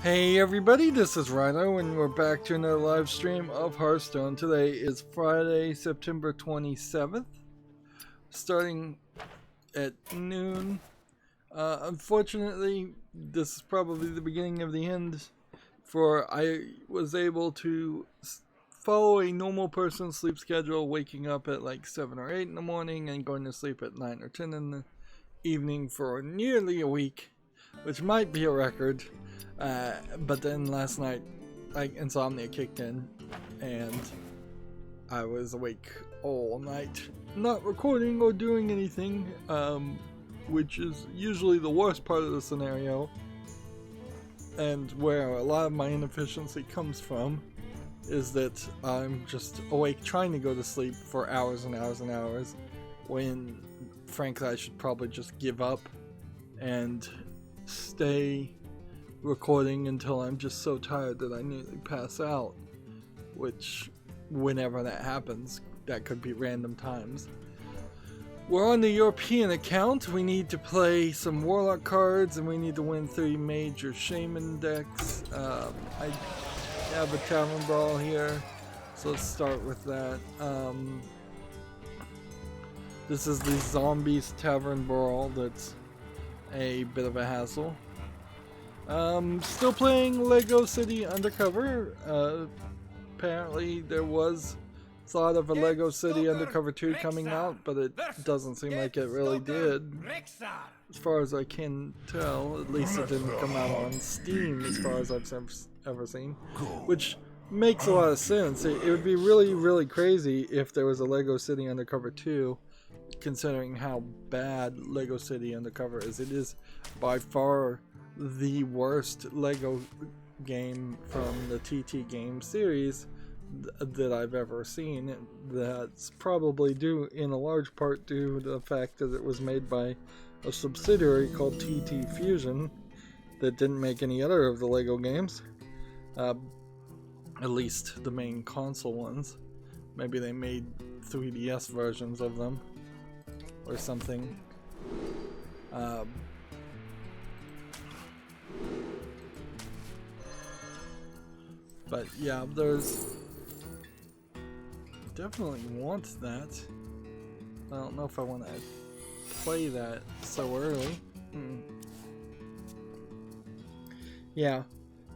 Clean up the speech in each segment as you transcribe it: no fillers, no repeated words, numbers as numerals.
Hey everybody, this is Rydo and we're back to another live stream of Hearthstone. Today is Friday, September 27th, starting at noon. Unfortunately, this is probably the beginning of the end, for I was able to follow a normal person's sleep schedule, waking up at like 7 or 8 in the morning and going to sleep at 9 or 10 in the evening for nearly a week, which might be a record. But then last night, insomnia kicked in, and I was awake all night, not recording or doing anything, which is usually the worst part of the scenario, and where a lot of my inefficiency comes from, is that I'm just awake trying to go to sleep for hours and hours and hours, when frankly I should probably just give up and stay recording until I'm just so tired that I nearly pass out, which whenever that happens, that could be random times. We're on the European account. We need to play some Warlock cards and we need to win 3 major Shaman decks. I have a Tavern Brawl here, so let's start with that. This is the Zombies Tavern Brawl that's a bit of a hassle. Still playing Lego City Undercover. Apparently there was thought of a Lego City Undercover 2 coming out, but it doesn't seem like it really did. As far as I can tell, at least it didn't come out on Steam as far as I've ever seen, which makes a lot of sense. It would be really crazy if there was a Lego City Undercover 2, considering how bad Lego City Undercover is. It is by far the worst Lego game from the TT game series that I've ever seen. That's probably due in a large part due to the fact that it was made by a subsidiary called TT Fusion that didn't make any other of the Lego games, at least the main console ones. Maybe they made 3DS versions of them or something. But yeah, there's definitely want that. I don't know if I want to play that so early. Yeah,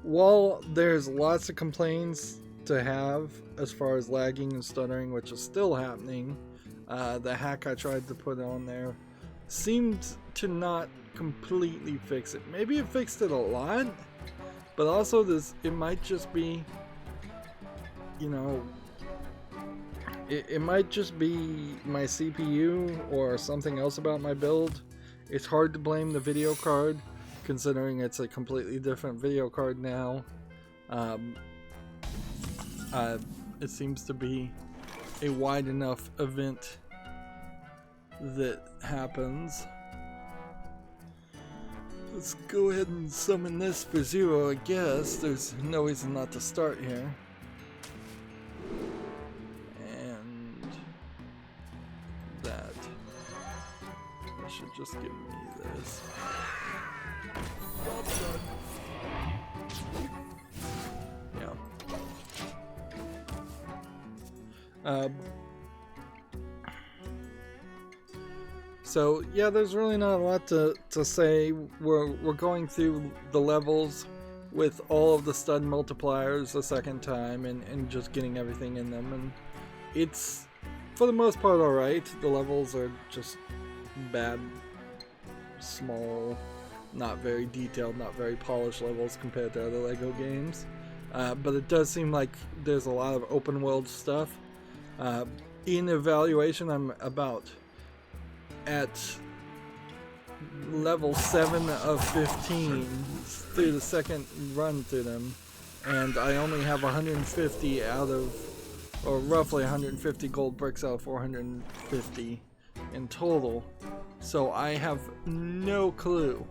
while there's lots of complaints to have as far as lagging and stuttering, which is still happening, the hack I tried to put on there seemed to not completely fix it. Maybe it fixed it a lot, but also it might just be, you know, it might just be my CPU or something else about my build. It's hard to blame the video card, considering it's a completely different video card now. It seems to be a wide enough event that happens. Let's go ahead and summon this for 0, I guess. There's no reason not to start here. And that should just give me this. Yeah. So yeah, there's really not a lot to say. We're going through the levels with all of the stud multipliers a second time and just getting everything in them, and it's for the most part alright. The levels are just bad, small, not very detailed, not very polished levels compared to other Lego games. But it does seem like there's a lot of open world stuff. In evaluation, I'm about at level 7 of 15 through the second run through them, and I only have 150 out of, or roughly 150 gold bricks out of 450 in total, so I have no clue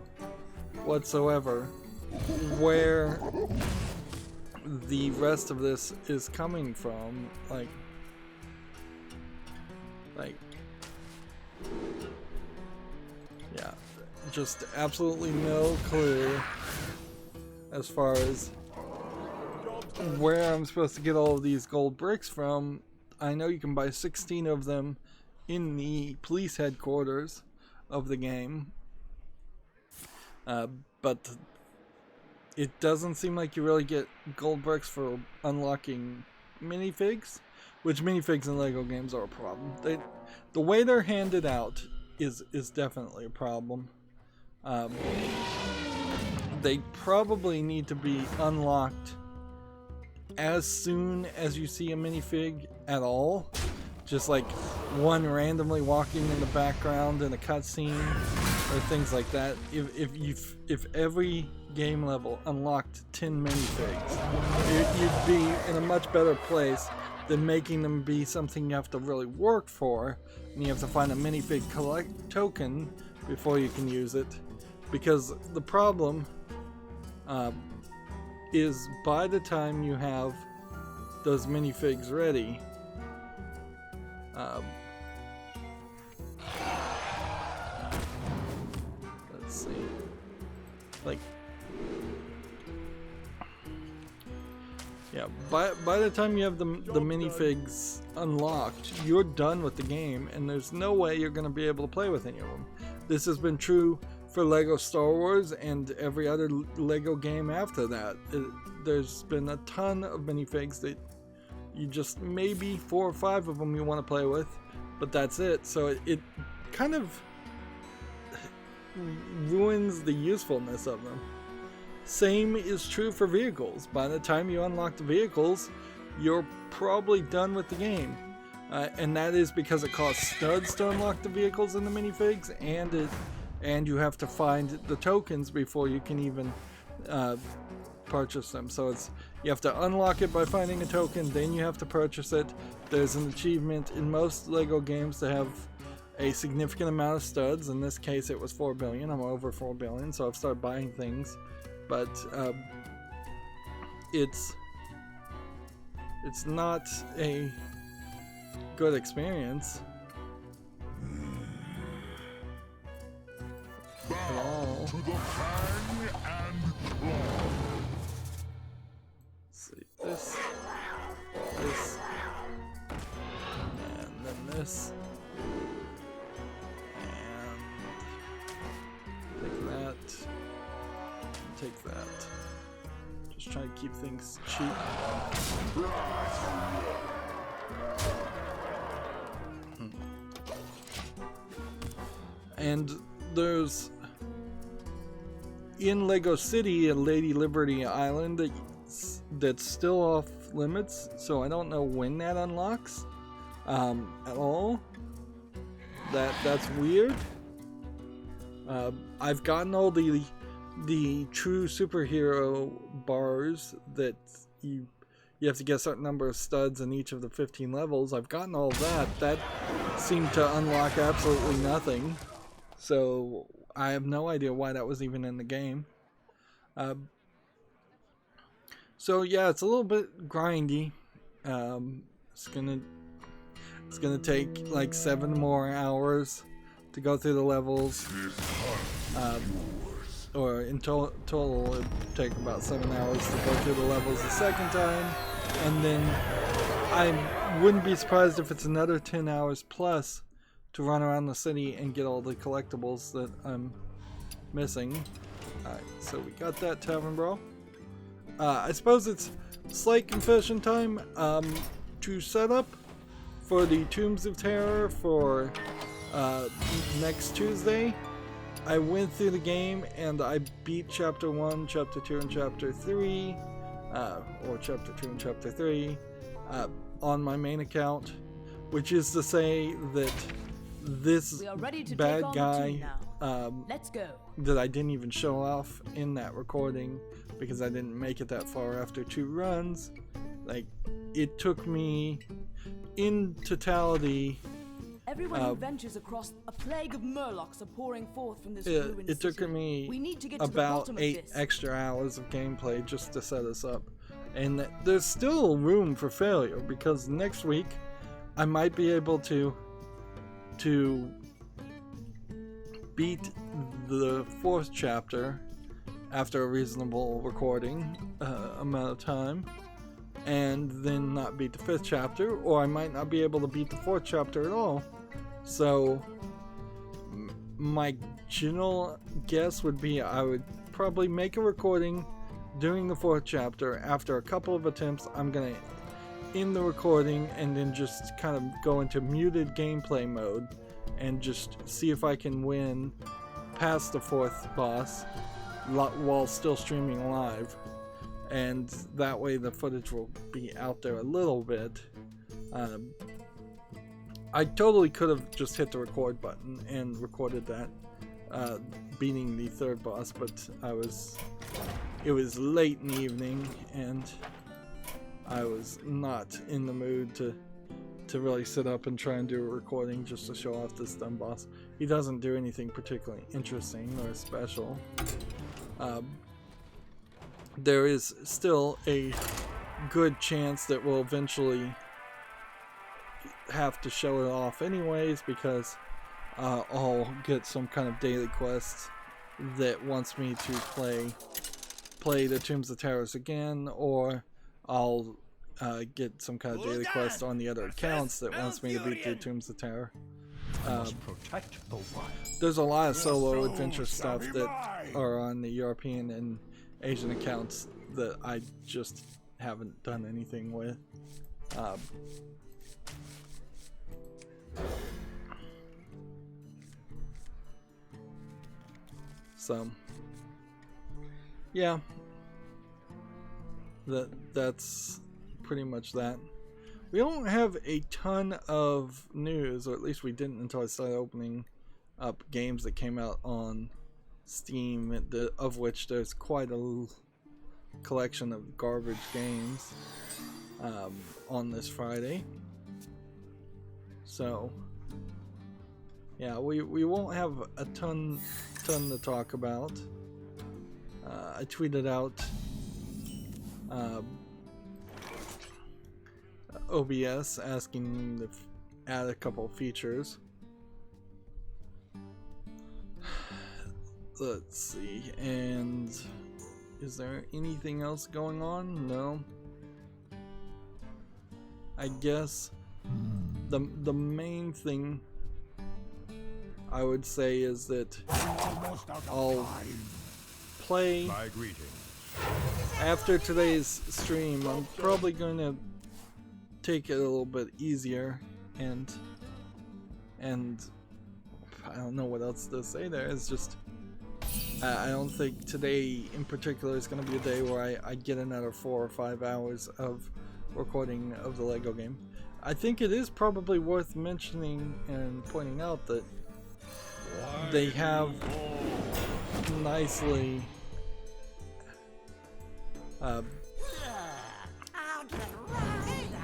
whatsoever where the rest of this is coming from. Like yeah, just absolutely no clue as far as where I'm supposed to get all of these gold bricks from. I know you can buy 16 of them in the police headquarters of the game, but it doesn't seem like you really get gold bricks for unlocking minifigs, which minifigs in Lego games are a problem. The way they're handed out is definitely a problem. They probably need to be unlocked as soon as you see a minifig at all. Just like one randomly walking in the background in a cutscene or things like that. If every game level unlocked 10 minifigs, you'd be in a much better place than making them be something you have to really work for, and you have to find a minifig collect token before you can use it. Because the problem is by the time you have those minifigs ready, let's see, like, yeah, by the time you have the minifigs unlocked, you're done with the game, and there's no way you're going to be able to play with any of them. This has been true for Lego Star Wars and every other Lego game after that. There's been a ton of minifigs that you just, maybe 4 or 5 of them you want to play with, but that's it. So it kind of ruins the usefulness of them. Same is true for vehicles. By the time you unlock the vehicles, you're probably done with the game. And that is because it costs studs to unlock the vehicles in the minifigs, and you have to find the tokens before you can even purchase them. So you have to unlock it by finding a token, then you have to purchase it. There's an achievement in most Lego games to have a significant amount of studs. In this case it was 4 billion. I'm over 4 billion, so I've started buying things. But it's not a good experience at all. To the fang and claw. Let's see, this, and then this, and take that. Just trying to keep things cheap. And there's, in Lego City, a Lady Liberty Island that's still off limits, so I don't know when that unlocks at all. That's weird. I've gotten all the true superhero bars that you have to get a certain number of studs in each of the 15 levels. I've gotten all that. That seemed to unlock absolutely nothing. So I have no idea why that was even in the game. So yeah, it's a little bit grindy. It's gonna take like 7 more hours to go through the levels. Or in total it'd take about 7 hours to go through the levels the second time. And then I wouldn't be surprised if it's another 10 hours plus to run around the city and get all the collectibles that I'm missing. Alright, so we got that Tavern Brawl. I suppose it's slight confession time. To set up for the Tombs of Terror for next Tuesday, I went through the game and I beat Chapter 1, Chapter 2, and Chapter 3, or Chapter 2 and Chapter 3, on my main account, which is to say that this bad guy Let's go. that I didn't even show off in that recording because I didn't make it that far after 2 runs, like, it took me in totality, Everyone who ventures across a plague of murlocs are pouring forth from this ruined it took city. me We need to get to the about bottom of 8 this. extra hours of gameplay just to set us up. And there's still room for failure, because next week I might be able to beat the 4th chapter after a reasonable recording amount of time, and then not beat the 5th chapter, or I might not be able to beat the 4th chapter at all. So my general guess would be I would probably make a recording during the 4th chapter. After a couple of attempts, I'm gonna end the recording and then just kind of go into muted gameplay mode and just see if I can win past the 4th boss while still streaming live, and that way the footage will be out there a little bit. I totally could have just hit the record button and recorded that beating the 3rd boss, but it was late in the evening and I was not in the mood to really sit up and try and do a recording just to show off this dumb boss. He doesn't do anything particularly interesting or special. There is still a good chance that we'll eventually have to show it off anyways, because I'll get some kind of daily quest that wants me to play the Tombs of Terrors again, or I'll get some kind of daily quest on the other accounts that wants me to beat the Tombs of Terror. There's a lot of solo adventure stuff that are on the European and Asian accounts that I just haven't done anything with. So yeah, that's pretty much that. We don't have a ton of news, or at least we didn't until I started opening up games that came out on Steam, of which there's quite a collection of garbage games on this Friday. So yeah, we won't have a ton to talk about. I tweeted out OBS asking to add a couple features. Let's see, and is there anything else going on? No. I guess the main thing I would say is that I'll play after today's stream. I'm probably going to take it a little bit easier, and I don't know what else to say there. It's just I don't think today in particular is going to be a day where I get another 4 or 5 hours of recording of the Lego game. I think it is probably worth mentioning and pointing out that they have nicely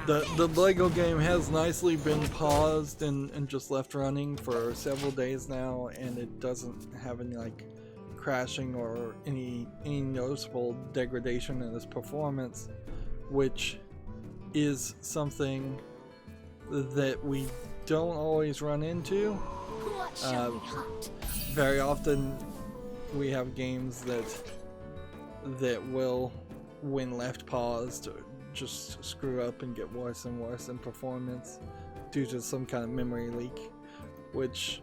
the Lego game has nicely been paused and just left running for several days now, and it doesn't have any like crashing or any noticeable degradation in its performance, which is something that we don't always run into. Very often we have games that will, when left paused, just screw up and get worse and worse in performance due to some kind of memory leak, which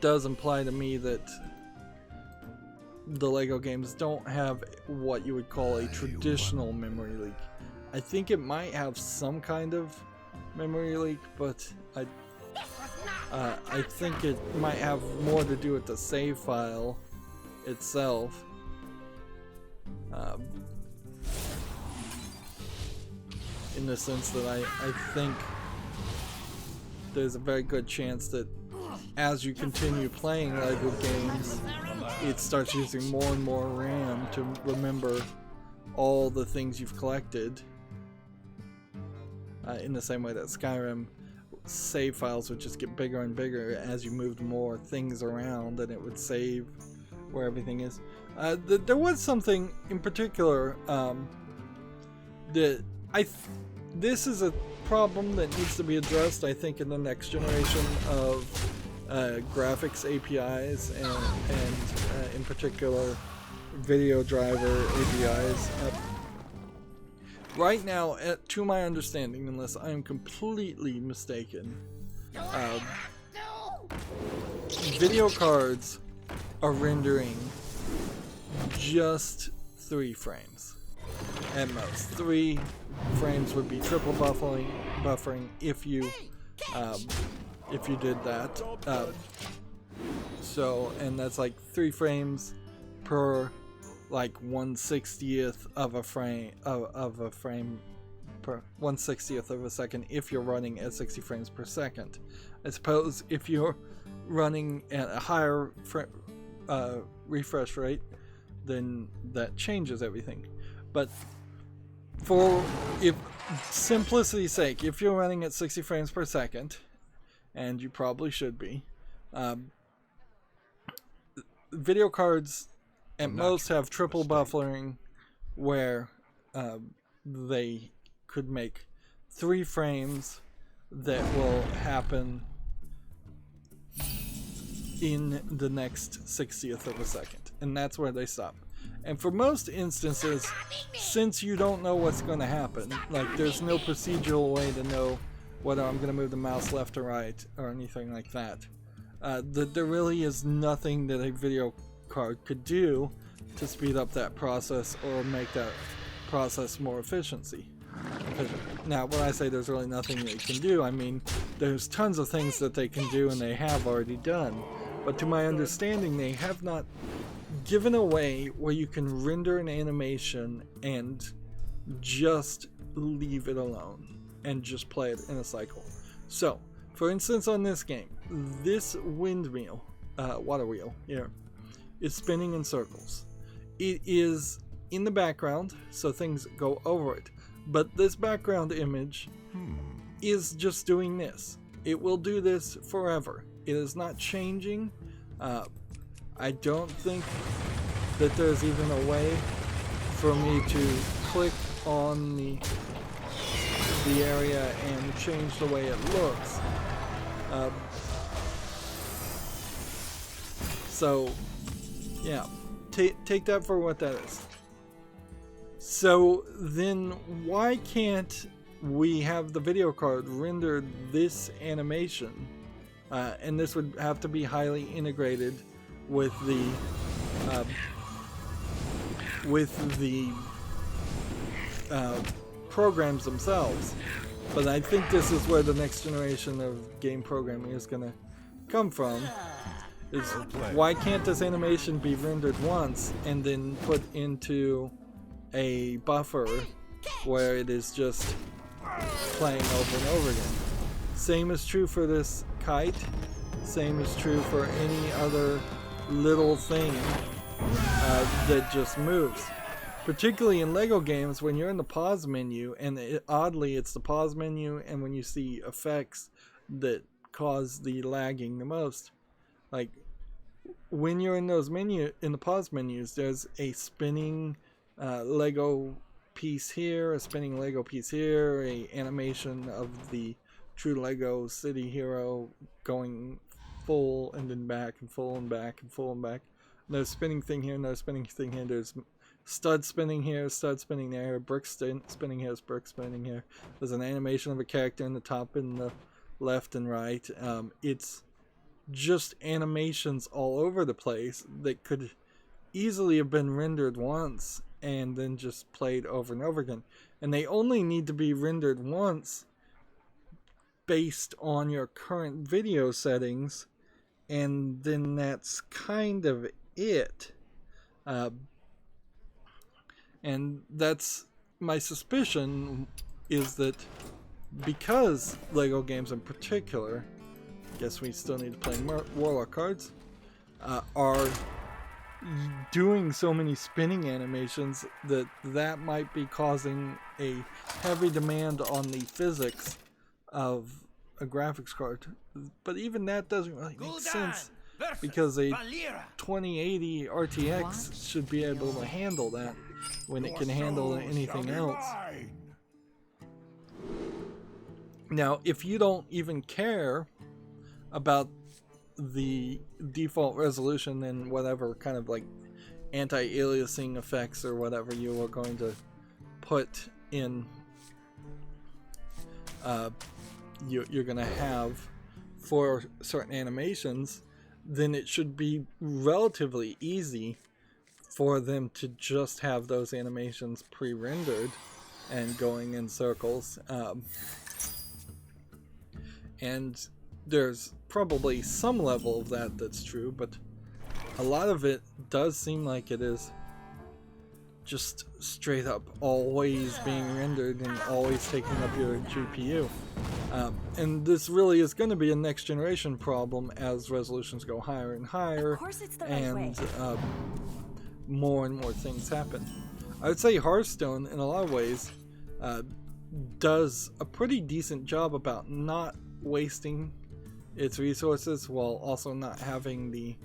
does imply to me that the Lego games don't have what you would call a traditional memory leak. I think it might have some kind of memory leak, but I think it might have more to do with the save file itself. In the sense that I think there's a very good chance that as you continue playing Lego games, it starts using more and more RAM to remember all the things you've collected. In the same way that Skyrim save files would just get bigger and bigger as you moved more things around, and it would save where everything is. There was something in particular that this is a problem that needs to be addressed, I think, in the next generation of graphics APIs, and in particular video driver APIs. Right now, to my understanding, unless I am completely mistaken, video cards are rendering just 3 frames at most. 3 frames would be triple buffering if you did that. So, and that's like 3 frames per like 1/60th of a frame per 1/60th of a second if you're running at 60 frames per second. I suppose if you're running at a higher refresh rate, then that changes everything. But for simplicity's sake, if you're running at 60 frames per second, and you probably should be, video cards at most have triple buffering, where they could make 3 frames that will happen in the next 60th of a second, and that's where they stop. And for most instances, since you don't know what's going to happen, like there's no procedural way to know whether I'm going to move the mouse left or right or anything like that, there really is nothing that a video card could do to speed up that process or make that process more efficient. Now, when I say there's really nothing they can do, I mean there's tons of things that they can do and they have already done. But to my understanding, they have not given a way where you can render an animation and just leave it alone and just play it in a cycle. So, for instance, on this game, this windmill, water wheel here, is spinning in circles. It is in the background, so things go over it. But this background image is just doing this. It will do this forever. It is not changing. I don't think that there's even a way for me to click on the area and change the way it looks. So, yeah, take that for what that is. So then why can't we have the video card render this animation? And this would have to be highly integrated with the programs themselves. But I think this is where the next generation of game programming is going to come from. Is why can't this animation be rendered once and then put into a buffer where it is just playing over and over again? Same is true for this kite. Same is true for any other little thing that just moves. Particularly in Lego games, when you're in the pause menu, and oddly it's the pause menu and when you see effects that cause the lagging the most. Like when you're in those in the pause menus, there's a spinning Lego piece here, a spinning Lego piece here, a animation of the true Lego city hero going full and then back and full and back and full and back. No spinning thing here, no spinning thing here. There's stud spinning here, stud spinning there, brick spinning here, brick spinning here. There's an animation of a character in the top and the left and right. It's just animations all over the place that could easily have been rendered once and then just played over and over again. And they only need to be rendered once based on your current video settings, and then that's kind of it. And that's my suspicion, is that because Lego games in particular, I guess we still need to play Warlock cards, are doing so many spinning animations that might be causing a heavy demand on the physics of a graphics card. But even that doesn't really make sense, because a 2080 RTX should be able to handle that when it can handle anything else. Now, if you don't even care about the default resolution and whatever kind of like anti-aliasing effects or whatever you are going to put in you're going to have for certain animations, then it should be relatively easy for them to just have those animations pre-rendered and going in circles. And there's probably some level of that that's true, but a lot of it does seem like it is just straight up always being rendered and always taking up your GPU. And this really is going to be a next generation problem as resolutions go higher and higher, Of course it's the right way. and more and more things happen. I would say Hearthstone, in a lot of ways, does a pretty decent job about not wasting its resources while also not having the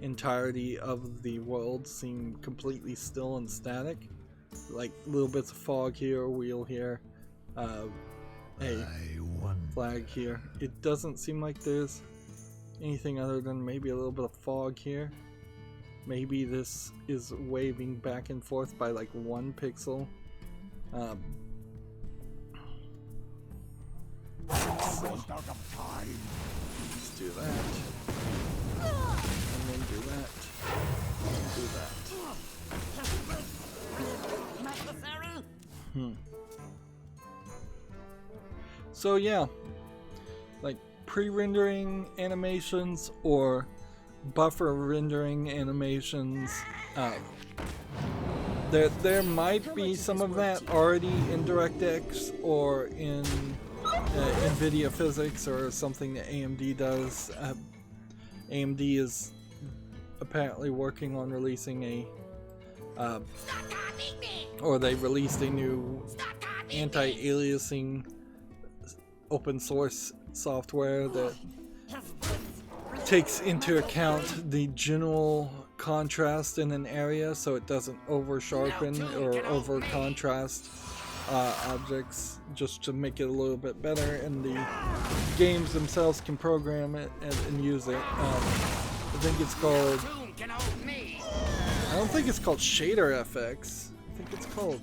entirety of the world seem completely still and static. Like little bits of fog here, a wheel here, a flag here. It doesn't seem like there's anything other than maybe a little bit of fog here. Maybe this is waving back and forth by like 1 pixel. Almost out of time. Let's do that. And then do that. And do that. So yeah, like pre-rendering animations or buffer rendering animations, there might be some of that already in DirectX or in NVIDIA physics or something that AMD does. AMD is apparently working on releasing a or they released a new anti-aliasing open source software that takes into account the general contrast in an area so it doesn't over sharpen or over contrast objects, just to make it a little bit better, and the games themselves can program it and use it. I think it's called, I don't think it's called Shader FX. I think it's called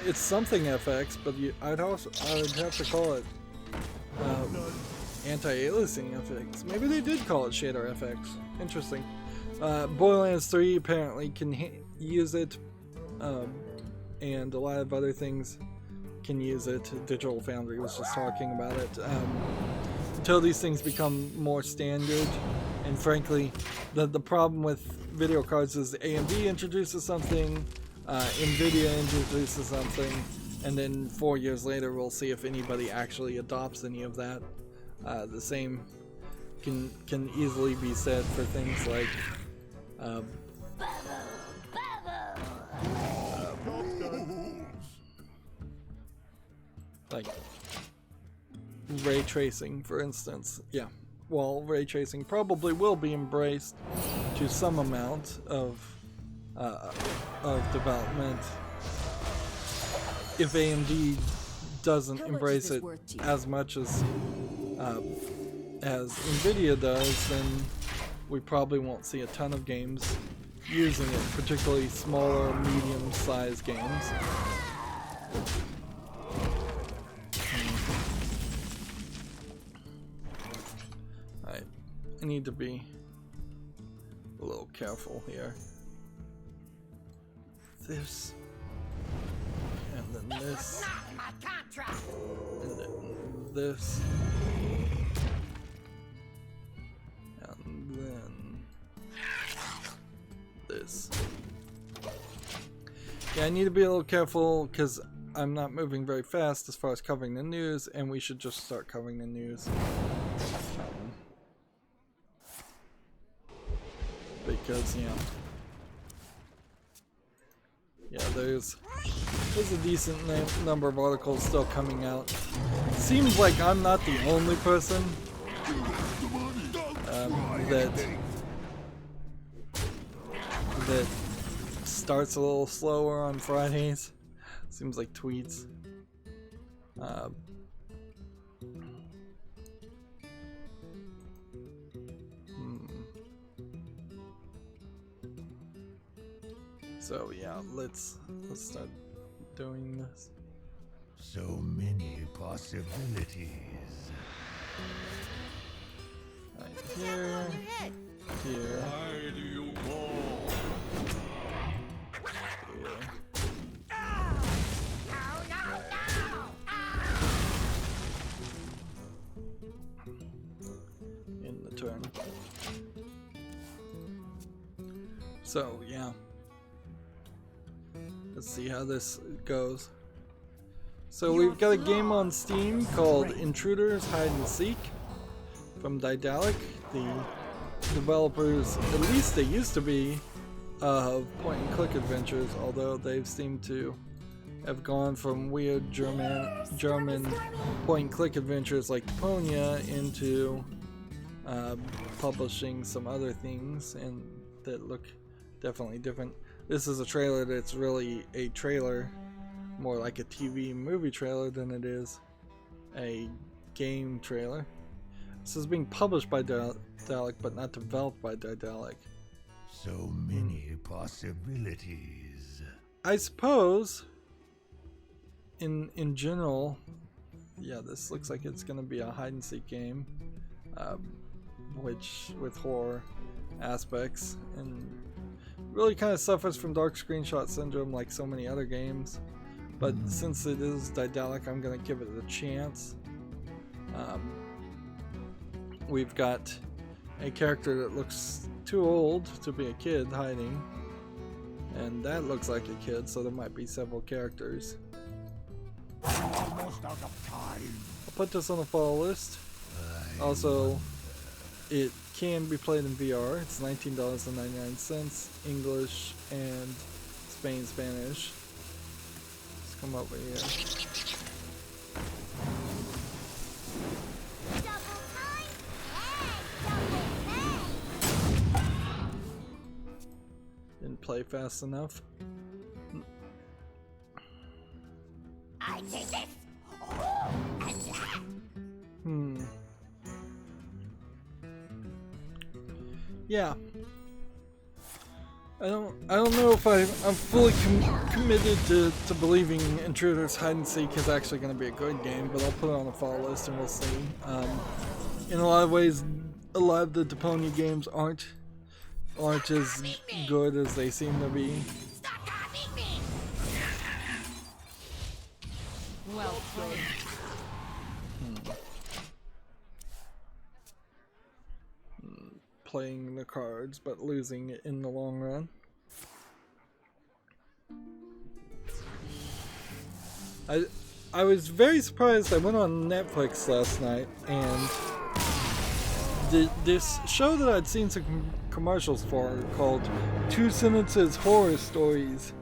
it's something FX, but I would have to call it anti-aliasing FX. Maybe they did call it Shader FX. Interesting. Borderlands 3 apparently can use it, and a lot of other things can use it. Digital Foundry was just talking about it. Until these things become more standard, and frankly, the problem with video cards is AMD introduces something, NVIDIA introduces something, and then 4 years later we'll see if anybody actually adopts any of that. The same can easily be said for things like like ray tracing, for instance. Yeah, well, ray tracing probably will be embraced to some amount of development if AMD doesn't embrace it as much as NVIDIA does. Then we probably won't see a ton of games using it, particularly smaller, medium-sized games. Alright, I need to be a little careful here. This, and then this, and then this, and then this. Yeah, I need to be a little careful because I'm not moving very fast as far as covering the news, and we should just start covering the news. Because, yeah, there's a decent number of articles still coming out. Seems like I'm not the only person that starts a little slower on Fridays. Seems like tweets. So yeah, let's start doing this. So many possibilities. Right here, here, Why do you go? here. In the turn. So yeah, let's see how this goes. So we've got a game on Steam called Intruders Hide and Seek from Daedalic, the developers, at least they used to be, of point and click adventures, although they've seemed to have gone from weird German point and click adventures like Deponia into publishing some other things and that look definitely different. This is a trailer that's really a trailer, more like a TV movie trailer than it is a game trailer. This is being published by Daedalic but not developed by Daedalic. So many possibilities. I suppose in general, yeah, this looks like it's going to be a hide and seek game, which with horror aspects, and really kind of suffers from dark screenshot syndrome like so many other games. But since it is Daedalic, I'm going to give it a chance. We've got a character that looks too old to be a kid hiding, and that looks like a kid, so there might be several characters. Almost out of time. I'll put this on the follow list. Also, it can be played in VR. It's $19.99, English and Spanish. Let's come over here. Didn't play fast enough. I take this. Yeah. I don't know if I'm fully committed to believing Intruders Hide and Seek is actually going to be a good game, but I'll put it on the follow list and we'll see. In a lot of ways, a lot of the Deponia games aren't as good as they seem to be. Stop copying me. Well played. Playing the cards, but losing it in the long run. I was very surprised. I went on Netflix last night, and this show that I'd seen some commercials for called 2 Sentences Horror Stories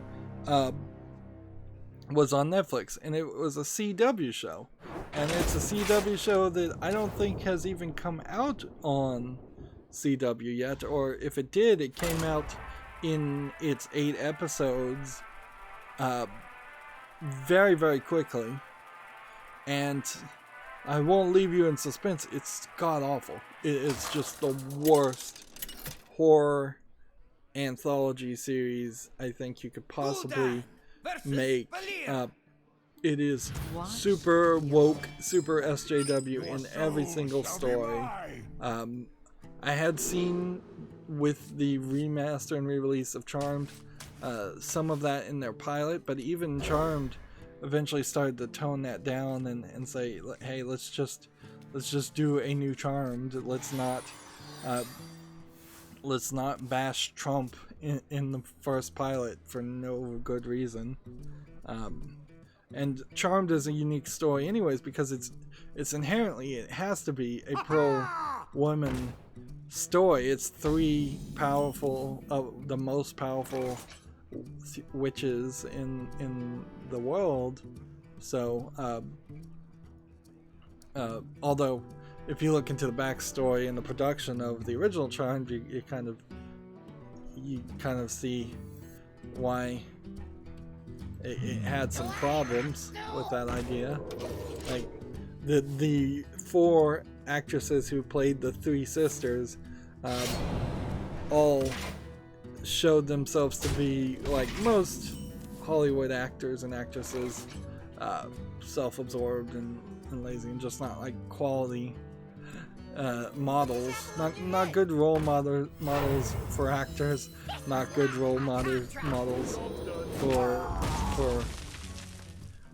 was on Netflix, and it was a CW show. And it's a CW show that I don't think has even come out on CW yet, or if it did, it came out in its 8 episodes very, very quickly. And I won't leave you in suspense. It's god awful. It's just the worst horror anthology series I think you could possibly make. It is super woke, super SJW in every single story. I had seen with the remaster and re-release of Charmed some of that in their pilot, but even Charmed eventually started to tone that down and say, hey, let's just do a new Charmed. Let's not bash Trump in the first pilot for no good reason. And Charmed is a unique story anyways, because it's inherently, it has to be a pro-woman story. It's 3 powerful, the most powerful witches in the world. So although if you look into the backstory and the production of the original Charmed, you kind of see why it had some problems with that idea. Like the 4 actresses who played the 3 sisters all showed themselves to be, like most Hollywood actors and actresses, self-absorbed and lazy, and just not like quality models, not good role models for actors, not good role models for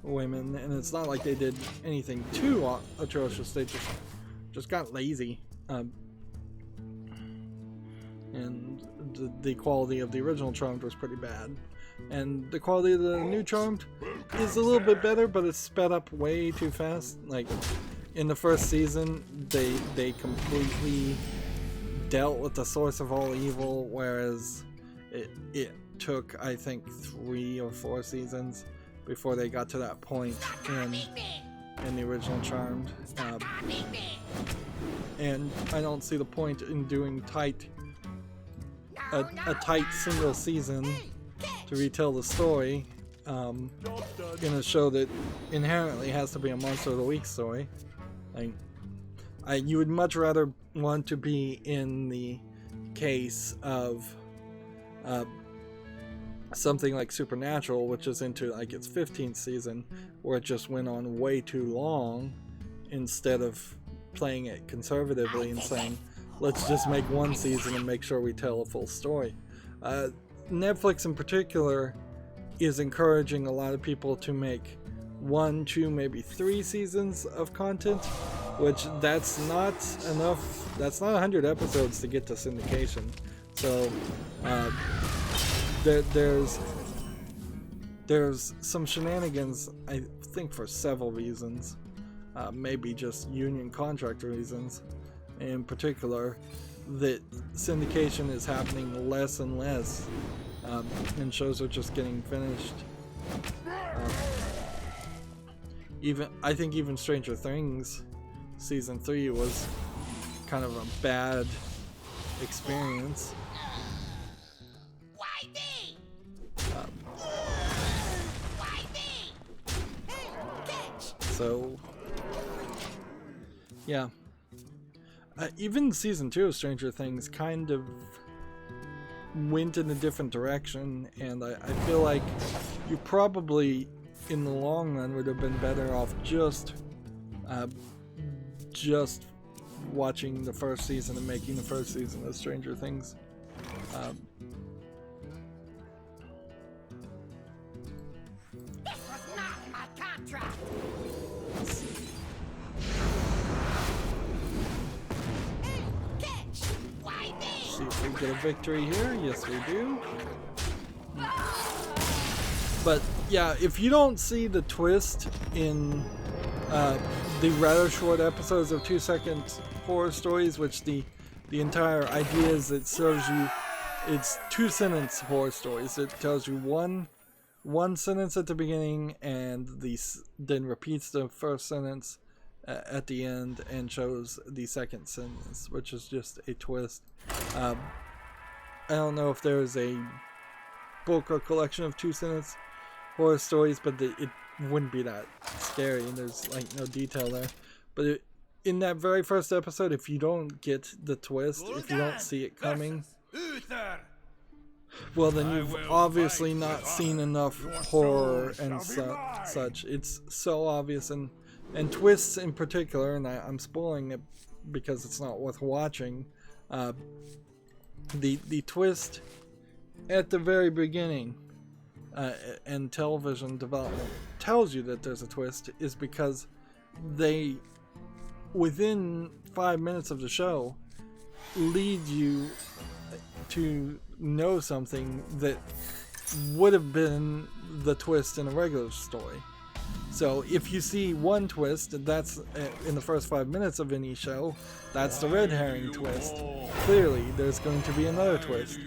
women. And it's not like they did anything too atrocious, they just got lazy. And the quality of the original Charmed was pretty bad, and the quality of the new Charmed is a little bit better, but it's sped up way too fast. Like in the first season, they completely dealt with the source of all evil, whereas it took, I think, 3 or 4 seasons before they got to that point in the original Charmed. And I don't see the point in doing a tight single season to retell the story in a show that inherently has to be a Monster of the Week story. You would much rather want to be in the case of something like Supernatural, which is into like its 15th season, where it just went on way too long, instead of playing it conservatively and saying, let's just make 1 season and make sure we tell a full story. Netflix in particular is encouraging a lot of people to make 1, 2, maybe 3 seasons of content, which that's not enough. That's not 100 episodes to get to syndication. So there's some shenanigans, I think, for several reasons. Maybe just union contract reasons in particular, that syndication is happening less and less, and shows are just getting finished. I think even Stranger Things season 3 was kind of a bad experience. Why me? Why me? So yeah. Even season 2 of Stranger Things kind of went in a different direction, and I feel like you probably, in the long run, would have been better off just watching the first season and making the first season of Stranger Things. This was not in my contract. Why me? See if we get a victory here. Yes, we do. But yeah, if you don't see the twist in the rather short episodes of 2-second horror stories, which the entire idea is, it serves you, it's 2-sentence horror stories. It tells you one sentence at the beginning, and then repeats the first sentence at the end and shows the second sentence, which is just a twist. I don't know if there's a book or collection of 2-sentence horror stories, but it wouldn't be that scary, and there's like no detail there. But in that very first episode, if you don't get the twist, if you don't see it coming, well, then you've obviously not seen enough horror and such. It's so obvious, and twists in particular, and I'm spoiling it because it's not worth watching. The twist at the very beginning and television development tells you that there's a twist is because they, within 5 minutes of the show, lead you to know something that would have been the twist in a regular story. So if you see one twist, that's in the first 5 minutes of any show, that's the red herring twist. Clearly, there's going to be another twist.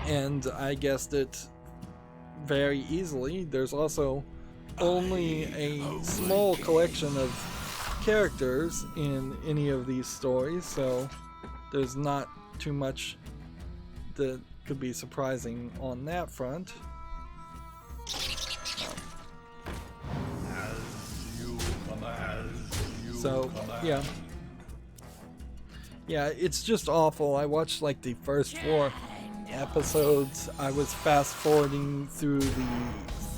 And I guessed it very easily. There's also only a small collection of characters in any of these stories, so there's not too much that could be surprising on that front. So, yeah. Yeah, it's just awful. I watched like the first 4 episodes. I was fast forwarding through the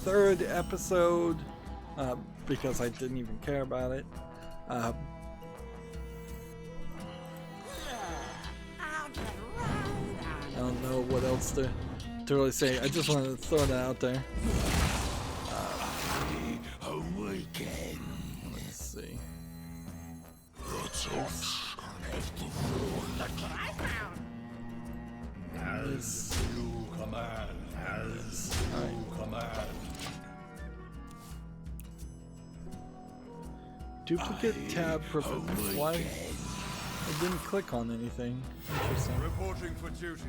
3rd episode because I didn't even care about it. I'll get right I don't know what else to really say. I just wanted to throw that out there. Awaken. Let's see. As you command. As you command. Duplicate tab perfect. Why? I didn't click on anything. Interesting. Reporting for duty.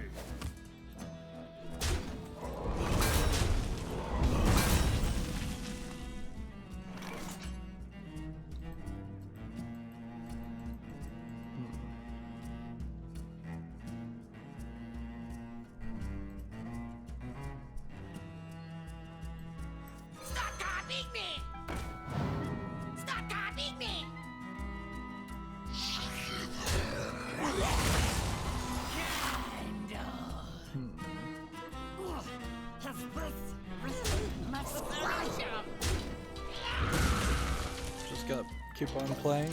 Stop copying me! Stop copying me! Just gotta keep on playing.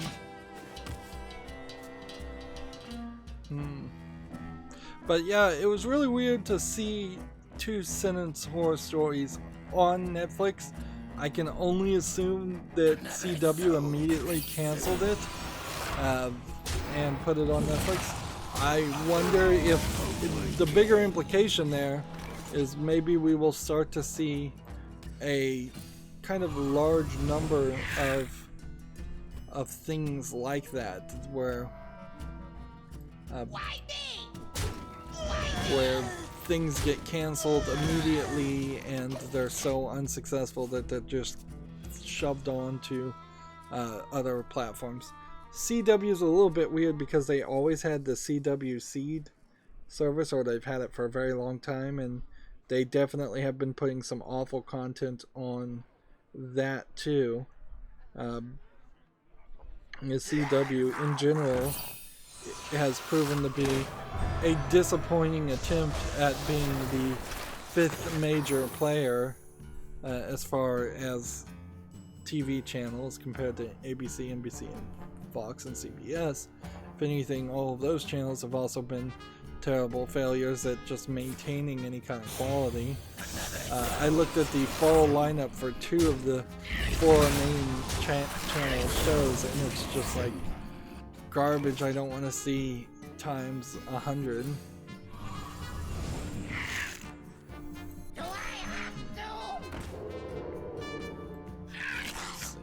But yeah, it was really weird to see 2 sentence horror stories on Netflix. I can only assume that CW immediately canceled it and put it on Netflix. I wonder if the bigger implication there is maybe we will start to see a kind of large number of things like that where Why me? where things get canceled immediately and they're so unsuccessful that they're just shoved on to other platforms. CW is a little bit weird because they always had the CW Seed service, or they've had it for a very long time, and they definitely have been putting some awful content on that too. The CW in general has proven to be a disappointing attempt at being the 5th major player as far as TV channels compared to ABC, NBC, and Fox and CBS. If anything, all of those channels have also been terrible failures at just maintaining any kind of quality. I looked at the fall lineup for 2 of the 4 main channel shows, and it's just like garbage I don't want to see times 100. Do I have to? Let's see.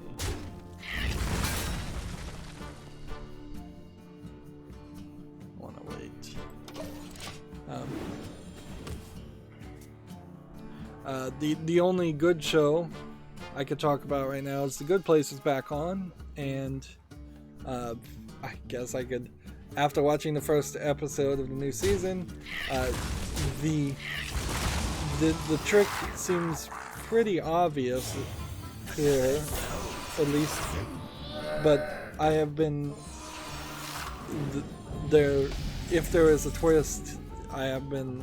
Wanna wait. The only good show I could talk about right now is The Good Place is back on, and I guess I could, after watching the first episode of the new season, the trick seems pretty obvious here, at least. But I have been there. If there is a twist, I have been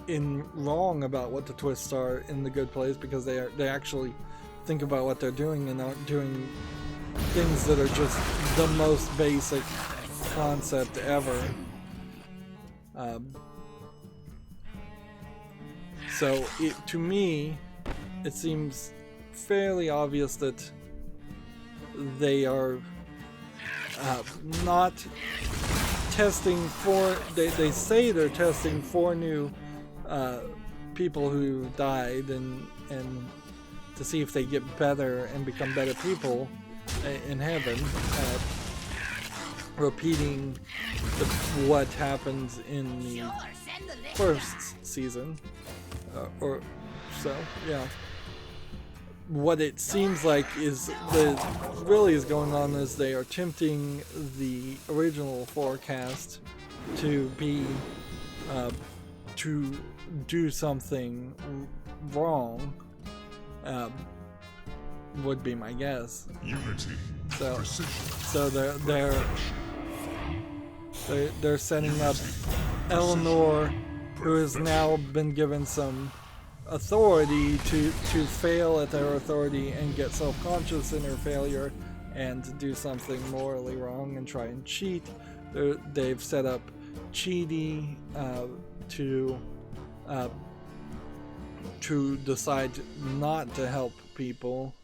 in wrong about what the twists are in The Good Place, because they actually think about what they're doing and aren't doing things that are just the most basic concept ever. So to me, it seems fairly obvious that they are not testing for. They say they're testing for new people who died and to see if they get better and become better people in heaven, repeating what happens in the first season, or so. Yeah. What it seems like is really is going on is they are tempting the original forecast to be to do something wrong. would be my guess. Unity. So, Precision. so they're setting up Eleanor, who has now been given some authority to fail at their authority and get self-conscious in her failure and do something morally wrong and try and cheat. They've set up Chidi to decide not to help people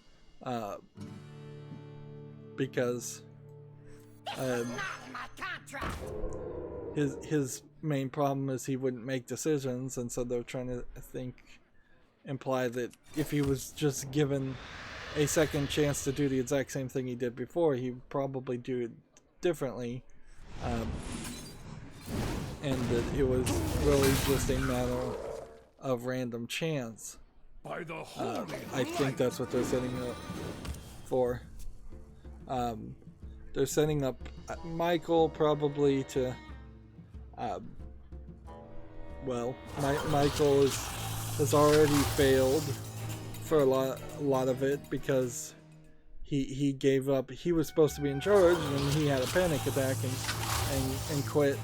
because Not my contract. his main problem is he wouldn't make decisions, and so they're trying to imply that if he was just given a second chance to do the exact same thing he did before, he'd probably do it differently, and that it was really just a matter of random chance. By the holy I think that's what they're setting up for. They're setting up Michael probably to Michael has already failed for a lot of it because he gave up. He was supposed to be in charge and he had a panic attack and quit.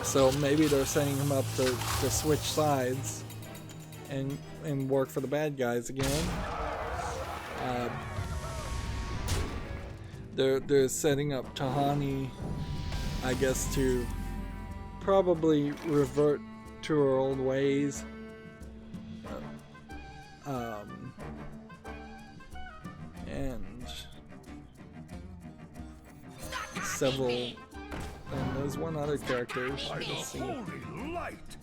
So maybe they're setting him up to switch sides and work for the bad guys again. They're setting up Tahani, I guess, to probably revert to her old ways. And several, and there's one other character. Let's see. holy light.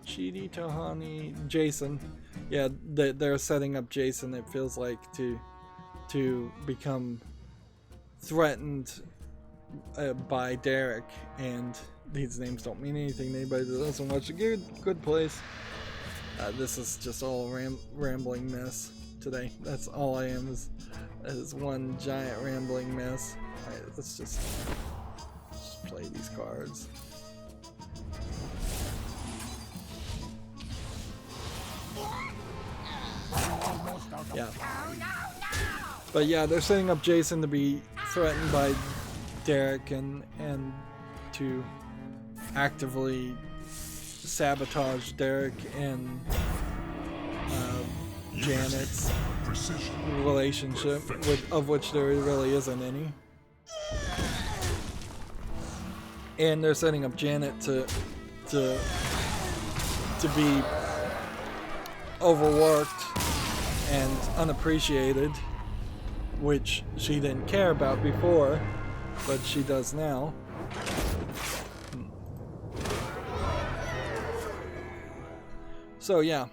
Chidi, Tahani, Jason. Yeah, they're setting up Jason, it feels like, to become threatened by Derek, and these names don't mean anything to anybody that doesn't watch the Good Place. This is just all rambling mess today. That's all I am, is one giant rambling mess. Alright, let's just play these cards. Yeah. But yeah, they're setting up Jason to be threatened by Derek and to actively sabotage Derek and Janet's relationship, of which there really isn't any. And they're setting up Janet to be overworked and unappreciated, which she didn't care about before, but she does now. So yeah,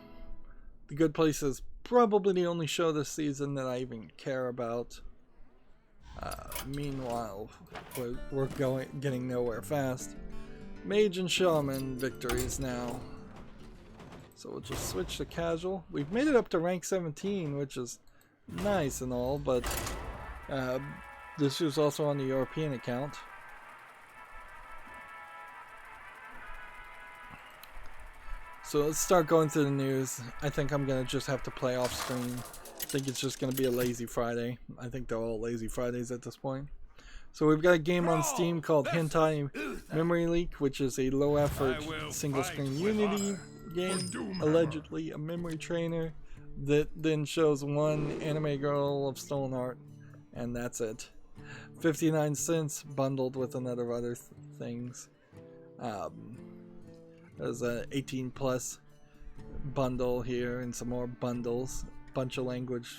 The Good Place is probably the only show this season that I even care about. Meanwhile, we're getting nowhere fast. Mage and Shaman victories now. So we'll just switch to casual. We've made it up to rank 17, which is nice and all, but this is also on the European account. So let's start going through the news. I think I'm going to just have to play off screen. I think it's just going to be a lazy Friday. I think they're all lazy Fridays at this point. So we've got a game on Steam called Hentai Memory Leak, which is a low-effort single-screen Unity game, allegedly a memory trainer that then shows one anime girl of stolen art, and that's it. 59 cents bundled with another other things. There's a 18 plus bundle here and some more bundles, bunch of language,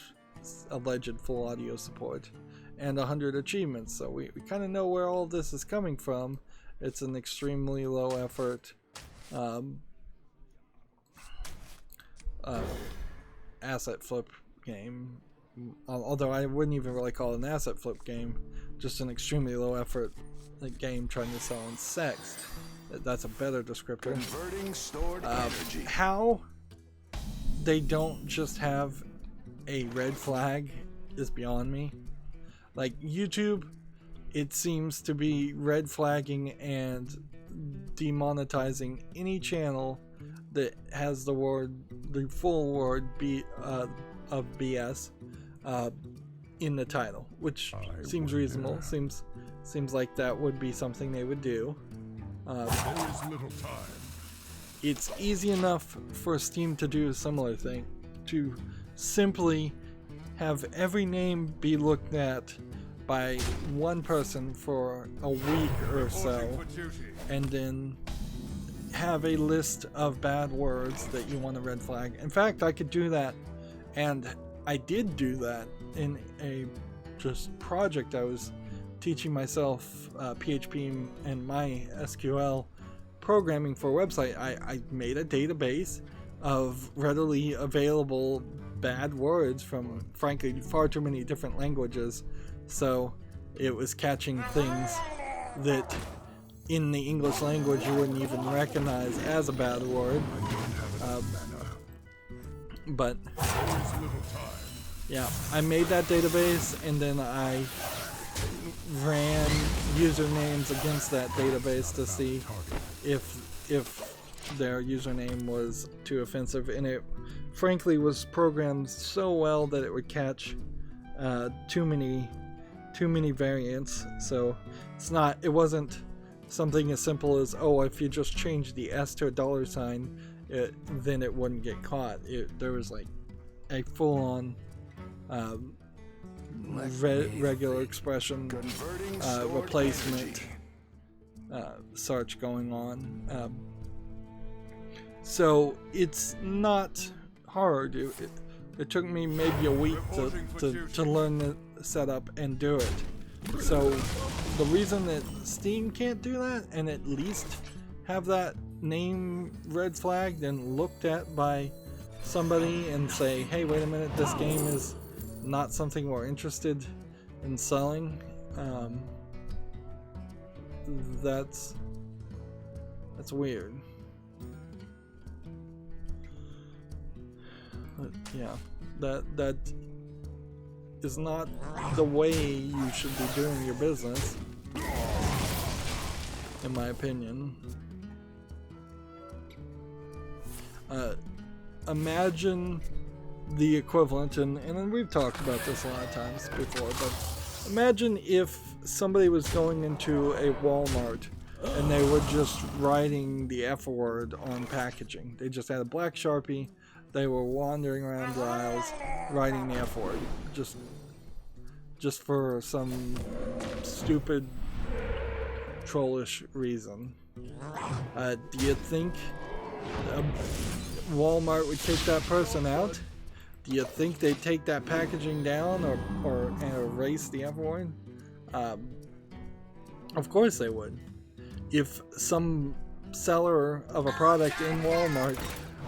alleged full audio support, and 100 achievements. So we kind of know where all this is coming from. It's an extremely low effort asset flip game, although I wouldn't even really call it an asset flip game, just an extremely low effort game trying to sell on sex. That's a better descriptor. Converting stored energy. How they don't just have a red flag is beyond me. Like YouTube, it seems to be red flagging and demonetizing any channel that has the full word of BS in the title, which seems reasonable. Seems like that would be something they would do. There is little time. It's easy enough for Steam to do a similar thing, to simply have every name be looked at by one person for a week or so, and then have a list of bad words that you want to red flag. In fact, I could do that, and I did do that in a just project I was teaching myself PHP and my SQL programming for a website. I made a database of readily available bad words from, frankly, far too many different languages, so it was catching things that in the English language you wouldn't even recognize as a bad word. But yeah, I made that database, and then I ran usernames against that database to see if their username was too offensive, and it frankly was programmed so well that it would catch too many variants. So it wasn't something as simple as, oh, if you just change the S to a $, then it wouldn't get caught. There was like a full-on regular expression replacement search going on. So it's not hard. It took me maybe a week to learn the setup and do it. So the reason that Steam can't do that, and at least have that name red flagged and looked at by somebody and say, hey, wait a minute, this game is not something we're interested in selling, that's weird. But yeah, that is not the way you should be doing your business, in my opinion. Imagine the equivalent, and we've talked about this a lot of times before, but imagine if somebody was going into a Walmart and they were just writing the F word on packaging. They just had a black Sharpie. They were wandering around the aisles writing the F word, just for some stupid trollish reason. Do you think Walmart would kick that person out? Do you think they'd take that packaging down or erase the F word? Of course they would. If some seller of a product in Walmart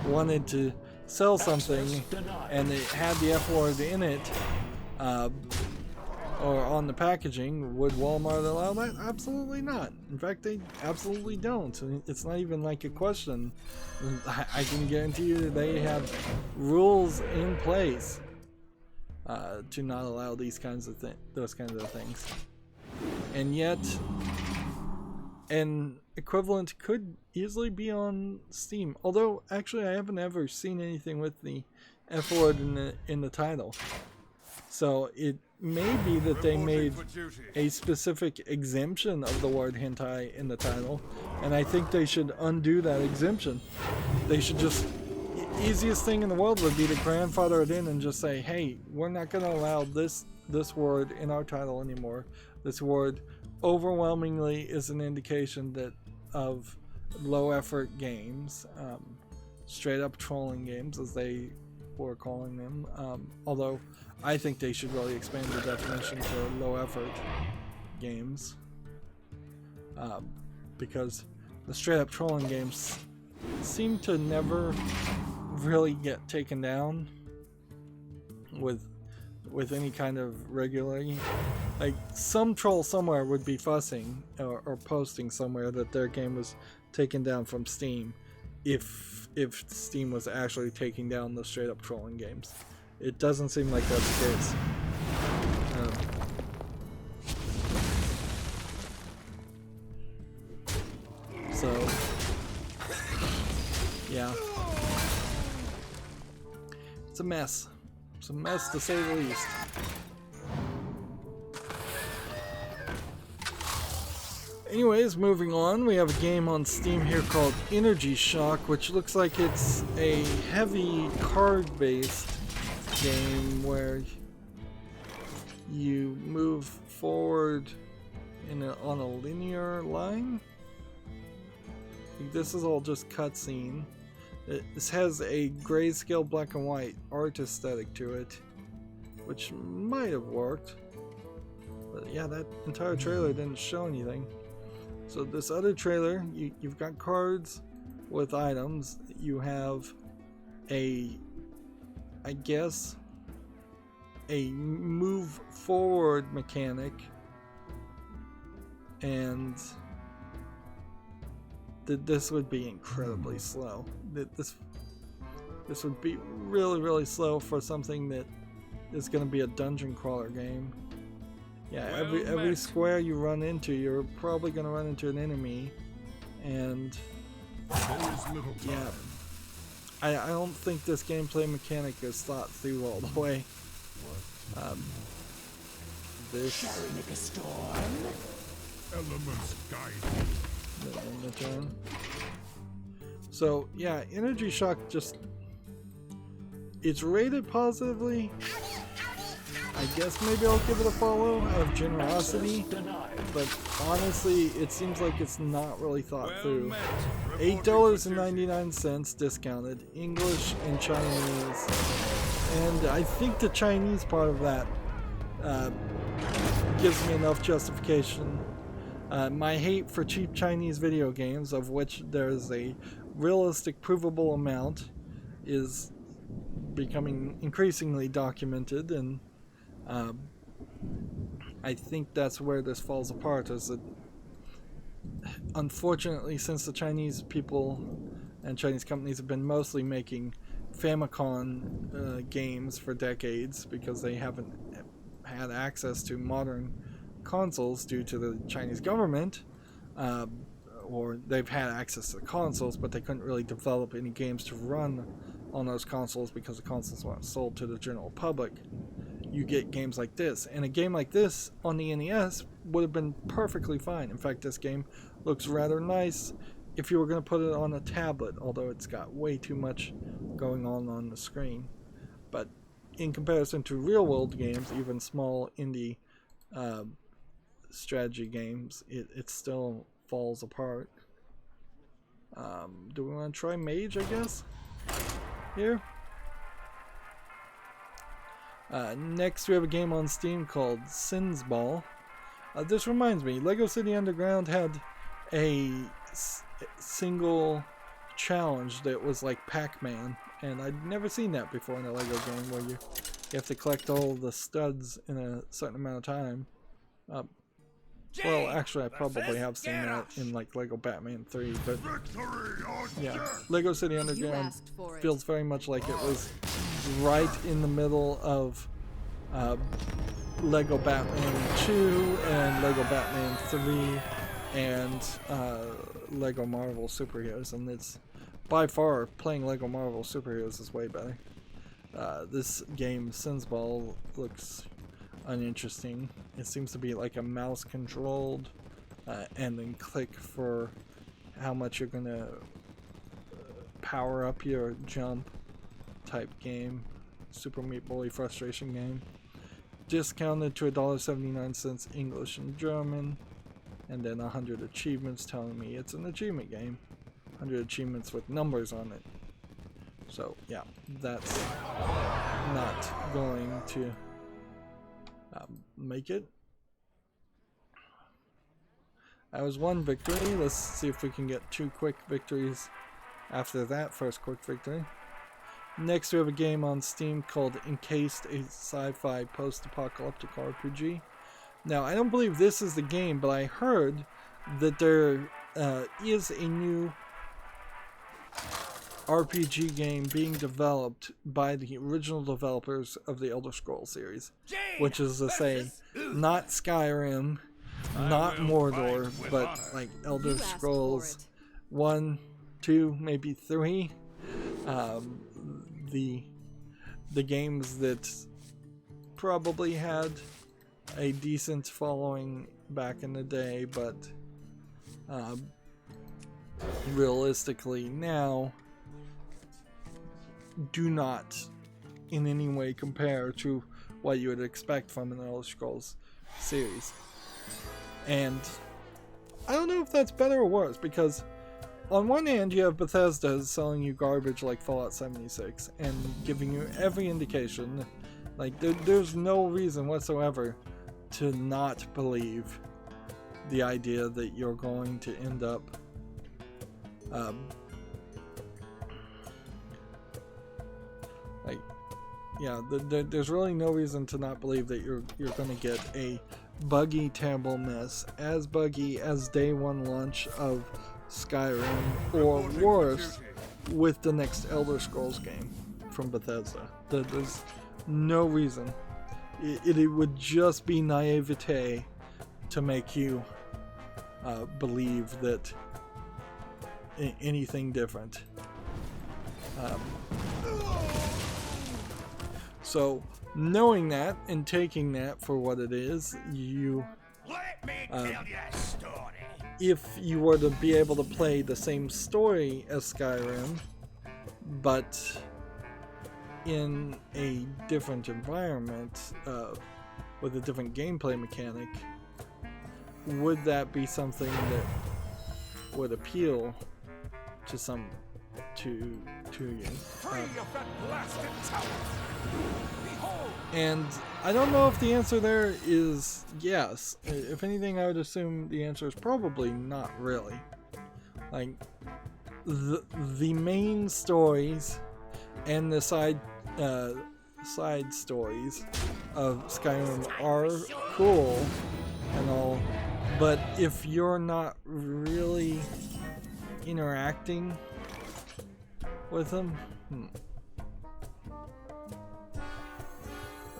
wanted to sell something and it had the F word in it, or on the packaging, would Walmart allow that? Absolutely not. In fact, they absolutely don't. It's not even like a question. I can guarantee you that they have rules in place to not allow those kinds of things. And yet, an equivalent could easily be on Steam. Although, actually, I haven't ever seen anything with the F word in the title. So it may be that they made a specific exemption of the word hentai in the title, and I think they should undo that exemption. They should just, easiest thing in the world would be to grandfather it in and just say, hey, we're not going to allow this word in our title anymore. This word overwhelmingly is an indication that of low effort games, straight up trolling games as they were calling them, although I think they should really expand the definition to low effort games, because the straight up trolling games seem to never really get taken down with any kind of regularity. Like, some troll somewhere would be fussing or posting somewhere that their game was taken down from Steam if Steam was actually taking down the straight up trolling games. It doesn't seem like that's the case. So Yeah. It's a mess. It's a mess to say the least. Anyways, moving on, we have a game on Steam here called Energy Shock, which looks like it's a heavy card-based game where you move forward on a linear line. This is all just cutscene. This has a grayscale black and white art aesthetic to it, which might have worked. But yeah, that entire trailer didn't show anything. So this other trailer, you've got cards with items. You have I guess, a move forward mechanic, and this would be incredibly slow. This would be really slow for something that is going to be a dungeon crawler game. Yeah, every square you run into, you're probably going to run into an enemy, and yeah, I don't think this gameplay mechanic is thought through all the way. Shall we make a storm? Elements guide. So yeah, Energy Shock it's rated positively. I guess maybe I'll give it a follow out of generosity, but honestly it seems like it's not really thought through. $8.99 discounted, English and Chinese, and I think the Chinese part of that gives me enough justification. My hate for cheap Chinese video games, of which there's a realistic provable amount, is becoming increasingly documented, and I think that's where this falls apart, is that unfortunately, since the Chinese people and Chinese companies have been mostly making Famicom games for decades because they haven't had access to modern consoles due to the Chinese government, or they've had access to the consoles but they couldn't really develop any games to run on those consoles because the consoles weren't sold to the general public. You get games like this, and a game like this on the NES would have been perfectly fine. In fact, this game looks rather nice if you were going to put it on a tablet, although it's got way too much going on the screen. But in comparison to real world games, even small indie strategy games, it still falls apart. Do we want to try Mage, I guess? Here? Next we have a game on Steam called Sins Ball. This reminds me, Lego City Underground had a single challenge that was like Pac-Man, and I'd never seen that before in a Lego game, where you have to collect all the studs in a certain amount of time. Well, actually I probably have seen that in like Lego Batman 3, but yeah, Lego City Underground feels very much like it was right in the middle of Lego Batman 2 and Lego Batman 3 and Lego Marvel Superheroes, and it's by far, playing Lego Marvel Superheroes is way better. This game, Sins Ball, looks uninteresting. It seems to be like a mouse controlled and then click for how much you're gonna power up your jump type game. Super Meat Boy frustration game. Discounted to $1.79 English and German, and then 100 achievements telling me it's an achievement game. 100 achievements with numbers on it. So yeah, that's not going to make it. That was one victory. Let's see if we can get 2 quick victories after that first quick victory. Next we have a game on Steam called Encased, a sci-fi post-apocalyptic RPG. Now I don't believe this is the game, but I heard that there is a new RPG game being developed by the original developers of the Elder Scrolls series, which is to say, not Skyrim, not Mordor, but like Elder Scrolls 1, 2, maybe 3. the games that probably had a decent following back in the day, but realistically now do not in any way compare to what you would expect from an Elder Scrolls series. And I don't know if that's better or worse, because on one hand you have Bethesda selling you garbage like Fallout 76 and giving you every indication, like there's no reason whatsoever to not believe the idea that you're going to end up there's really no reason to not believe that you're going to get a buggy, terrible mess, as buggy as day one launch of Skyrim, or worse, with the next Elder Scrolls game from Bethesda. There's no reason. It would just be naivete to make you believe that anything different. So, knowing that and taking that for what it is, you, if you were to be able to play the same story as Skyrim, but in a different environment, with a different gameplay mechanic, would that be something that would appeal to you? And I don't know if the answer there is yes. If anything, I would assume the answer is probably not really. Like, the main stories and the side stories of Skyrim are cool and all, but if you're not really interacting with them,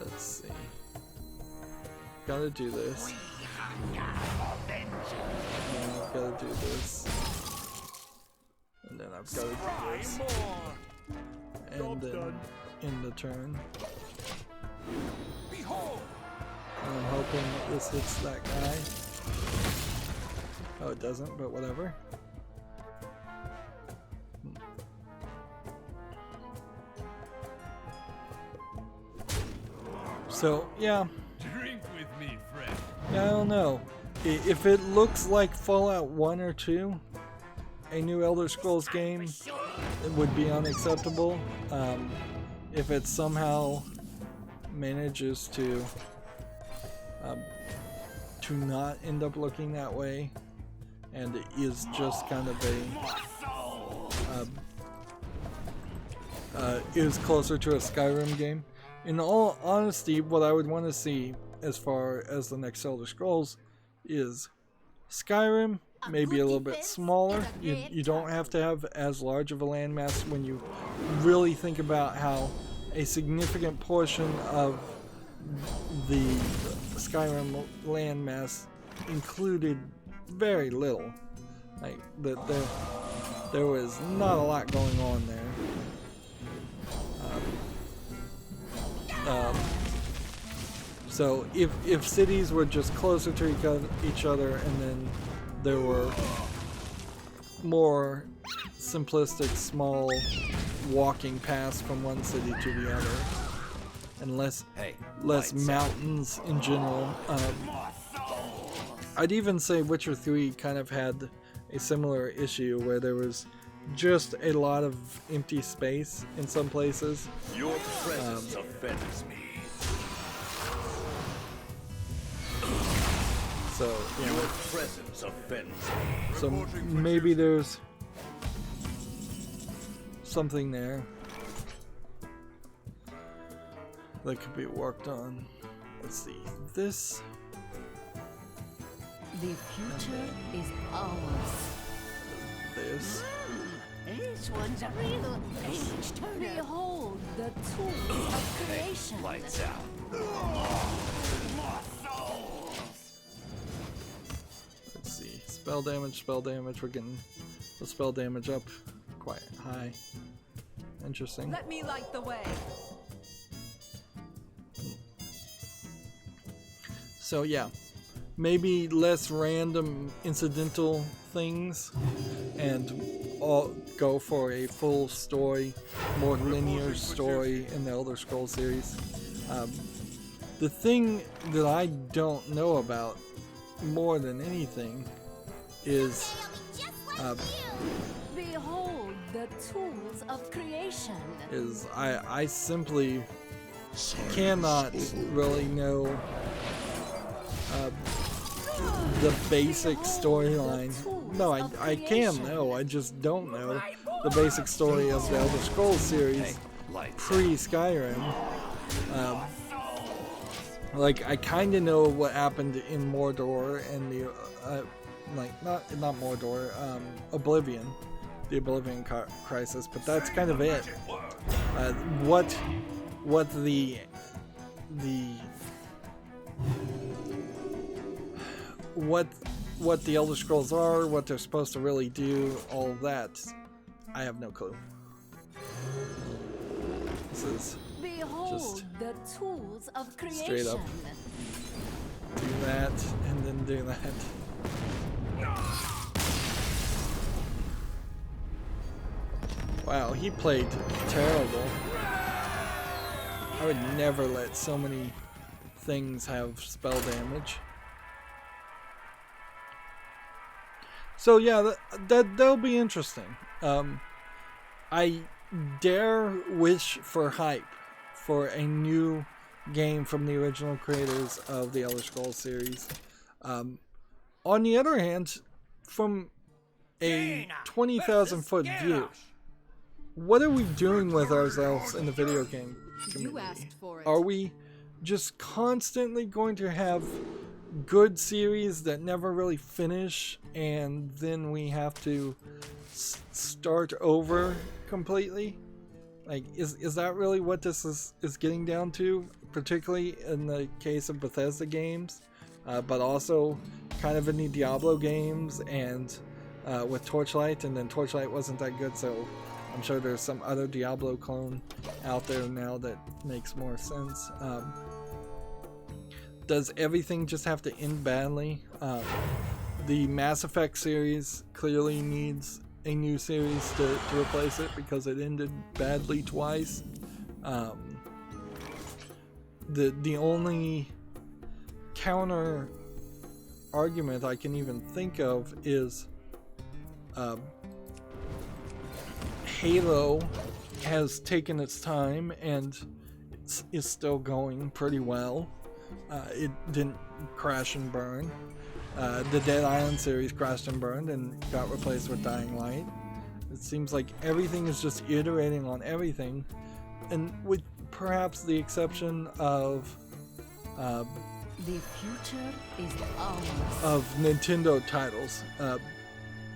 let's see. Gotta do this. I've gotta do this. And then I've gotta do this. And then in the turn. And I'm hoping that this hits that guy. Oh, it doesn't, but whatever. So, yeah. Drink with me, friend. I don't know. If it looks like Fallout 1 or 2, a new Elder Scrolls game, it would be unacceptable. If it somehow manages to not end up looking that way, and it is just kind of is closer to a Skyrim game. In all honesty, what I would want to see as far as the next Elder Scrolls is Skyrim, maybe a little bit smaller. You don't have to have as large of a landmass when you really think about how a significant portion of the Skyrim landmass included very little. Like, there was not a lot going on there. So if cities were just closer to each other, and then there were more simplistic, small walking paths from one city to the other, and less mountains in general. I'd even say Witcher 3 kind of had a similar issue where there was just a lot of empty space in some places. Your presence offends me. So, yeah. Your presence offends me. So maybe there's something there that could be worked on. Let's see. This. The future is ours. This. This one's a real page turner. Behold the tools of creation. Lights out. Let's see. Spell damage, spell damage. We're getting the spell damage up quite high. interesting. Let me light the way. So yeah, maybe less random incidental things, and all go for a full story, more linear story in the Elder Scrolls series. The thing that I don't know about more than anything is Behold the tools of creation. I simply cannot really know the basic storyline. No, I can know, I just don't know the basic story of the Elder Scrolls series pre-Skyrim. Like, I kind of know what happened in Mordor and the, like, not Mordor, Oblivion, the Oblivion Crisis, but that's kind of it. What the Elder Scrolls are, what they're supposed to really do, all of that, I have no clue. This is Behold the tools of creation. straight up do that and then do that. Wow, he played terrible. I would never let so many things have spell damage. So yeah, that'll be interesting. I dare wish for hype for a new game from the original creators of the Elder Scrolls series. On the other hand, from a 20,000 foot view, what are we doing with ourselves in the video game community? You asked for it. Are we just constantly going to have good series that never really finish, and then we have to start over completely? Like, is that really what this is getting down to, particularly in the case of Bethesda games, but also kind of in the Diablo games and with Torchlight, and then Torchlight wasn't that good, so I'm sure there's some other Diablo clone out there now that makes more sense. Does everything just have to end badly? The Mass Effect series clearly needs a new series to replace it because it ended badly twice. The only counter argument I can even think of is Halo has taken its time and is still going pretty well. It didn't crash and burn. The Dead Island series crashed and burned and got replaced with Dying Light. It seems like everything is just iterating on everything, and with perhaps the exception of The future is ours. of Nintendo titles.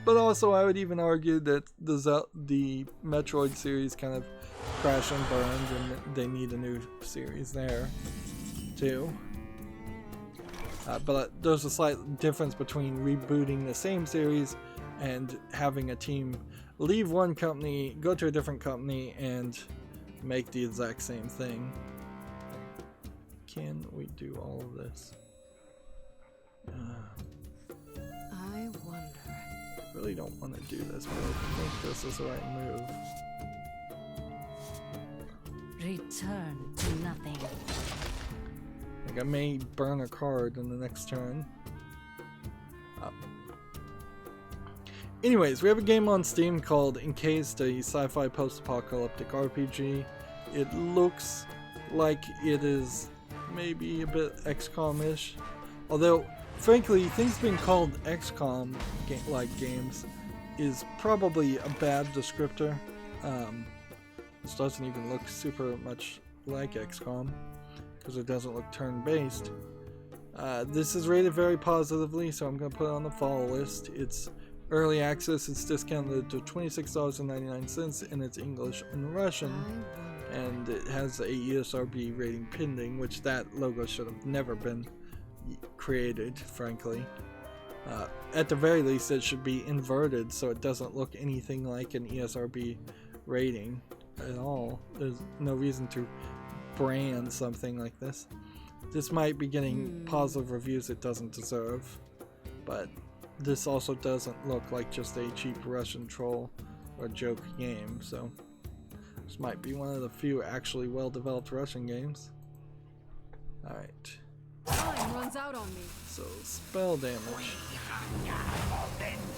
But also, I would even argue that the Metroid series kind of crashed and burned, and they need a new series there too. But there's a slight difference between rebooting the same series and having a team leave one company, go to a different company, and make the exact same thing. Can we do all of this? I wonder. I really don't want to do this, but I think this is the right move. Return to nothing. Like, I may burn a card in the next turn. Anyways, we have a game on Steam called Encased, a sci-fi post-apocalyptic RPG. It looks like it is maybe a bit XCOM-ish. Although, frankly, things being called XCOM-like games is probably a bad descriptor. This doesn't even look super much like XCOM, because it doesn't look turn-based. This is rated very positively, so I'm going to put it on the follow list. It's early access, it's discounted to $26.99 in its English and Russian, and it has a ESRB rating pending, which that logo should have never been created, frankly. At the very least, it should be inverted so it doesn't look anything like an ESRB rating. at all. There's no reason to brand something like this. This might be getting positive reviews it doesn't deserve, but this also doesn't look like just a cheap Russian troll or joke game, so this might be one of the few actually well-developed Russian games. Alright. Time runs out on me. So, spell damage.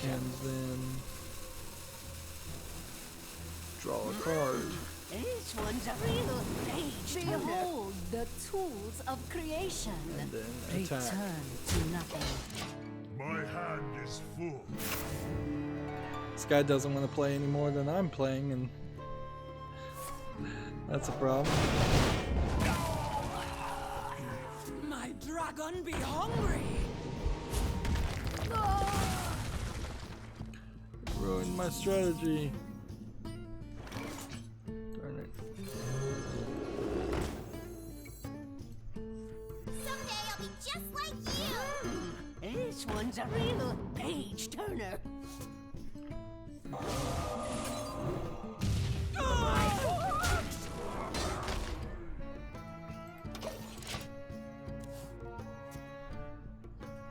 And then draw a card. This one's a real page. Behold the tools of creation. And then attack. Return to nothing. My hand is full. This guy doesn't want to play any more than I'm playing, and that's a problem. My dragon be hungry. Ruined my strategy. Darn it. Someday I'll be just like you. This one's a real page turner.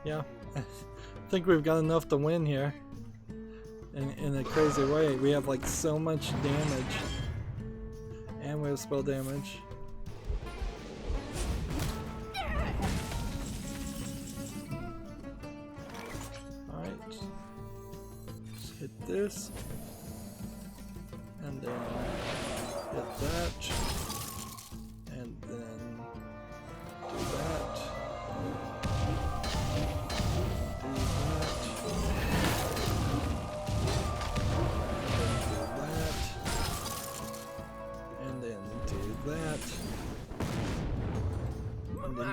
Yeah, I think we've got enough to win here. In a crazy way. We have like so much damage. And we have spell damage. Alright. Just hit this. And then hit that. And then do that.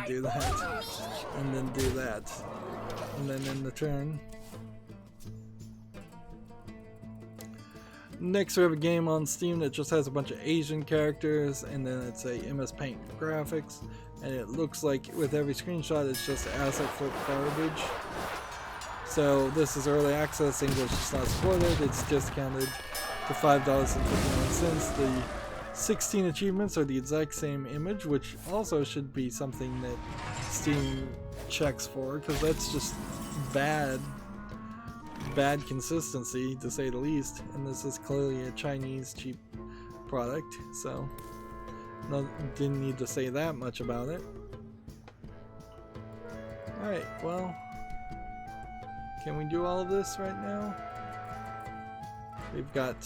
Do that, and then do that, and then end the turn. Next we have a game on Steam that just has a bunch of Asian characters, and then it's a MS Paint graphics, and it looks like with every screenshot it's just asset flip garbage. So this is early access, English is not supported, it's discounted to $5.59. The 16 achievements are the exact same image, which also should be something that Steam checks for, because that's just bad consistency to say the least, and this is clearly a Chinese cheap product, so didn't need to say that much about it. Alright, well, can we do all of this right now? We've got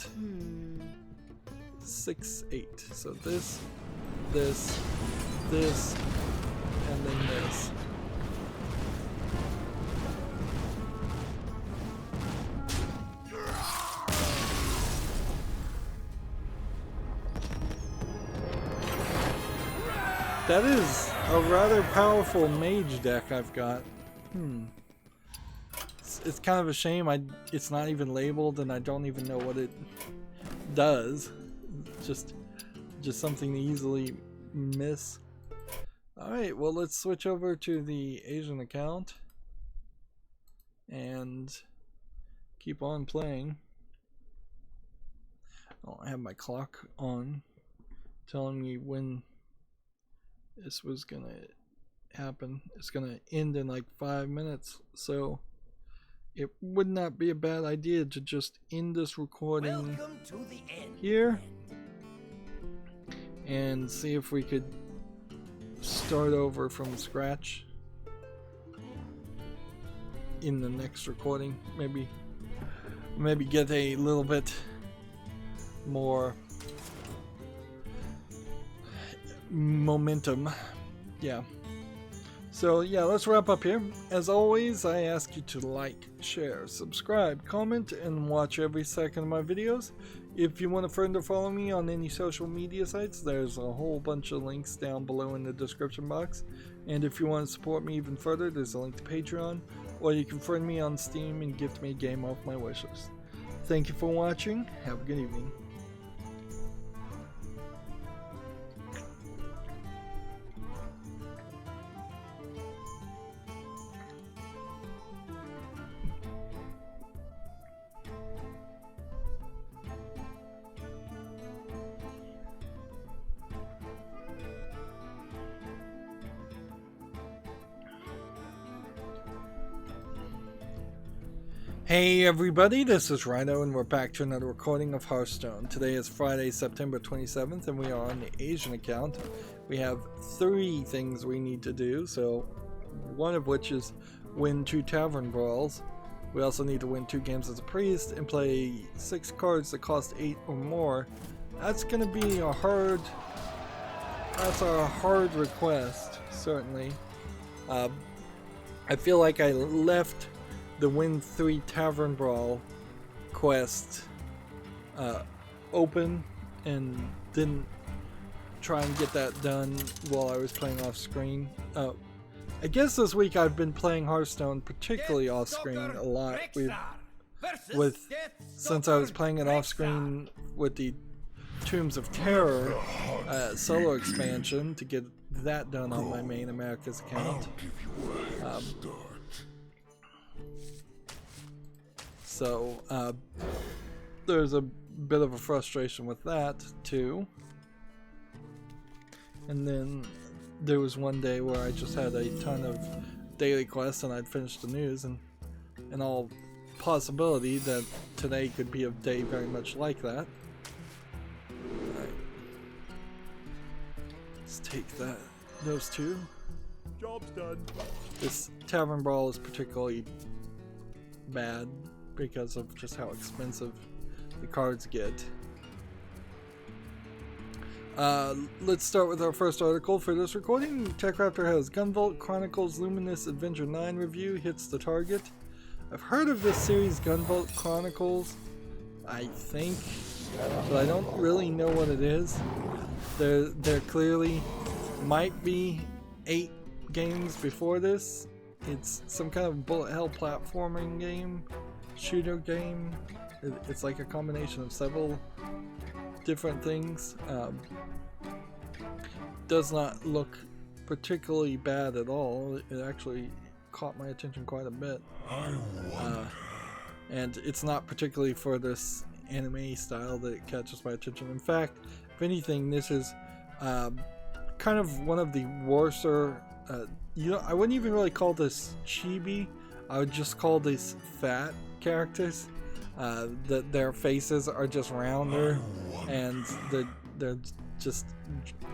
6, 8. So this, this, this, and then this. That is a rather powerful mage deck I've got. It's kind of a shame it's not even labeled and I don't even know what it does. Just something to easily miss. Alright, well let's switch over to the Asian account and keep on playing. I have my clock on telling me when this was gonna happen. It's gonna end in like 5 minutes, so it would not be a bad idea to just end this recording here and see if we could start over from scratch in the next recording. Maybe get a little bit more momentum. Yeah. So yeah, let's wrap up here. As always, I ask you to like, share, subscribe, comment, and watch every second of my videos. If you want to further follow me on any social media sites, there's a whole bunch of links down below in the description box. And if you want to support me even further, there's a link to Patreon, or you can friend me on Steam and gift me a game off my wishlist. Thank you for watching. Have a good evening. Hey everybody, this is Rydo and we're back to another recording of Hearthstone. Today is Friday, September 27th and we are on the Asian account. We have 3 things we need to do, so one of which is win 2 tavern brawls. We also need to win 2 games as a priest and play 6 cards that cost 8 or more. That's gonna be a hard request, certainly. I feel like I left the win 3 tavern brawl quest open and didn't try and get that done while I was playing off screen. I guess this week I've been playing Hearthstone particularly off screen a lot since I was playing it off screen with the Tombs of Terror solo expansion to get that done on my main Americas account. So there's a bit of a frustration with that too. And then there was one day where I just had a ton of daily quests and I'd finished the news, and in all possibility that today could be a day very much like that. Alright. Let's take those 2. Job's done. This tavern brawl is particularly bad because of just how expensive the cards get. Let's start with our first article for this recording. TechRaptor has Gunvolt Chronicles Luminous Avenger 9 review hits the target. I've heard of this series, Gunvolt Chronicles, I think, but I don't really know what it is. There clearly might be 8 games before this. It's some kind of bullet hell platforming game, shooter game. It's like a combination of several different things. Does not look particularly bad at all. It actually caught my attention quite a bit. And it's not particularly for this anime style that it catches my attention. In fact, if anything, this is kind of one of the worser, I wouldn't even really call this chibi. I would just call these fat characters. That their faces are just rounder and they're just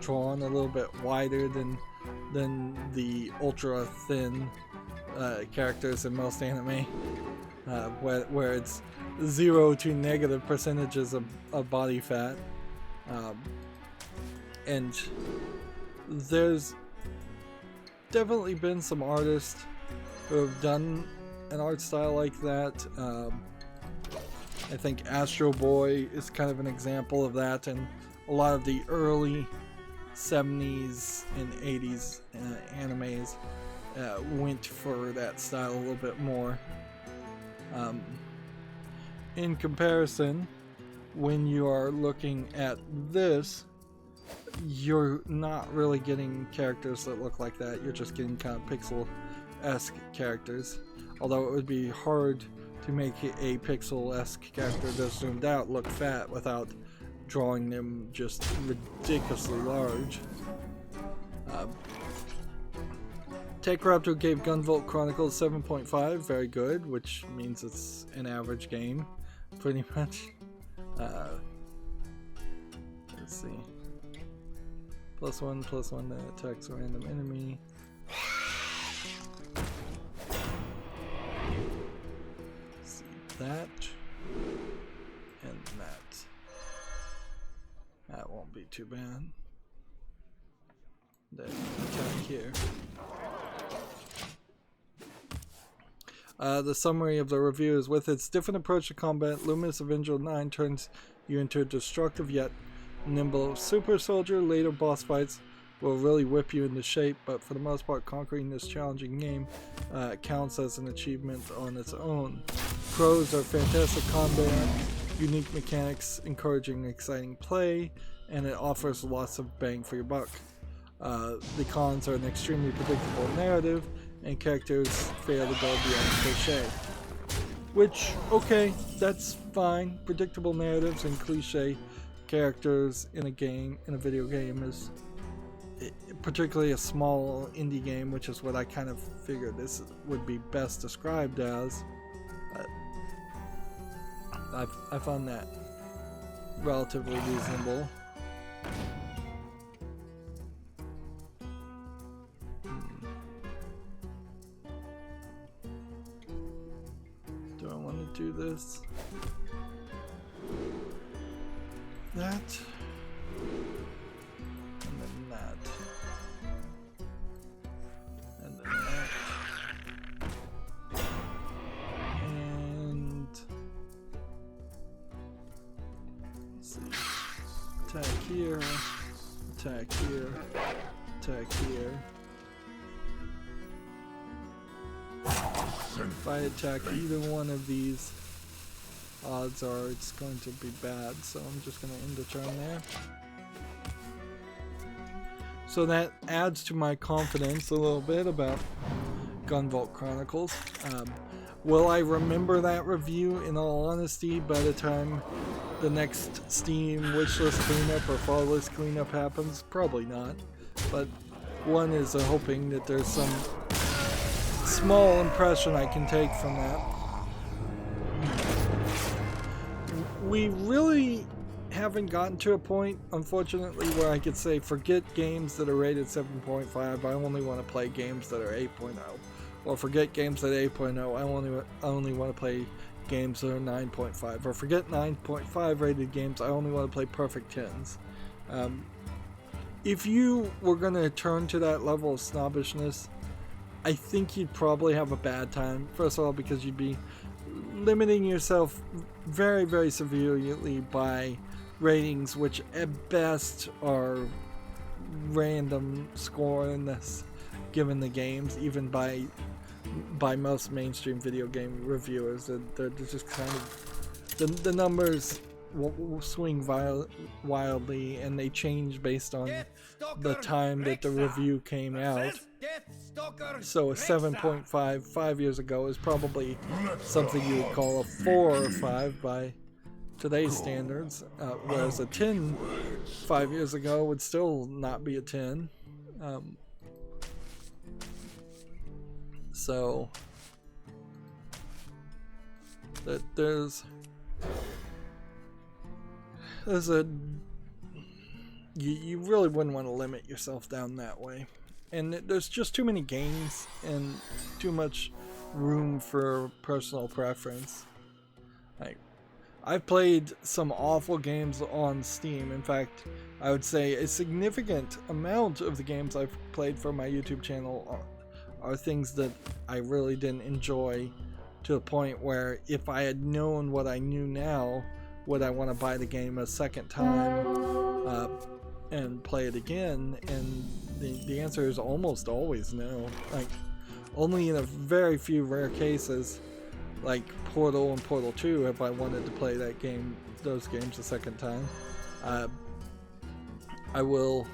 drawn a little bit wider than the ultra thin characters in most anime, where it's 0 to negative percentages of body fat. And there's definitely been some artists who have done an art style like that. I think Astro Boy is kind of an example of that, and a lot of the early 70s and 80s animes went for that style a little bit more. In comparison, when you are looking at this, you're not really getting characters that look like that. You're just getting kind of pixel-esque characters, although it would be hard to make a pixel-esque character that's zoomed out look fat without drawing them just ridiculously large. TechRaptor gave Gunvolt Chronicles 7.5, very good, which means it's an average game, pretty much. Let's see. +1/+1 that attacks a random enemy. That and that won't be too bad. Then attack here. The summary of the review is: with its different approach to combat, Luminous Avenger 9 turns you into a destructive yet nimble super soldier. Later boss fights will really whip you into shape, but for the most part conquering this challenging game counts as an achievement on its own. Pros are fantastic combat, unique mechanics, encouraging exciting play, and it offers lots of bang for your buck. The cons are an extremely predictable narrative, and characters fail to go beyond cliche. Which, okay, that's fine. Predictable narratives and cliche characters in a video game is particularly a small indie game, which is what I kind of figured this would be best described as. I found that relatively reasonable. Do I want to do this? That. And then that. And then that. And let's see. Attack here. Attack here. Attack here. If I attack either one of these, odds are it's going to be bad, so I'm just going to end the turn there. So that adds to my confidence a little bit about Gunvolt Chronicles. Will I remember that review? In all honesty, by the time the next Steam wishlist cleanup or fall list cleanup happens? Probably not. But one is hoping that there's some small impression I can take from that. We really haven't gotten to a point, unfortunately, where I could say forget games that are rated 7.5, I only want to play games that are 8.0. Or forget games that are 8.0, I only want to play games that are 9.5. Or forget 9.5 rated games, I only want to play perfect 10s. If you were going to turn to that level of snobbishness, I think you'd probably have a bad time. First of all, because you'd be limiting yourself very, very severely by ratings which at best are random scoreness given the games, even by most mainstream video game reviewers. They're just kind of the numbers will swing wildly, and they change based on the time that the review came out. So a 7.5 5 years ago is probably something you would call a 4 or 5 by today's standards, whereas a 10 5 years ago would still not be a 10. So that there's a you really wouldn't want to limit yourself down that way, and there's just too many games and too much room for personal preference. Like, I've played some awful games on Steam. In fact, I would say a significant amount of the games I've played for my YouTube channel are things that I really didn't enjoy, to the point where if I had known what I knew now, would I want to buy the game a second time and play it again? And the answer is almost always no. Like, only in a very few rare cases, like Portal and Portal 2, have I wanted to play those games a second time. I will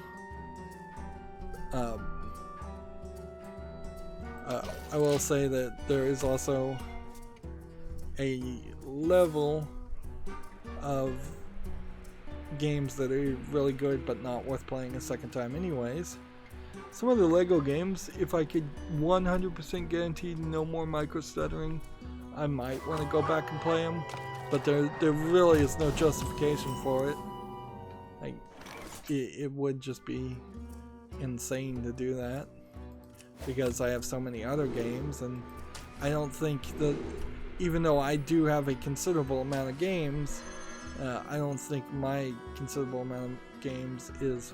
say that there is also a level of games that are really good but not worth playing a second time anyways. Some of the Lego games, if I could 100% guarantee no more micro stuttering, I might want to go back and play them, but there really is no justification for it. Like, it would just be insane to do that, because I have so many other games, and I don't think that, even though I do have a considerable amount of games, I don't think my considerable amount of games is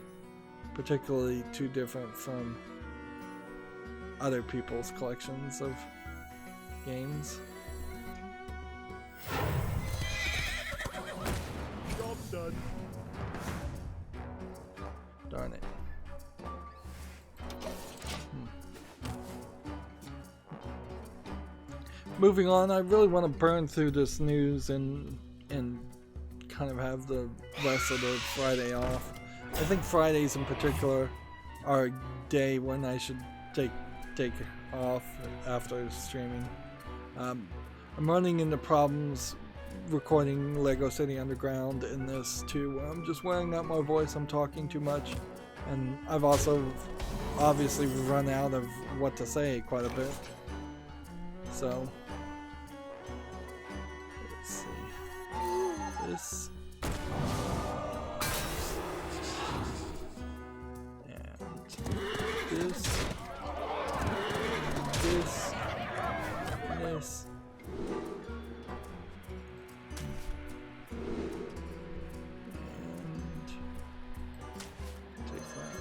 particularly too different from other people's collections of games. Job done. Darn it. Moving on, I really want to burn through this news and kind of have the rest of the Friday off. I think Fridays in particular are a day when I should take off after streaming. I'm running into problems recording Lego City Underground in this too. I'm just wearing out my voice, I'm talking too much, and I've also obviously run out of what to say quite a bit. So let's see. this. And this. This. This. And take that.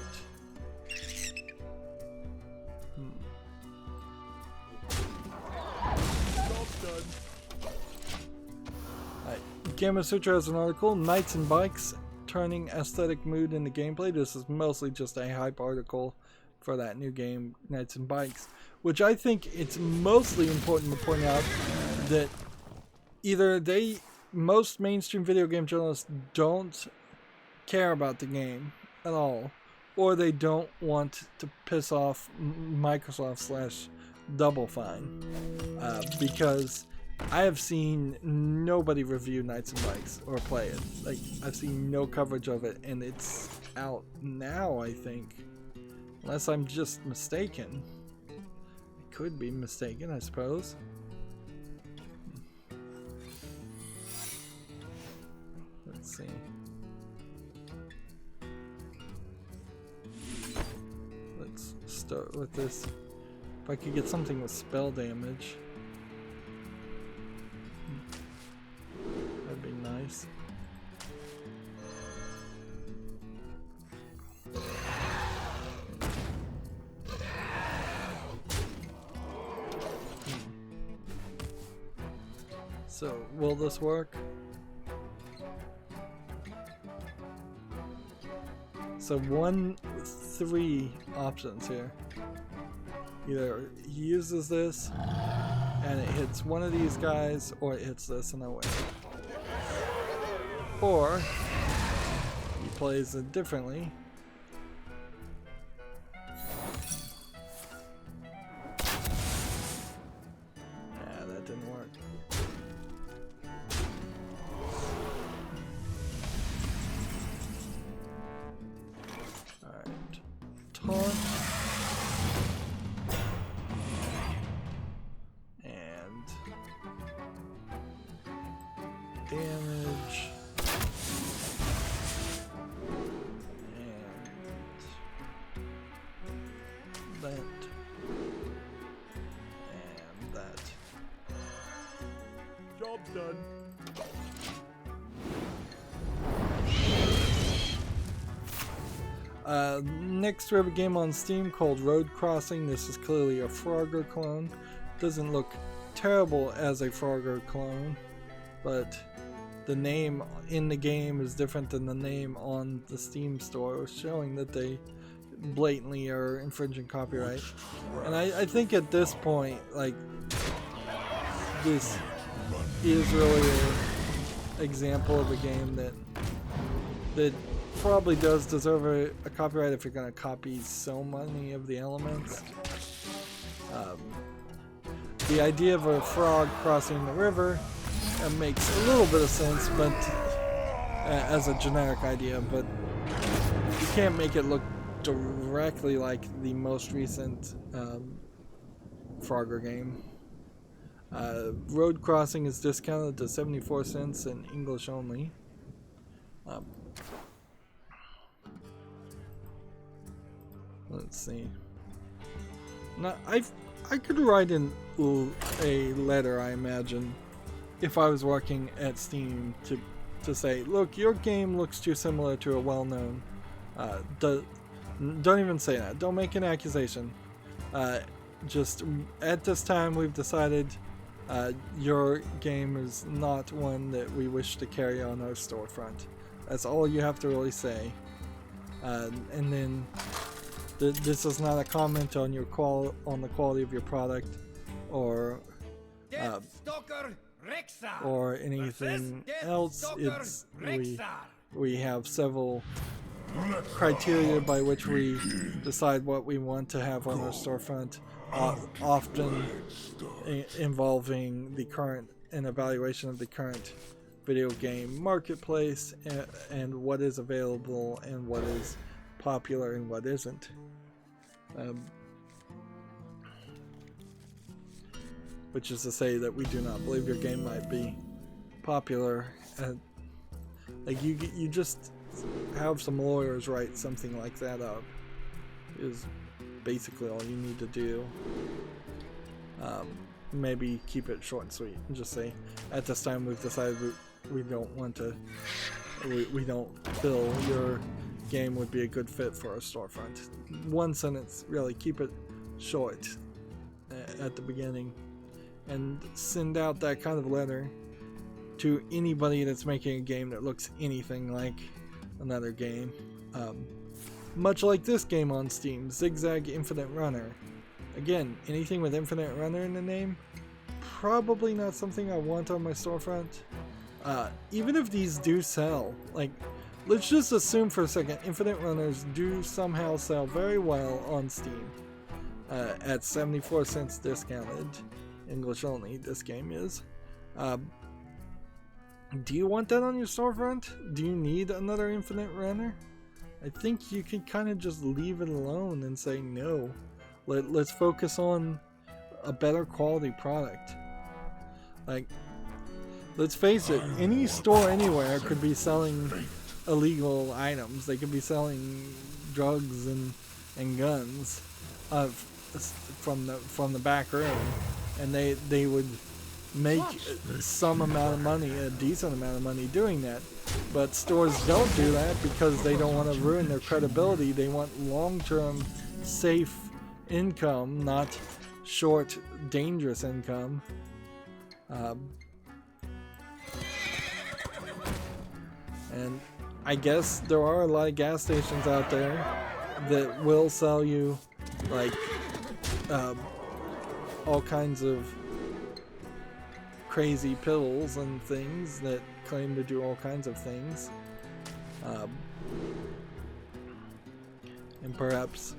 Gamma Sutra has an article, Knights and Bikes, Turning Aesthetic Mood into Gameplay. This is mostly just a hype article for that new game, Knights and Bikes, which I think it's mostly important to point out that either most mainstream video game journalists don't care about the game at all, or they don't want to piss off Microsoft / Double Fine, because I have seen nobody review Knights and Bikes or play it. Like, I've seen no coverage of it, and it's out now, I think. Unless I'm just mistaken. I could be mistaken, I suppose. Let's see. Let's start with this. If I could get something with spell damage. That'd be nice. So, will this work? So 3 options here. Either he uses this and it hits one of these guys, or it hits this and I win. Or he plays it differently. Yeah, that didn't work. Alright. Taunt. And damage. That and that. Job's done. Next we have a game on Steam called Road Crossing. This is clearly a Frogger clone. Doesn't look terrible as a Frogger clone, but the name in the game is different than the name on the Steam store, showing that they blatantly are infringing copyright. And I think at this point, like, this is really an example of a game that probably does deserve a copyright if you're going to copy so many of the elements. The idea of a frog crossing the river makes a little bit of sense, but as a generic idea, but you can't make it look directly like the most recent Frogger game. Road Crossing is discounted to 74 cents in English only. Let's see. Now, I could write in a letter, I imagine, if I was working at Steam to say, look, your game looks too similar to a well-known. Don't even say that. Don't make an accusation. Just at this time, we've decided your game is not one that we wish to carry on our storefront. That's all you have to really say. And then this is not a comment on your on the quality of your product or anything else. It's we have several criteria by which we decide what we want to have on our storefront, often involving an evaluation of the current video game marketplace and what is available and what is popular and what isn't. Which is to say that we do not believe your game might be popular Like you just have some lawyers write something like that up is basically all you need to do. Maybe keep it short and sweet and just say, at this time we've decided we don't want to, we don't feel your game would be a good fit for our storefront. One sentence, really, keep it short at the beginning, and send out that kind of letter to anybody that's making a game that looks anything like another game. Much like this game on Steam, Zigzag Infinite Runner. Again, anything with Infinite Runner in the name, probably not something I want on my storefront. Even if these do sell, like, let's just assume for a second Infinite Runners do somehow sell very well on Steam. At 74 cents discounted, English only, this game is. Do you want that on your storefront? Do you need another Infinite Runner? I think you can kind of just leave it alone and say no. Let's focus on a better quality product. Like, let's face it, any store anywhere could be selling illegal items. They could be selling drugs and guns from the back room, and they would make some amount of money, a decent amount of money doing that. But stores don't do that because they don't want to ruin their credibility. They want long-term, safe income, not short, dangerous income. And I guess there are a lot of gas stations out there that will sell you like all kinds of crazy pills and things that claim to do all kinds of things. And perhaps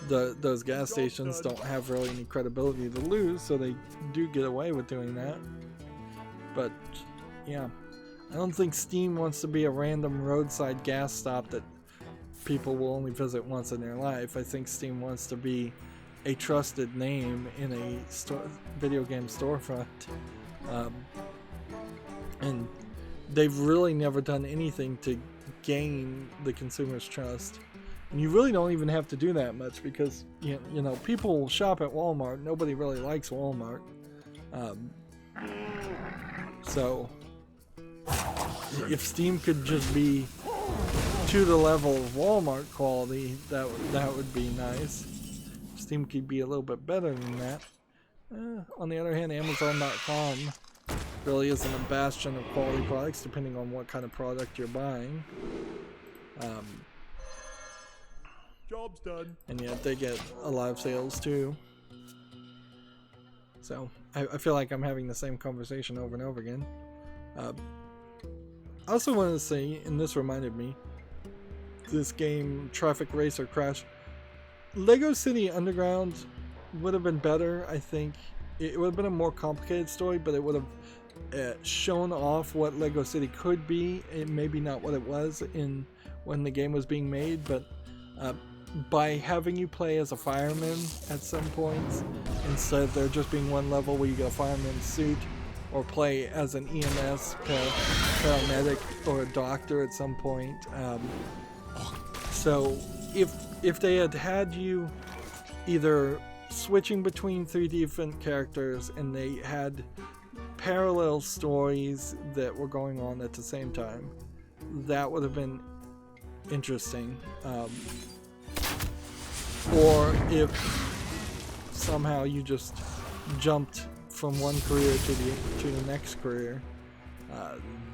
those gas stations don't have really any credibility to lose, so they do get away with doing that. But yeah, I don't think Steam wants to be a random roadside gas stop that people will only visit once in their life. I think Steam wants to be a trusted name in a video game storefront. And they've really never done anything to gain the consumer's trust. And you really don't even have to do that much because, you know, people shop at Walmart. Nobody really likes Walmart. So if Steam could just be to the level of Walmart quality, that would be nice. Steam could be a little bit better than that. On the other hand, Amazon.com really isn't a bastion of quality products, depending on what kind of product you're buying. Job's done. And yet they get a lot of sales too. So I feel like I'm having the same conversation over and over again. I also wanted to say, and this reminded me, this game, Traffic Racer Crash, Lego City Underground would have been better, I think. It would have been a more complicated story, but it would have shown off what Lego City could be, and maybe not what it was when the game was being made, but by having you play as a fireman at some points, instead of there just being one level where you get a fireman's suit, or play as an EMS paramedic or a doctor at some point. So if they had you either switching between 3 different characters and they had parallel stories that were going on at the same time, that would have been interesting. Or if somehow you just jumped from one career to the next career,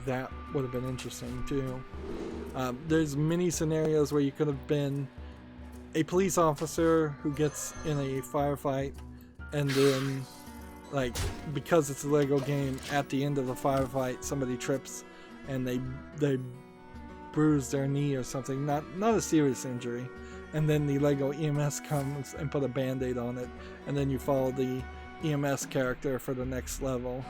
that would have been interesting too. There's many scenarios where you could have been a police officer who gets in a firefight, and then, like, because it's a Lego game, at the end of the firefight somebody trips and they bruise their knee or something, not a serious injury, and then the Lego EMS comes and put a band-aid on it, and then you follow the EMS character for the next level,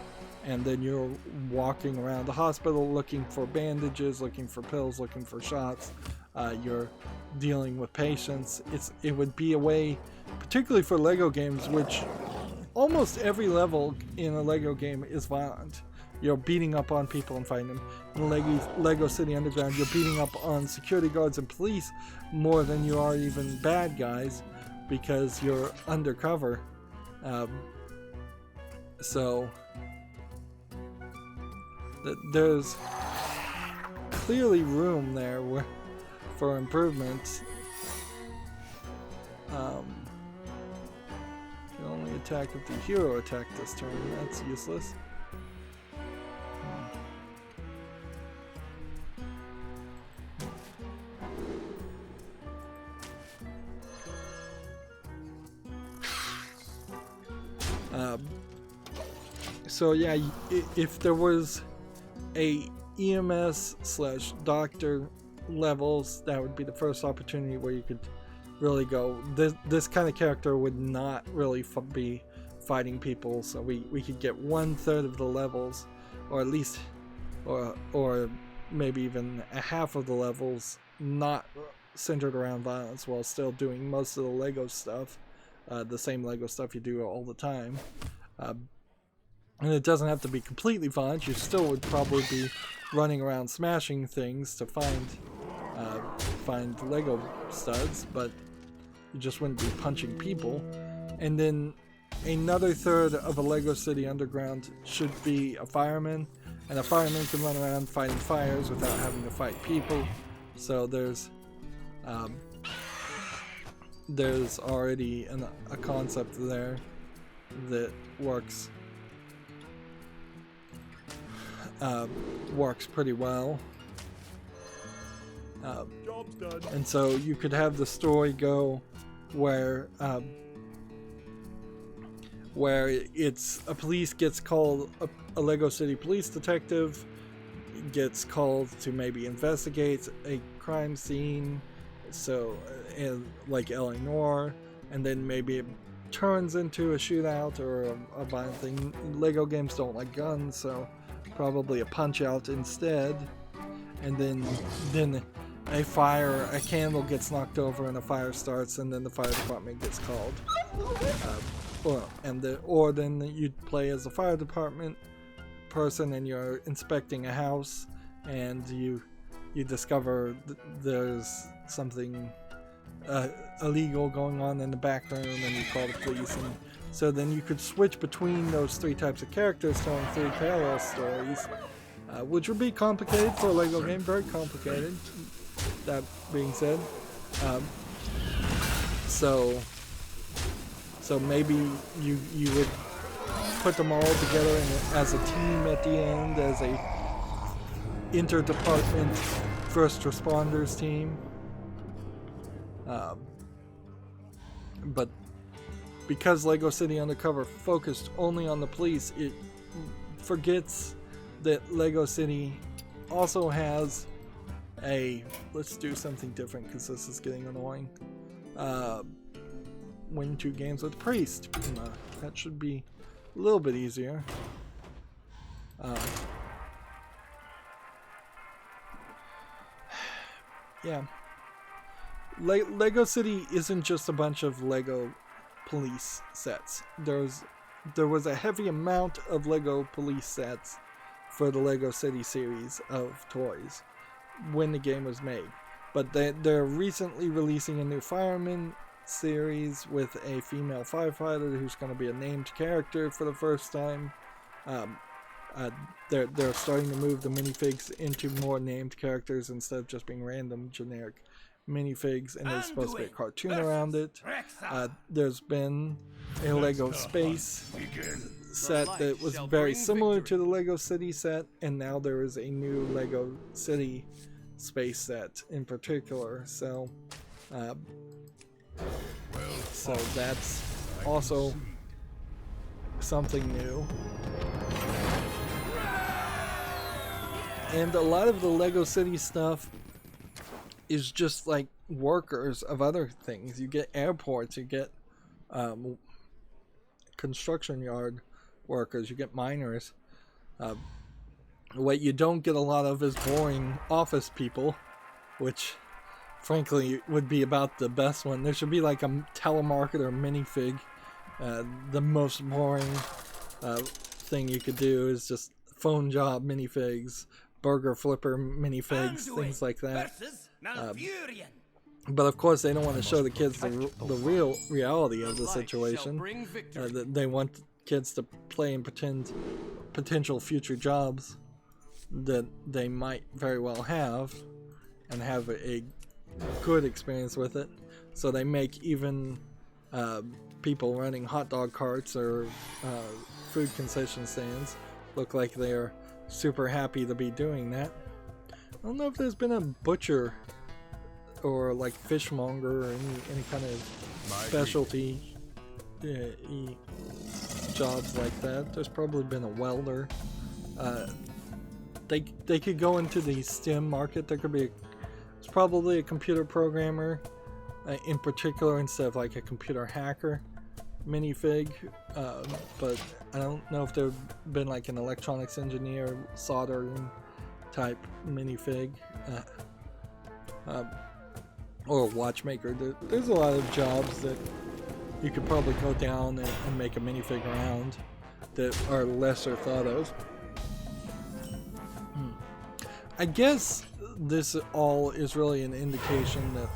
and then you're walking around the hospital looking for bandages, looking for pills, looking for shots. You're dealing with patients. It would be a way, particularly for Lego games, which almost every level in a Lego game is violent. you're beating up on people and fighting them. In Lego City Underground, you're beating up on security guards and police more than you are even bad guys because you're undercover. So there's clearly room there for improvements. You can only attack if the hero attacked this turn. That's useless. So yeah, if there was a EMS/doctor levels, that would be the first opportunity where you could really go. This kind of character would not really be fighting people, so we could get 1/3 of the levels, or at least, or maybe even a half of the levels not centered around violence, while still doing most of the Lego stuff, the same Lego stuff you do all the time. And it doesn't have to be completely violent. You still would probably be running around smashing things to find Lego studs, but you just wouldn't be punching people. And then another third of a Lego City Underground should be a fireman, and a fireman can run around fighting fires without having to fight people. So there's already a concept there that works pretty well. Job's done. And so you could have the story go where it's a police gets called, a Lego City police detective gets called to maybe investigate a crime scene, so like L.A. Noire, and then maybe it turns into a shootout or a violent thing. Lego games don't like guns, so probably a punch out instead. And then a candle gets knocked over and a fire starts, and then the fire department gets called. Or then you'd play as a fire department person and you're inspecting a house, and you discover there's something illegal going on in the back room, and you call the police. And so then you could switch between those three types of characters, telling three parallel stories, which would be complicated for a Lego game, very complicated. That being said, so maybe you would put them all together as a team at the end, as a interdepartment first responders team. But because Lego City Undercover focused only on the police, it forgets that Lego City also has let's do something different because this is getting annoying. Win 2 games with Priest. That should be a little bit easier. Yeah. Lego City isn't just a bunch of Lego police sets. There was a heavy amount of Lego police sets for the Lego City series of toys when the game was made. But they're recently releasing a new fireman series with a female firefighter who's going to be a named character for the first time. They're starting to move the minifigs into more named characters instead of just being random generic minifigs, and there's supposed to be a cartoon around it. There's been a Lego Space set that was very similar to the Lego City set, and now there is a new Lego City Space set in particular. So that's also something new. And a lot of the Lego City stuff is just like workers of other things. You get airports, you get construction yard workers, you get miners. What you don't get a lot of is boring office people, which frankly would be about the best one. There should be like a telemarketer minifig. The most boring thing you could do is just phone job minifigs, burger flipper minifigs, things like that. But of course, they don't want to show the kids the real reality of the situation. They want kids to play and pretend potential future jobs that they might very well have, and have a good experience with it. So they make even people running hot dog carts or food concession stands look like they're super happy to be doing that. I don't know if there's been a butcher or like fishmonger or any kind of specialty jobs like that. There's probably been a welder. They could go into the STEM market. There could be it's probably a computer programmer in particular instead of like a computer hacker minifig, but I don't know if there's been like an electronics engineer soldering type minifig. Or a watchmaker. There's a lot of jobs that you could probably go down and make a minifig around that are lesser thought of. I guess this all is really an indication that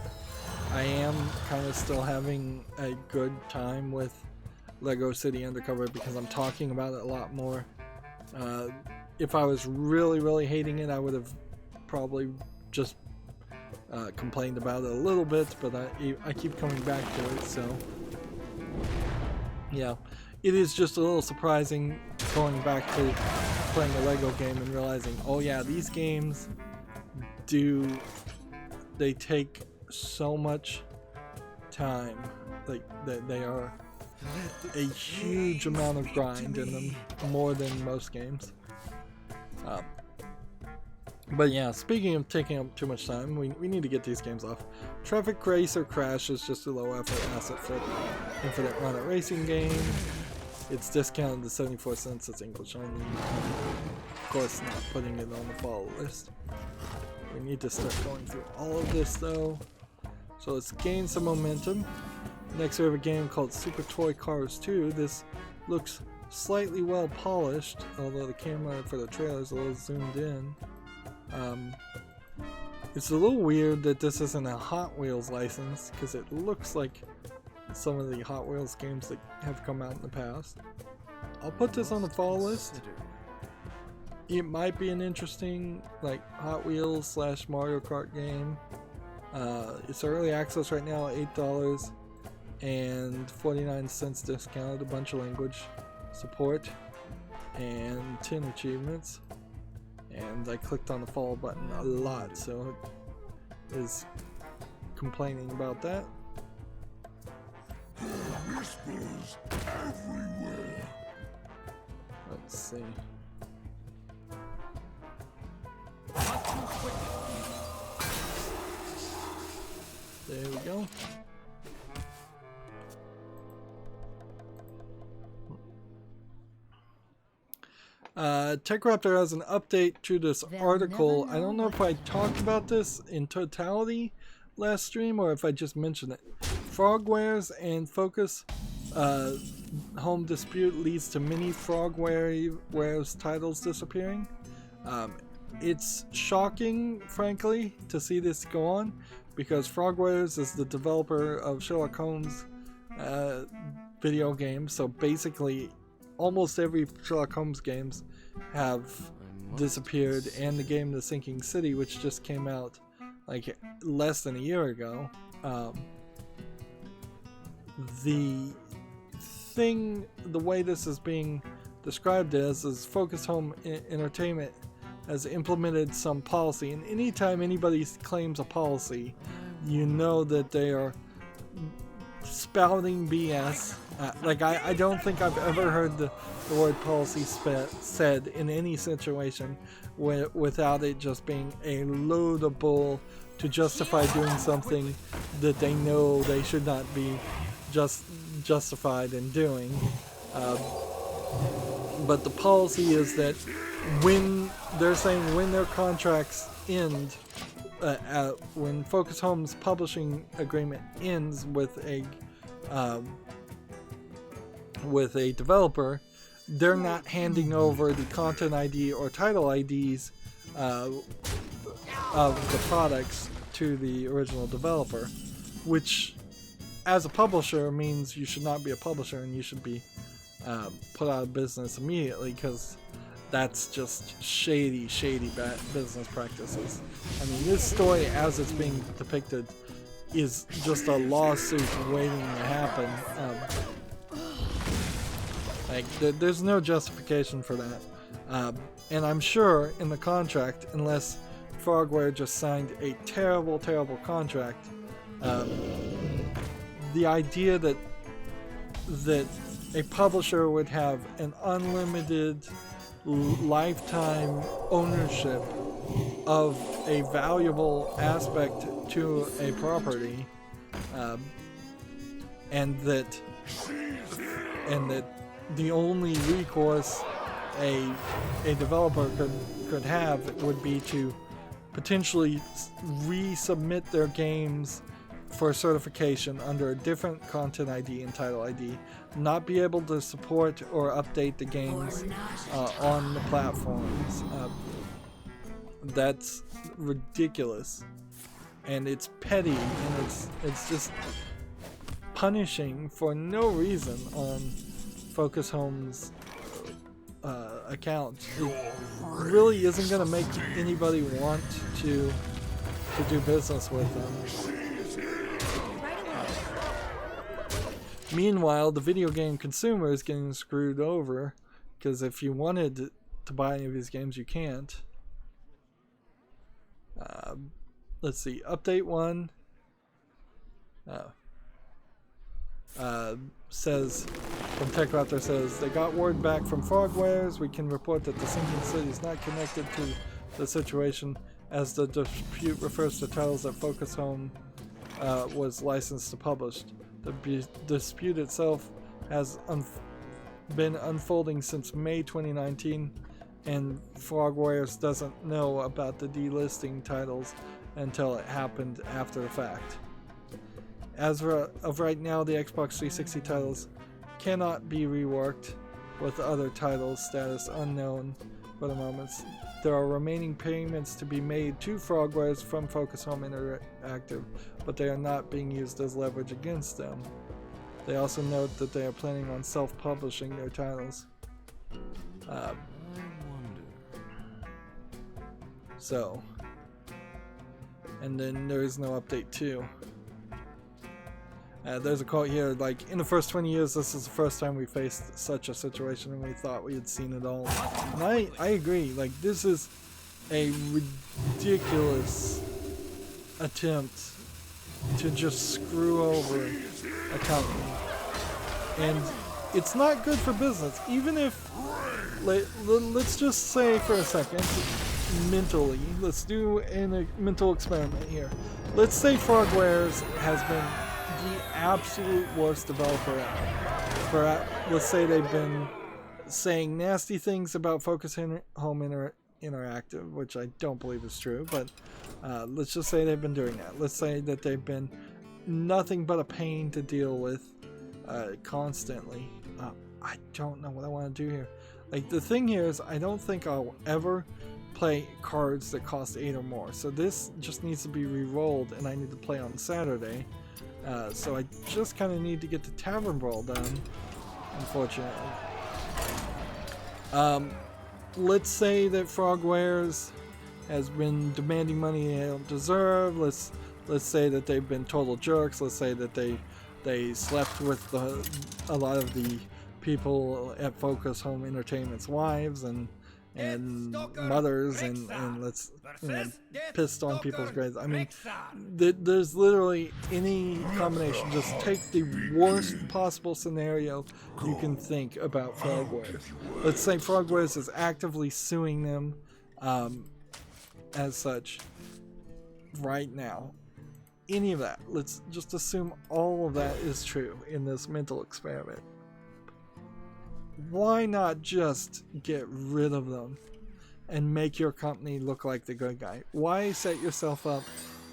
I am kind of still having a good time with Lego City Undercover because I'm talking about it a lot more. If I was really hating it, I would have probably just complained about it a little bit, but I keep coming back to it, so yeah. It is just a little surprising going back to playing a Lego game and realizing, oh yeah, these games they take so much time. Like, they are a huge amount of grind in them, more than most games. But yeah, speaking of taking up too much time, we need to get these games off. Traffic Racer Crash is just a low effort asset flip infinite runner racing game. It's discounted to 74 cents, it's English only. Of course, not putting it on the follow list. We need to start going through all of this though. So let's gain some momentum. Next we have a game called Super Toy Cars 2. This looks slightly well polished, although the camera for the trailer is a little zoomed in. It's a little weird that this isn't a Hot Wheels license, because it looks like some of the Hot Wheels games that have come out in the past. I'll put this on the follow list. It might be an interesting like Hot Wheels / Mario Kart game. It's early access right now at $8 and 49 cents discounted, a bunch of language support and 10 achievements. And I clicked on the follow button a lot, so it is complaining about that. Whispers everywhere. Let's see. There we go. TechRaptor has an update to this article. I don't know if I talked about this in totality last stream or if I just mentioned it. Frogwares and Focus home dispute leads to many Frogwares titles disappearing. It's shocking, frankly, to see this go on, because Frogwares is the developer of Sherlock Holmes video game, so basically almost every Sherlock Holmes games have disappeared, and the game The Sinking City, which just came out like less than a year ago. The way this is being described is Focus Home Entertainment has implemented some policy, and anytime anybody claims a policy, you know that they are spouting BS. I don't think I've ever heard the word policy said in any situation without it just being a load of bull to justify doing something that they know they should not be justified in doing. But the policy is that when they're saying when their contracts end, when Focus Home's publishing agreement ends with a developer, they're not handing over the content ID or title IDs of the products to the original developer, which as a publisher means you should not be a publisher and you should be put out of business immediately, because that's just shady business practices. I mean, this story as it's being depicted is just a lawsuit waiting to happen. There's no justification for that. And I'm sure in the contract, unless Frogware just signed a terrible contract, the idea that a publisher would have an unlimited lifetime ownership of a valuable aspect to a property, and that the only recourse a developer could have would be to potentially resubmit their games for certification under a different content ID and title ID, not be able to support or update the games on the platforms. That's ridiculous, and it's petty, and it's just punishing for no reason on Focus Home's account. It really isn't going to make anybody want to do business with them. Meanwhile, the video game consumer is getting screwed over, because if you wanted to buy any of these games, you can't. Let's see, update 1 says, from TechRaptor says, they got word back from Frogwares. We can report that the sinking city is not connected to the situation, as the dispute refers to titles that Focus Home was licensed to publish. The dispute itself has been unfolding since May 2019, and Frogwares doesn't know about the delisting titles until it happened after the fact. As of right now, the Xbox 360 titles cannot be reworked, with other titles status unknown for the moment. There are remaining payments to be made to Frogwares from Focus Home Interactive, but they are not being used as leverage against them. They also note that they are planning on self-publishing their titles. So, and then there is no update 2. There's a quote here, like, in the first 20 years, this is the first time we faced such a situation, and we thought we had seen it all. And I agree, like, this is a ridiculous attempt to just screw over a company. And it's not good for business. Even if, let's just say for a second, mentally, let's do a mental experiment here. Let's say Frogwares has been the absolute worst developer ever. Let's say they've been saying nasty things about Focus Home Interactive, which I don't believe is true, but let's just say they've been doing that. Let's say that they've been nothing but a pain to deal with constantly. I don't know what I want to do here. Like, the thing here is, I don't think I'll ever play cards that cost 8 or more. So this just needs to be re-rolled, and I need to play on Saturday. So I just kind of need to get the Tavern Brawl done, unfortunately. Let's say that Frogwares has been demanding money they don't deserve. Let's say that they've been total jerks. Let's say that they slept with a lot of the people at Focus Home Entertainment's wives and mothers, and let's, pissed on people's grades. I mean, there's literally any combination. Just take the worst possible scenario you can think about Frogwares. Let's say Frogwares is actively suing them as such right now. Any of that. Let's just assume all of that is true in this mental experiment. Why not just get rid of them and make your company look like the good guy? Why set yourself up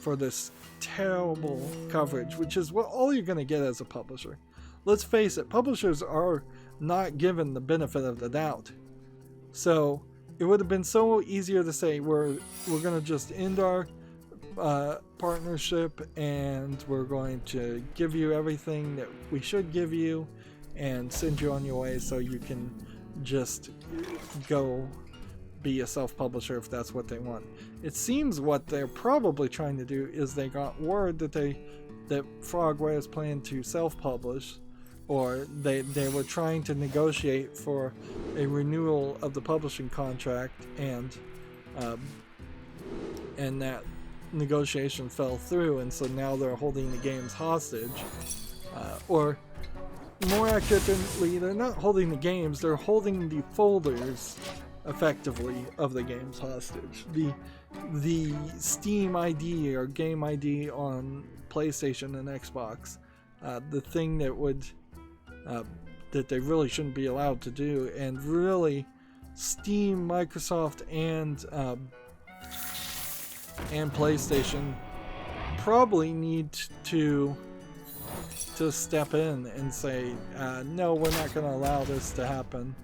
for this terrible coverage, which is what all you're going to get as a publisher? Let's face it, publishers are not given the benefit of the doubt. So it would have been so easier to say we're going to just end our partnership, and we're going to give you everything that we should give you and send you on your way so you can just go be a self-publisher if that's what they want. It seems what they're probably trying to do is they got word that Frogware is planning to self-publish, or they were trying to negotiate for a renewal of the publishing contract, and that negotiation fell through, and so now they're holding the games hostage. Or more accurately, they're not holding the games, they're holding the folders effectively of the games hostage. The Steam ID or game ID on PlayStation and Xbox, the thing that would that they really shouldn't be allowed to do, and really Steam, Microsoft, and PlayStation probably need to step in and say, no, we're not going to allow this to happen.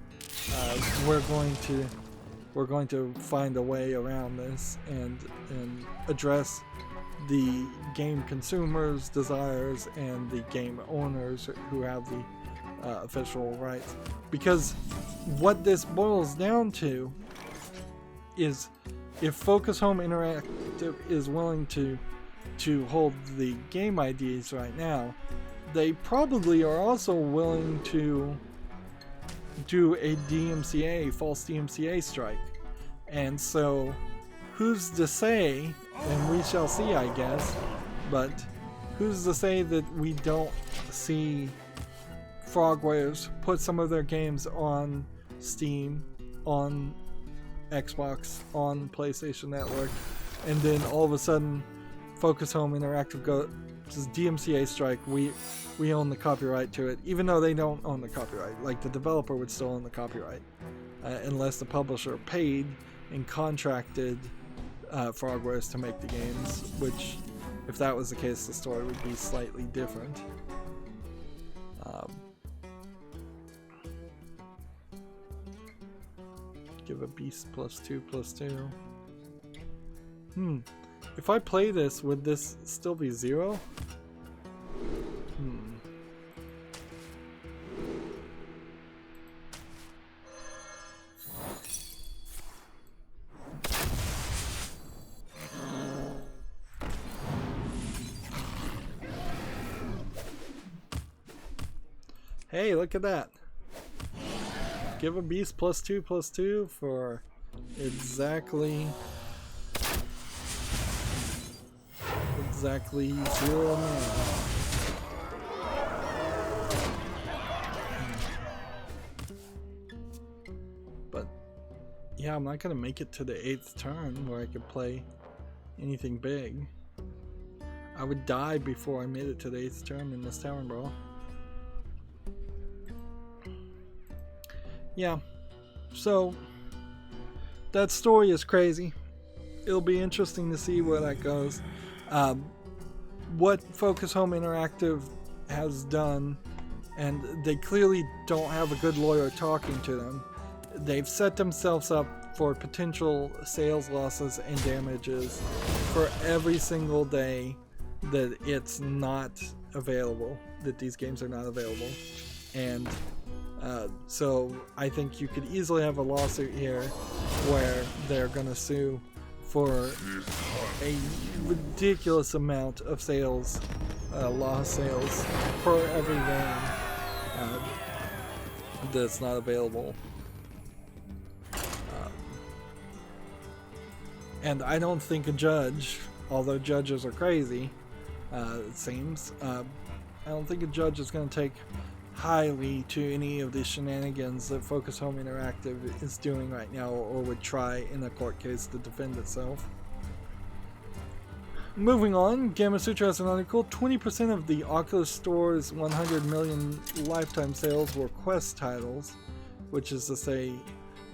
We're going to find a way around this and address the game consumers' desires and the game owners who have the official rights. Because what this boils down to is, if Focus Home Interactive is willing to hold the game IDs right now, they probably are also willing to do a DMCA, false DMCA strike. And so, who's to say, and we shall see, I guess, but who's to say that we don't see Frogwares put some of their games on Steam, on Xbox, on PlayStation Network, and then all of a sudden Focus Home Interactive goes DMCA strike, we own the copyright to it, even though they don't own the copyright. Like, the developer would still own the copyright, unless the publisher paid and contracted Frogwares to make the games, which, if that was the case, the story would be slightly different. Give a beast +2/+2. If I play this, would this still be 0? Hey, look at that. Give a beast +2/+2 for exactly 0 mana. But yeah, I'm not gonna make it to the 8th turn where I could play anything big. I would die before I made it to the 8th turn in this Tavern Brawl. Yeah, so that story is crazy. It'll be interesting to see where that goes. What Focus Home Interactive has done, and they clearly don't have a good lawyer talking to them. They've set themselves up for potential sales losses and damages for every single day that it's not available, that these games are not available. And so I think you could easily have a lawsuit here where they're going to sue for a ridiculous amount of sales, lost sales for every game that's not available. And I don't think a judge, although judges are crazy, it seems, I don't think a judge is going to take highly to any of the shenanigans that Focus Home Interactive is doing right now, or would try in a court case to defend itself. Moving on, Gamasutra has an article. 20% of the Oculus Store's 100 million lifetime sales were Quest titles, which is to say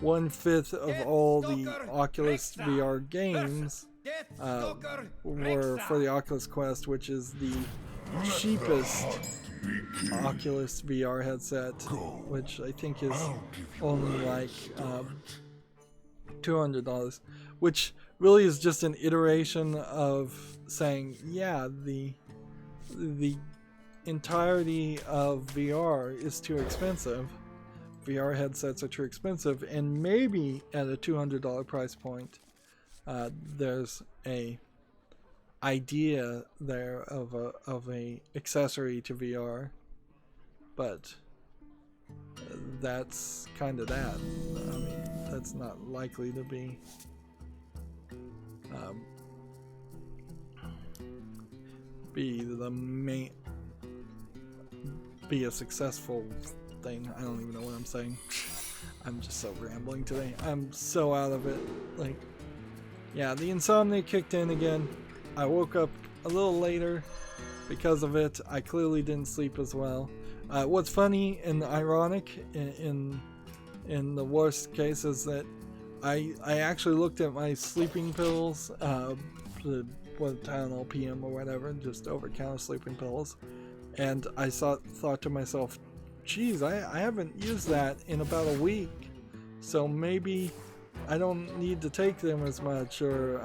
1/5 of all the Oculus VR games were for the Oculus Quest, which is the cheapest Oculus VR headset, which I think is only like $200, which really is just an iteration of saying, yeah, the entirety of VR is too expensive. VR headsets are too expensive, and maybe at a $200 price point, there's a idea there of a accessory to VR, but that's kind of that. I mean, that's not likely to be the main, be a successful thing. I don't even know what I'm saying. I'm just so rambling today. I'm so out of it. Like, yeah, the insomnia kicked in again. I woke up a little later because of it. I clearly didn't sleep as well. What's funny and ironic in the worst case is that I actually looked at my sleeping pills, I don't know, PM or whatever, just over-the-counter sleeping pills, and I thought to myself, geez, I haven't used that in about a week, so maybe I don't need to take them as much or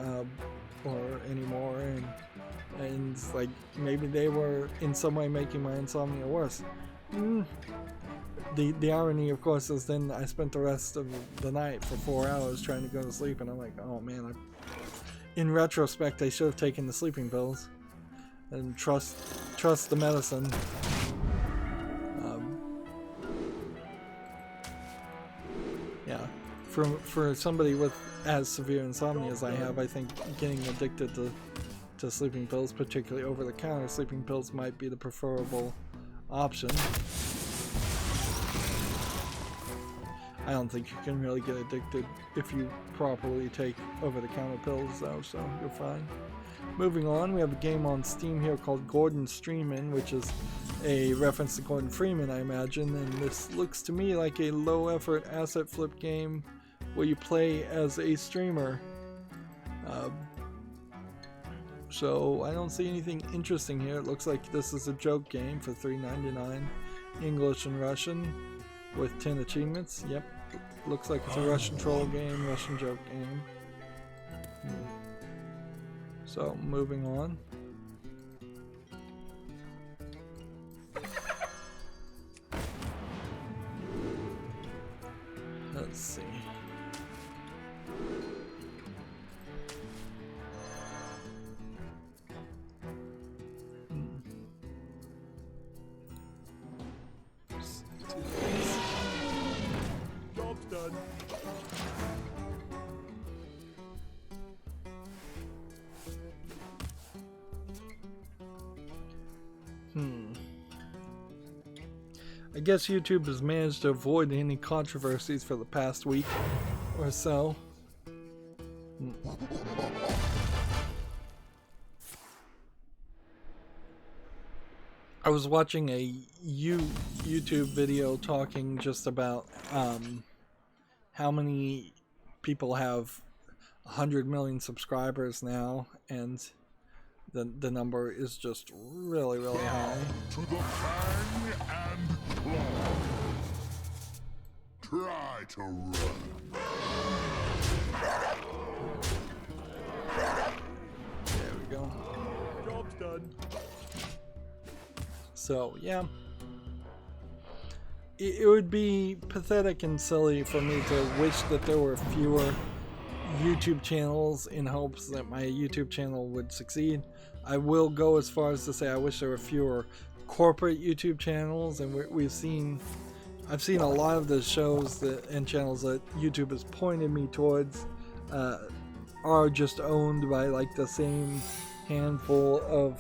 anymore, and it's like maybe they were in some way making my insomnia worse. The irony, of course, is then I spent the rest of the night for 4 hours trying to go to sleep, and I'm like, oh man, in retrospect, I should have taken the sleeping pills and trust the medicine. Yeah, for somebody with as severe insomnia as I have, I think getting addicted to sleeping pills, particularly over-the-counter sleeping pills, might be the preferable option. I don't think you can really get addicted if you properly take over-the-counter pills, though, so you're fine. Moving on, we have a game on Steam here called Gordon Streamin', which is a reference to Gordon Freeman, I imagine, and this looks to me like a low-effort asset flip game where you play as a streamer. So I don't see anything interesting here. It looks like this is a joke game for $3.99, English and Russian, with 10 achievements. Yep, looks like it's a Russian troll game, Russian joke game. So moving on. Let's see. Job's done. I guess YouTube has managed to avoid any controversies for the past week or so. I was watching a YouTube video talking just about how many people have 100 million subscribers now, and the number is just really, really high. To the fang and claw. Try to run. There we go. Job's done. So, yeah. It would be pathetic and silly for me to wish that there were fewer YouTube channels in hopes that my YouTube channel would succeed. I will go as far as to say I wish there were fewer corporate YouTube channels, and I've seen a lot of the shows and channels that YouTube has pointed me towards are just owned by like the same handful of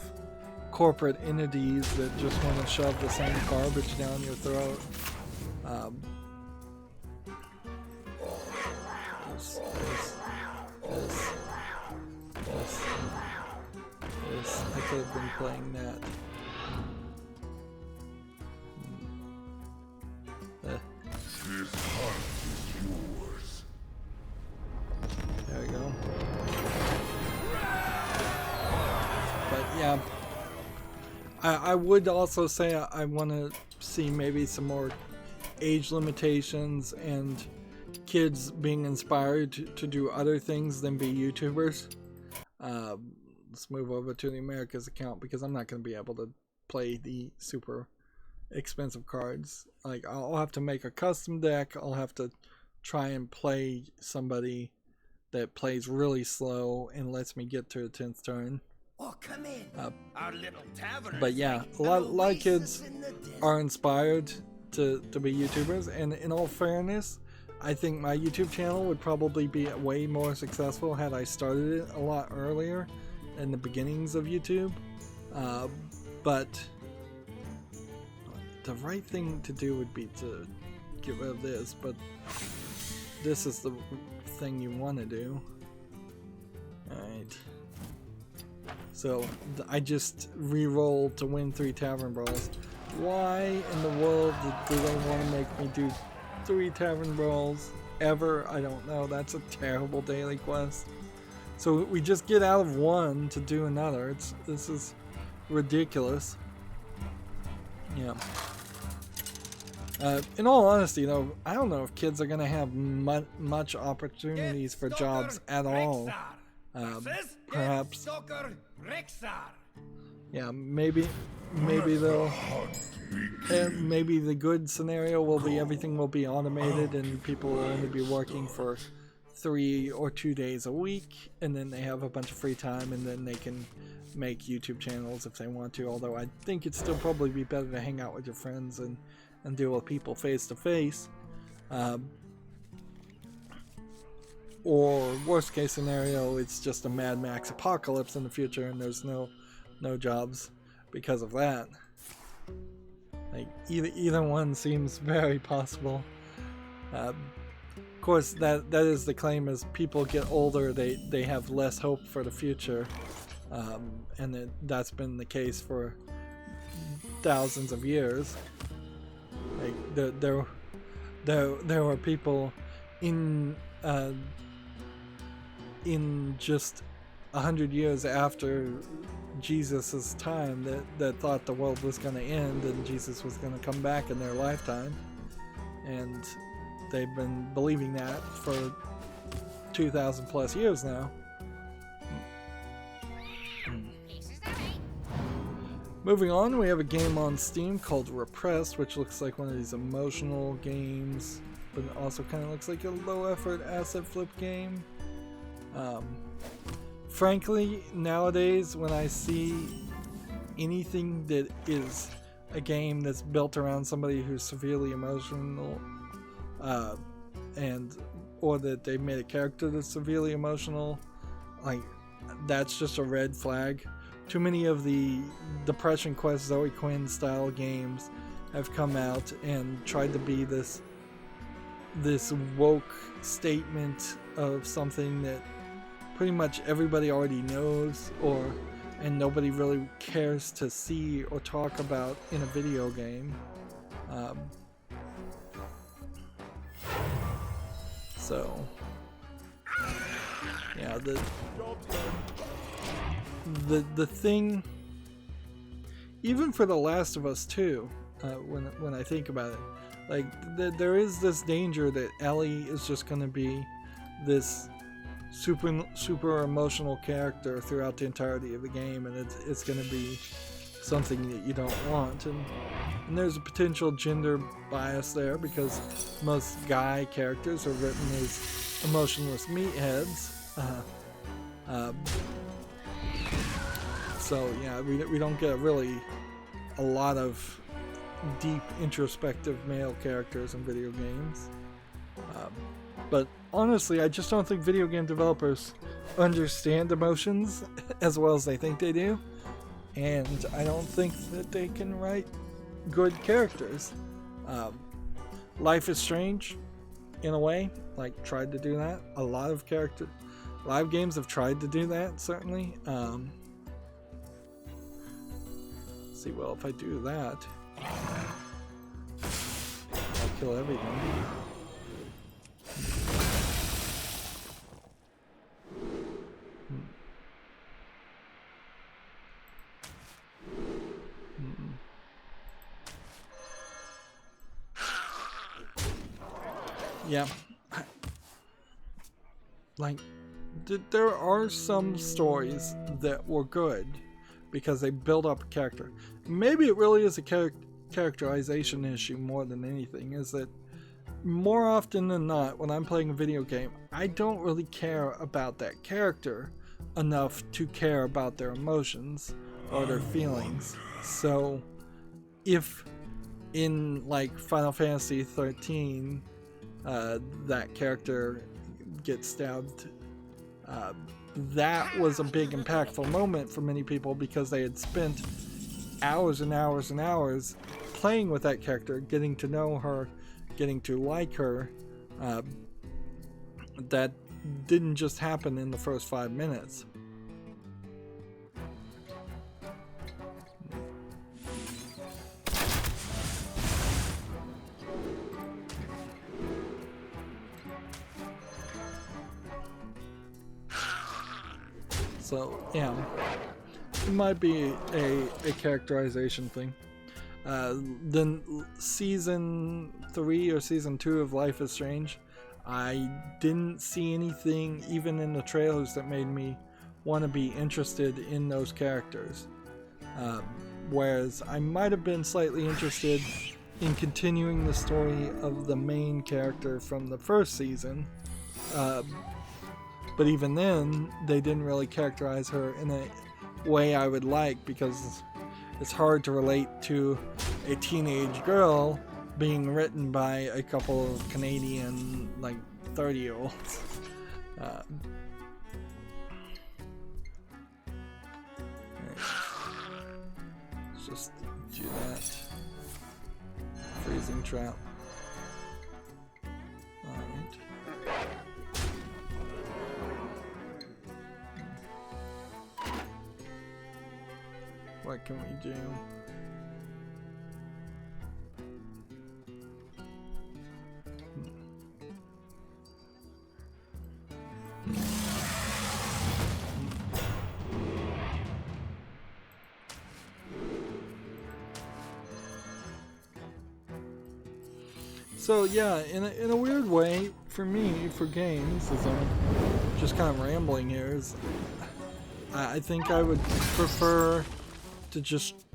corporate entities that just want to shove the same garbage down your throat. This. I could have been playing that. This hunt is yours. There we go. But yeah, I would also say I want to see maybe some more age limitations and kids being inspired to do other things than be YouTubers. Let's move over to the Americas account because I'm not going to be able to play the super expensive cards. Like, I'll have to make a custom deck. I'll have to try and play somebody that plays really slow and lets me get to a 10th turn. Oh, come in. Our little tavern. But yeah, a lot of kids are inspired to be YouTubers, and in all fairness, I think my YouTube channel would probably be way more successful had I started it a lot earlier in the beginnings of YouTube. But the right thing to do would be to get rid of this, but this is the thing you want to do. Alright. So I just re-roll to win 3 Tavern Brawls. Why in the world do they want to make me do 3 Tavern Brawls ever? I don't know. That's a terrible daily quest. So we just get out of one to do another. This is ridiculous. Yeah. In all honesty, though, I don't know if kids are going to have much opportunities for jobs at all. Perhaps. Yeah, maybe they'll. Maybe the good scenario will be everything will be automated and people will only be working for 3 or 2 days a week, and then they have a bunch of free time, and then they can make YouTube channels if they want to. Although I think it'd still probably be better to hang out with your friends and deal with people face to face. Or worst case scenario, it's just a Mad Max apocalypse in the future, and there's no jobs because of that. Like either one seems very possible. Of course, that is the claim: as people get older, they have less hope for the future, and that's been the case for thousands of years. Like there were people in just 100 years after Jesus' time that thought the world was going to end and Jesus was going to come back in their lifetime, and they've been believing that for 2,000 plus years now. Moving on, we have a game on Steam called Repressed, which looks like one of these emotional games, but it also kind of looks like a low effort asset flip game. Frankly, nowadays when I see anything that is a game that's built around somebody who's severely emotional, or that they made a character that's severely emotional, like, that's just a red flag. Too many of the Depression Quest Zoe Quinn style games have come out and tried to be this woke statement of something that pretty much everybody already knows, and nobody really cares to see or talk about in a video game. So yeah, the thing, even for The Last of Us 2, when I think about it, like there is this danger that Ellie is just going to be this super emotional character throughout the entirety of the game, and it's going to be something that you don't want, and there's a potential gender bias there because most guy characters are written as emotionless meatheads. So yeah, we don't get a lot of deep introspective male characters in video games. But honestly, I just don't think video game developers understand emotions as well as they think they do, and I don't think that they can write good characters. Life is Strange, in a way, like, tried to do that. A lot of games have tried to do that, certainly. Let's see, well, if I do that, I'll kill everything. Yeah. Like, there are some stories that were good because they build up a character. Maybe it really is a characterization issue more than anything, is that more often than not, when I'm playing a video game, I don't really care about that character enough to care about their emotions or their feelings. So, if in like Final Fantasy 13, that character gets stabbed, that was a big impactful moment for many people because they had spent hours and hours and hours playing with that character, getting to know her, getting to like her. That didn't just happen in the first 5 minutes. So, yeah, it might be a characterization thing. Then season 3 or season 2 of Life is Strange, I didn't see anything, even in the trailers, that made me want to be interested in those characters. Whereas I might have been slightly interested in continuing the story of the main character from the first season. But even then, they didn't really characterize her in a way I would like, because it's hard to relate to a teenage girl being written by a couple of Canadian, like, 30-year-olds. Let's just do that. Freezing trap. Alright. What can we do? So yeah, in a weird way, for me, for games, as I'm just kind of rambling here, is I think I would prefer to just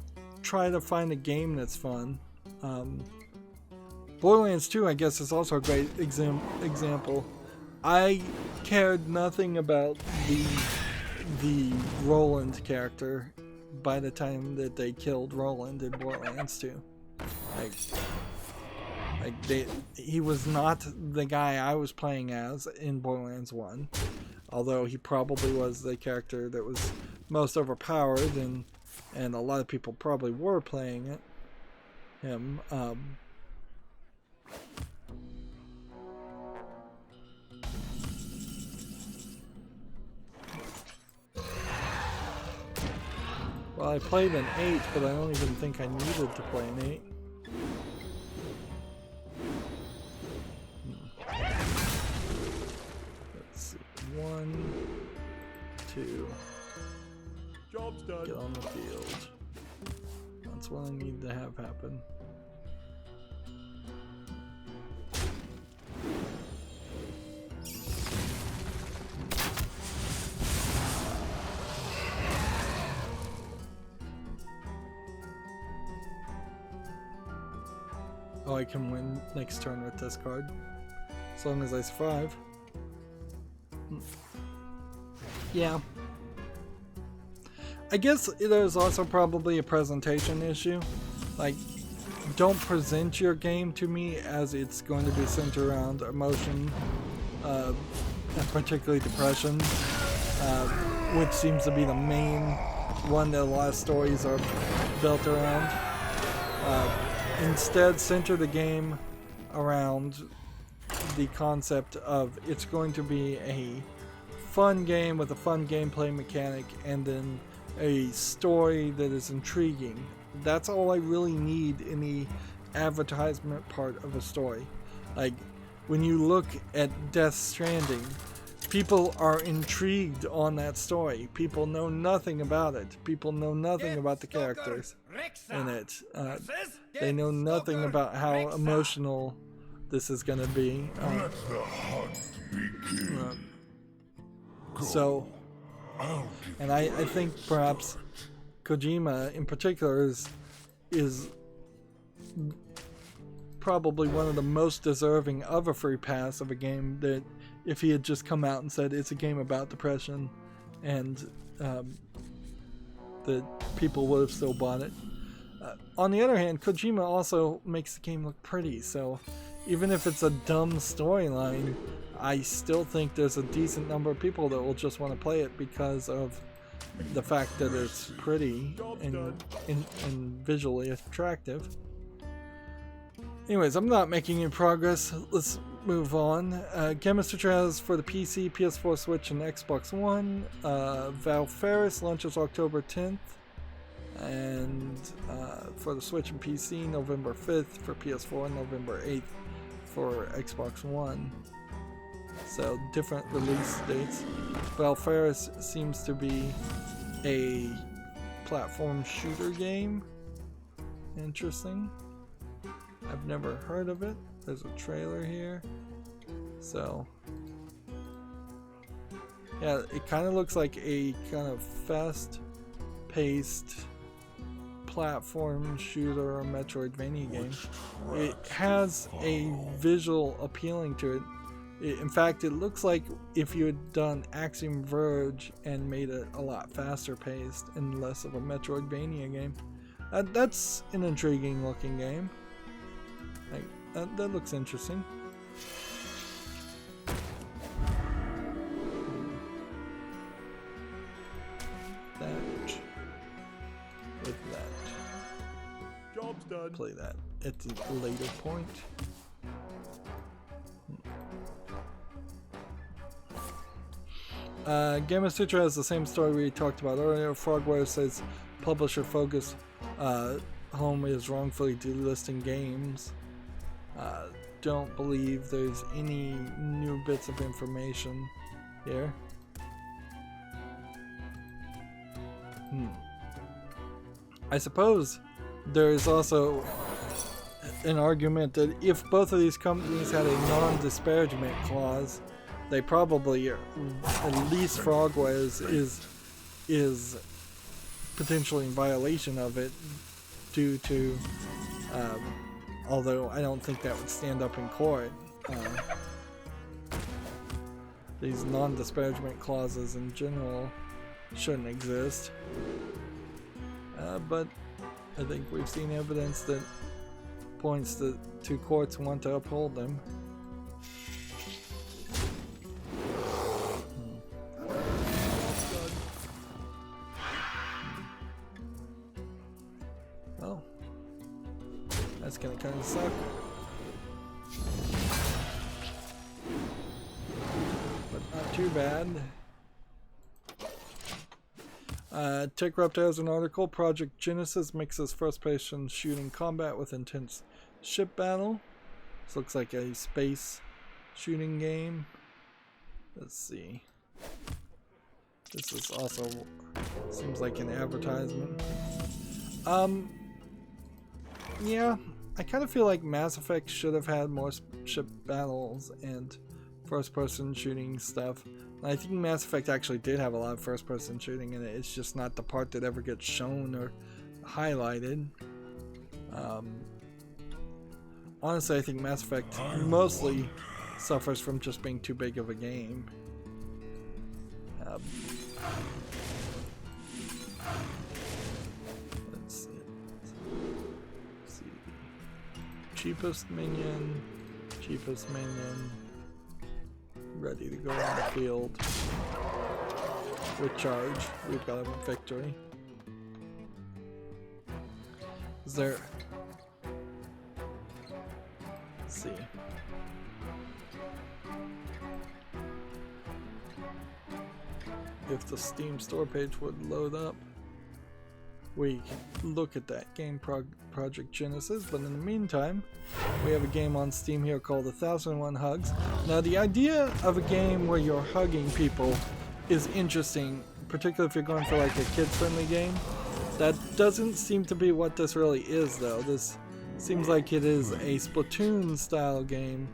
try to find a game that's fun. Borderlands 2, I guess, is also a great example. I cared nothing about the Roland character by the time that they killed Roland in Borderlands 2. He was not the guy I was playing as in Borderlands 1, although he probably was the character that was most overpowered, and a lot of people probably were playing him. Well, I played an 8, but I don't even think I needed to play an 8. Let's see. 1, 2. Job's done. Get on the field. That's what I need to have happen. Oh, I can win next turn with this card, as long as I survive. Yeah. I guess there's also probably a presentation issue. Like, don't present your game to me as it's going to be centered around emotion, and particularly depression, which seems to be the main one that a lot of stories are built around. Instead, center the game around the concept of it's going to be a fun game with a fun gameplay mechanic, and then a story that is intriguing. That's all I really need in the advertisement part of a story. Like, when you look at Death Stranding, people are intrigued on that story. People know nothing about it. People know nothing about the characters in it. They know nothing about how emotional this is gonna be. Let the hunt begin. So, I'll give and I think perhaps Kojima in particular is probably one of the most deserving of a free pass of a game that if he had just come out and said it's a game about depression and that people would have still bought it. On the other hand, Kojima also makes the game look pretty, so even if it's a dumb storyline, I still think there's a decent number of people that will just want to play it because of the fact that it's pretty and visually attractive. Anyways, I'm not making any progress. Let's move on. Game of Sutra has for the PC, PS4, Switch, and Xbox One. Valfaris launches October 10th. And for the Switch and PC, November 5th. For PS4, November 8th. For Xbox One. So different release dates. Valfaris seems to be a platform shooter game. Interesting. I've never heard of it. There's a trailer here. So yeah, it kind of looks like a kind of fast-paced platform shooter or Metroidvania game. It has a visual appealing to it. In fact, it looks like if you had done Axiom Verge and made it a lot faster paced and less of a Metroidvania game. That's an intriguing looking game. Like, that looks interesting. That with that. Job's done. Play that at the later point. Game of Sutra has the same story we talked about earlier. Frogware says publisher focus home is wrongfully delisting games. Don't believe there's any new bits of information here. I suppose there is also an argument that if both of these companies had a non-disparagement clause, they probably, at least Frogwares is potentially in violation of it due to, although I don't think that would stand up in court. These non-disparagement clauses in general shouldn't exist. But I think we've seen evidence that points that two courts want to uphold them. Well, that's gonna kind of suck. But not too bad. TechRept has an article. Project Genesis mixes first-person shooting combat with intense ship battle. This looks like a space shooting game. Let's see. This is also seems like an advertisement. Yeah, I kind of feel like Mass Effect should have had more ship battles and first-person shooting stuff. I think Mass Effect actually did have a lot of first-person shooting in it. It's just not the part that ever gets shown or highlighted. Honestly, I think Mass Effect mostly suffers from just being too big of a game. Let's see. Cheapest minion. Ready to go on the field with charge. We've got a victory. Is there? Let's see. If the Steam store page would load up, we can look at that game, Project Genesis. But in the meantime, we have a game on Steam here called 1001 Hugs. Now, the idea of a game where you're hugging people is interesting, particularly if you're going for like a kid-friendly game. That doesn't seem to be what this really is, though. This seems like it is a Splatoon style game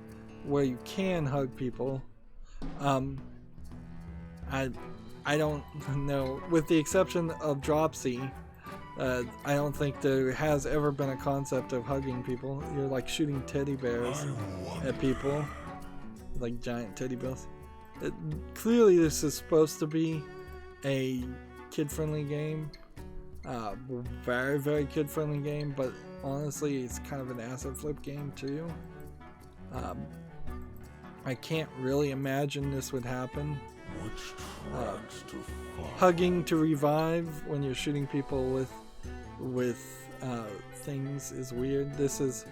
where you can hug people. I don't know, with the exception of Dropsy, I don't think there has ever been a concept of hugging people. You're like shooting teddy bears at people, like giant teddy bears. Clearly this is supposed to be a kid-friendly game, very, very kid-friendly game, but honestly it's kind of an asset flip game too. I can't really imagine this would happen. Hugging to revive when you're shooting people with things is weird. This is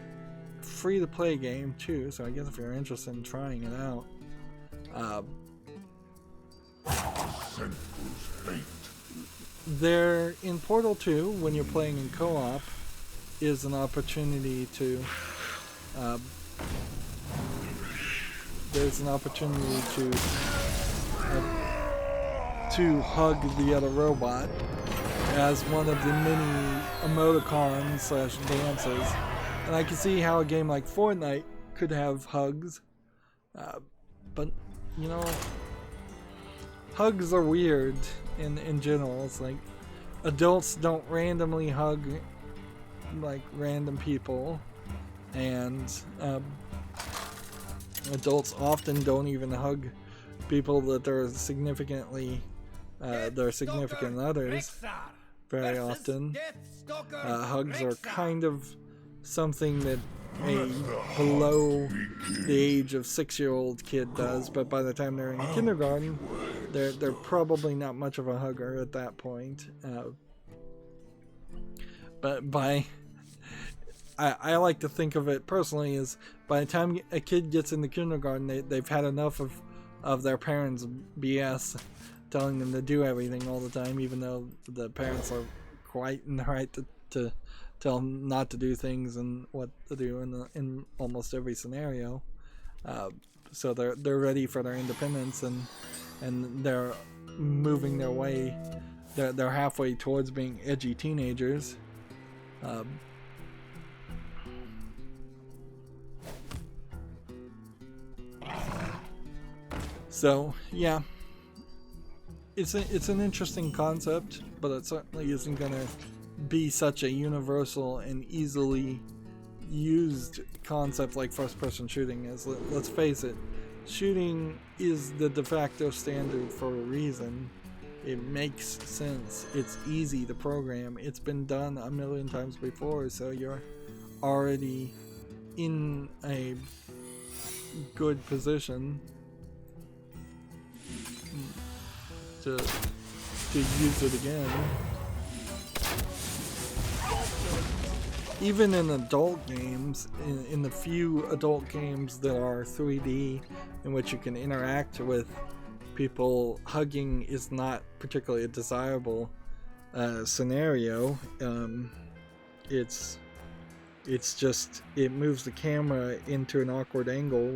a free-to-play game too, so I guess if you're interested in trying it out, there in Portal 2, when you're playing in co-op, is an opportunity to there's an opportunity to hug the other robot as one of the many emoticons slash dances. And I can see how a game like Fortnite could have hugs, but you know, hugs are weird in general. It's like adults don't randomly hug like random people, and adults often don't even hug people that are significantly their significant others. Very often hugs are kind of something that a below the age of 6-year-old kid does, but by the time they're in kindergarten, they're probably not much of a hugger at that point. But I like to think of it personally as by the time a kid gets into kindergarten, they've had enough of their parents' BS telling them to do everything all the time, even though the parents are quite in the right to tell them not to do things and what to do in almost every scenario. So they're ready for their independence, and they're moving their way. They're halfway towards being edgy teenagers. So yeah, it's an interesting concept, but it certainly isn't gonna be such a universal and easily used concept like first-person shooting is. Let's face it, shooting is the de facto standard for a reason. It makes sense. It's easy to program. It's been done a million times before, so you're already in a good position to use it again. Even in adult games, in the few adult games that are 3D in which you can interact with people, hugging is not particularly a desirable scenario. It's just, it moves the camera into an awkward angle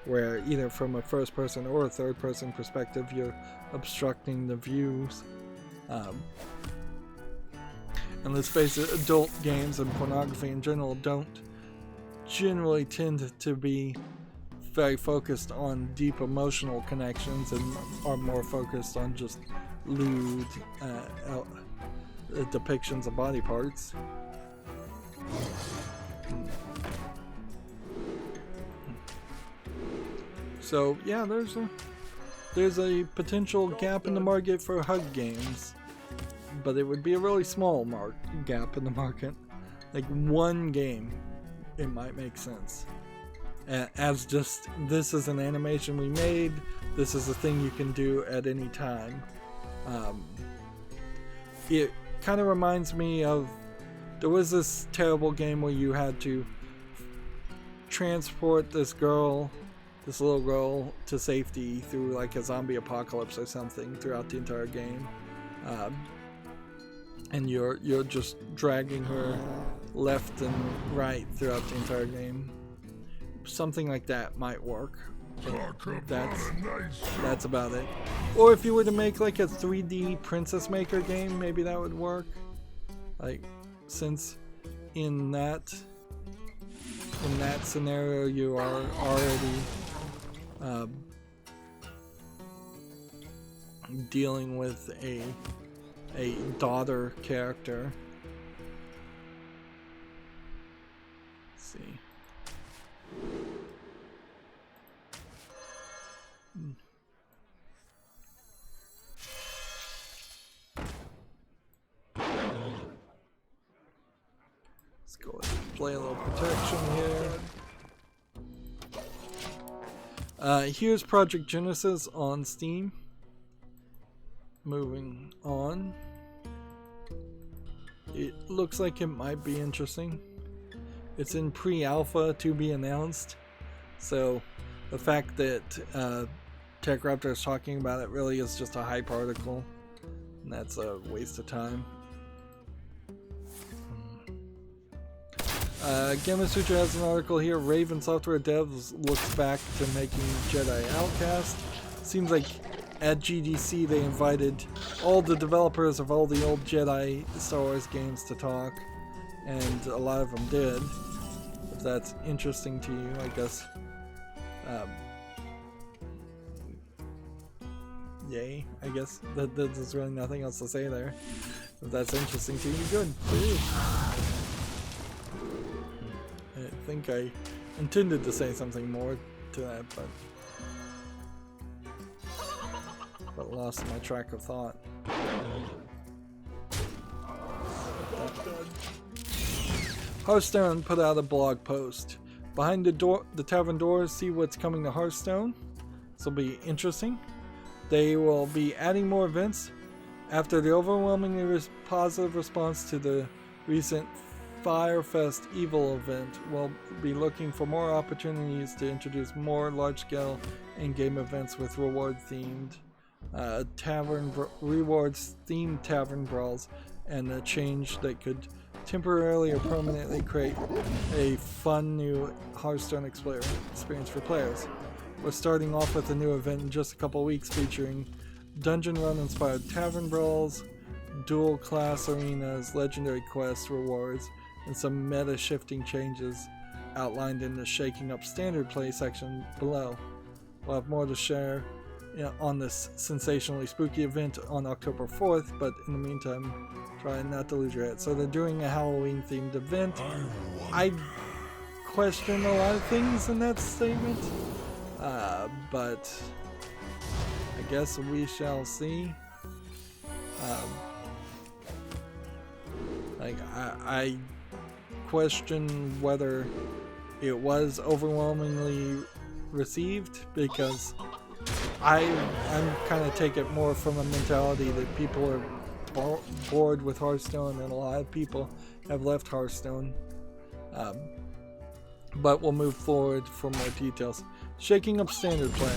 where either from a first person or a third person perspective you're obstructing the views. And let's face it, adult games and pornography in general don't generally tend to be very focused on deep emotional connections and are more focused on just lewd depictions of body parts. So yeah, there's a potential gap in the market for hug games, but it would be a really small gap in the market. Like one game, it might make sense. As just, this is an animation we made, this is a thing you can do at any time. It kind of reminds me of, there was this terrible game where you had to transport this little girl to safety through like a zombie apocalypse or something throughout the entire game. And you're just dragging her left and right throughout the entire game. Something like that might work. That's about it. Or if you were to make like a 3D Princess Maker game, maybe that would work. Like, since in that in that scenario, you are already dealing with a daughter character. Let's see. Let's go ahead and play a little protection here. Here's Project Genesis on Steam. Moving on. It looks like it might be interesting. It's in pre-alpha to be announced. So the fact that TechRaptor is talking about it really is just a hype article. And that's a waste of time. Gamasutra has an article here. Raven Software Devs looks back to making Jedi Outcast. Seems like at GDC they invited all the developers of all the old Jedi Star Wars games to talk, and a lot of them did. If that's interesting to you, I guess. Yay, I guess. There's really nothing else to say there. If that's interesting to you, good. I think I intended to say something more to that, but lost my track of thought. Hearthstone put out a blog post. Behind the tavern doors, see what's coming to Hearthstone. This will be interesting. They will be adding more events. After the overwhelmingly positive response to the recent Firefest Evil event, we'll be looking for more opportunities to introduce more large-scale in-game events with reward-themed rewards-themed tavern brawls, and a change that could temporarily or permanently create a fun new Hearthstone experience for players. We're starting off with a new event in just a couple weeks featuring dungeon run inspired tavern brawls, dual class arenas, legendary quests, rewards, and some meta shifting changes outlined in the Shaking Up Standard Play section below. We'll have more to share on this sensationally spooky event on October 4th, but in the meantime, try not to lose your head. So they're doing a Halloween themed event. I question a lot of things in that statement, but I guess we shall see. I question whether it was overwhelmingly received, because I'm kind of take it more from a mentality that people are bored with Hearthstone, and a lot of people have left Hearthstone. But we'll move forward for more details. Shaking Up Standard Play.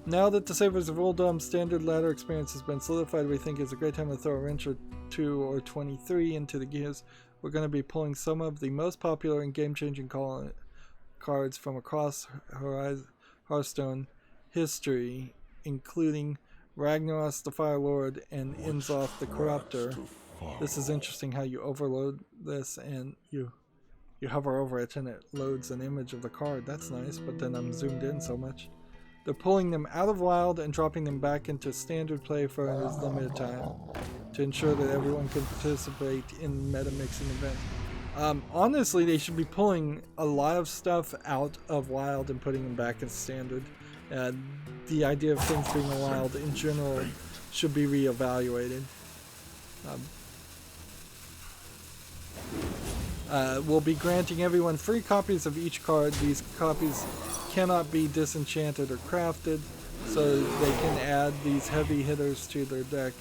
Now that the Savers of Uldum standard ladder experience has been solidified, we think it's a great time to throw a wrench or 2 or 23 into the gears. We're going to be pulling some of the most popular and game-changing cards from across Hearthstone history, including Ragnaros the Fire Lord and Inzoth the Corruptor. This is interesting how you overload this and you hover over it and it loads an image of the card. That's nice, but then I'm zoomed in so much. They're pulling them out of Wild and dropping them back into standard play for a limited time to ensure that everyone can participate in meta mixing events. Honestly, they should be pulling a lot of stuff out of Wild and putting them back in standard. The idea of things being allowed in general should be reevaluated. We'll be granting everyone free copies of each card. These copies cannot be disenchanted or crafted, so they can add these heavy hitters to their deck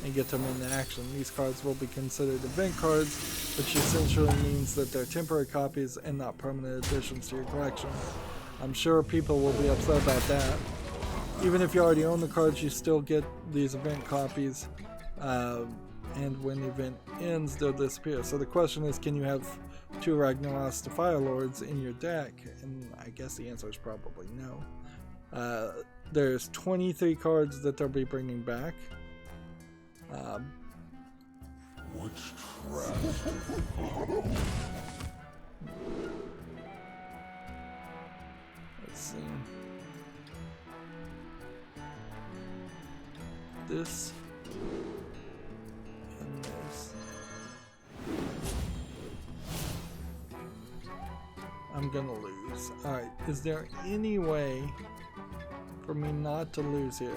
and get them into action. These cards will be considered event cards, which essentially means that they're temporary copies and not permanent additions to your collection. I'm sure people will be upset about that. Even if you already own the cards, you still get these event copies, and when the event ends, they'll disappear. So the question is, can you have 2 Ragnaros the Fire Lords in your deck? And I guess the answer is probably no. There's 23 cards that they'll be bringing back. this. And this. I'm gonna lose. Alright, is there any way for me not to lose here?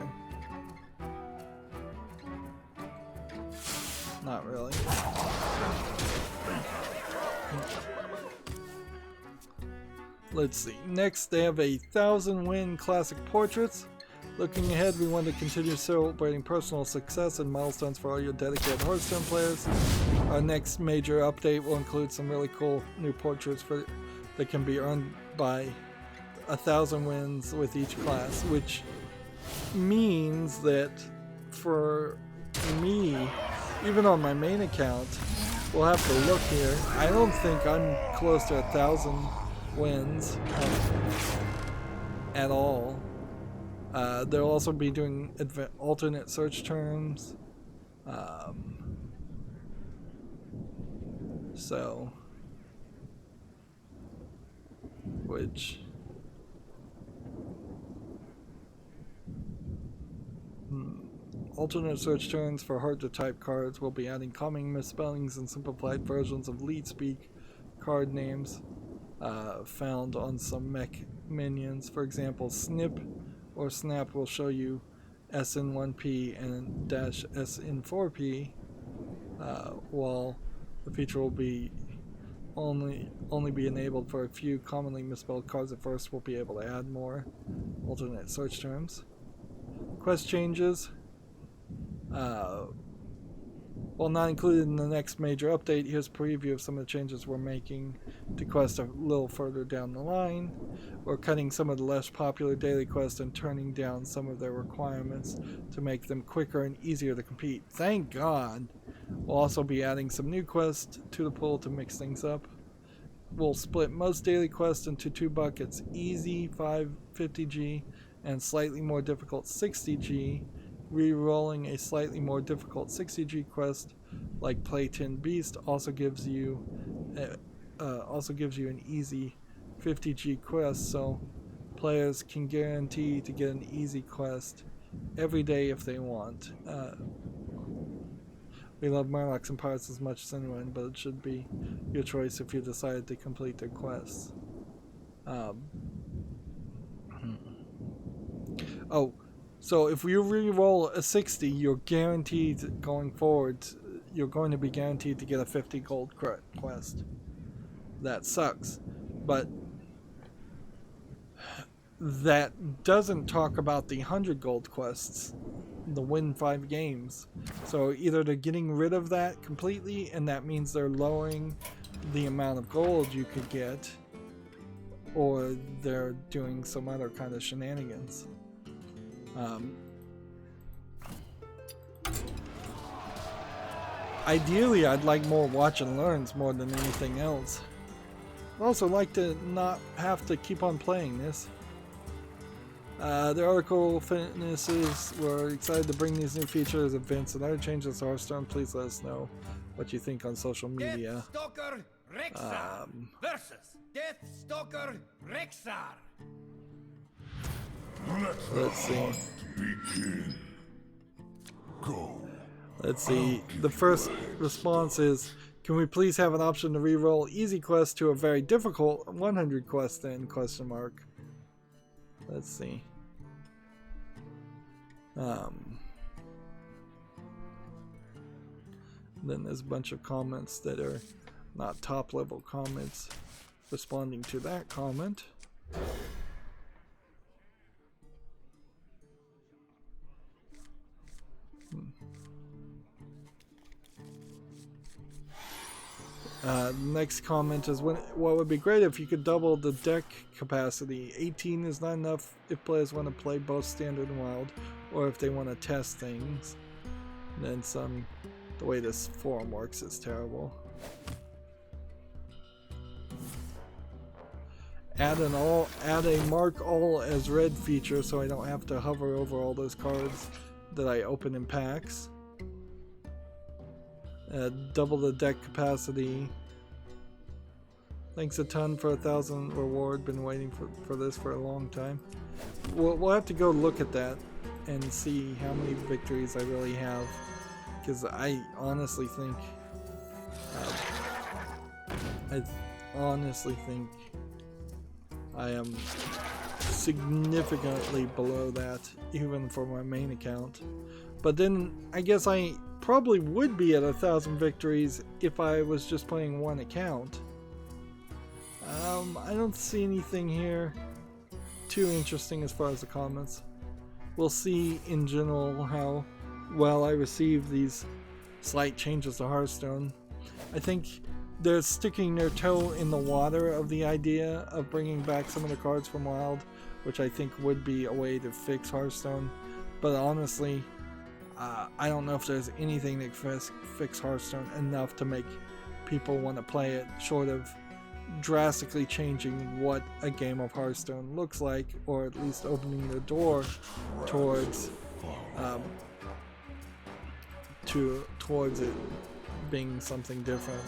Not really. Let's see. Next, they have a 1,000-win classic portraits. Looking ahead, we want to continue celebrating personal success and milestones for all your dedicated Hearthstone players. Our next major update will include some really cool new portraits that can be earned by 1,000 wins with each class, which means that for me, even on my main account, we'll have to look here. I don't think I'm close to 1,000 wins at all. They'll also be doing alternate search terms. Which alternate search terms for hard to type cards. Will be adding calming misspellings and simplified versions of lead speak card names found on some mech minions. For example, snip or snap will show you SN1P and -SN4P, while the feature will be only be enabled for a few commonly misspelled cards at first. We'll be able to add more alternate search terms. Quest changes. While not included in the next major update, here's a preview of some of the changes we're making to quests a little further down the line. We're cutting some of the less popular daily quests and turning down some of their requirements to make them quicker and easier to complete. Thank God! We'll also be adding some new quests to the pool to mix things up. We'll split most daily quests into 2 buckets: easy 550G and slightly more difficult 60G. Re-rolling a slightly more difficult 60G quest like Play 10 Beast also gives you an easy 50G quest, so players can guarantee to get an easy quest every day if they want. We love Murlocs and Pirates as much as anyone, but it should be your choice if you decide to complete their quests. Oh, so if you re-roll a 60, you're guaranteed going forward, you're going to be guaranteed to get a 50 gold quest. That sucks. But that doesn't talk about the 100 gold quests, the win 5 games. So either they're getting rid of that completely, and that means they're lowering the amount of gold you could get, or they're doing some other kind of shenanigans. Ideally, I'd like more watch and learns more than anything else. I'd also like to not have to keep on playing this. The article finishes. We're excited to bring these new features, events, and other changes to Hearthstone. Please let us know what you think on social media. Deathstalker Rexar versus Deathstalker Rexar. Let's see. Begin. Go. Let's see. The first response is, can we please have an option to re-roll easy quests to a very difficult 100 quest then? Question mark. Let's see. Then there's a bunch of comments that are not top level comments responding to that comment. The next comment is, what would be great if you could double the deck capacity. 18 is not enough if players want to play both standard and wild, or if they want to test things. And then the way this forum works is terrible. Add a mark all as red feature so I don't have to hover over all those cards that I open in packs. Double the deck capacity. Thanks a ton for 1,000 reward. Been waiting for this for a long time. We'll have to go look at that. and see how many victories I really have, because I honestly think I am significantly below that even for my main account. But then I guess I probably would be at 1,000 victories if I was just playing one account. I don't see anything here too interesting as far as the comments. We'll see in general how well I receive these slight changes to Hearthstone. I think they're sticking their toe in the water of the idea of bringing back some of the cards from Wild, which I think would be a way to fix Hearthstone. But honestly, I don't know if there's anything that fix Hearthstone enough to make people want to play it, short of drastically changing what a game of Hearthstone looks like, or at least opening the door towards towards it being something different.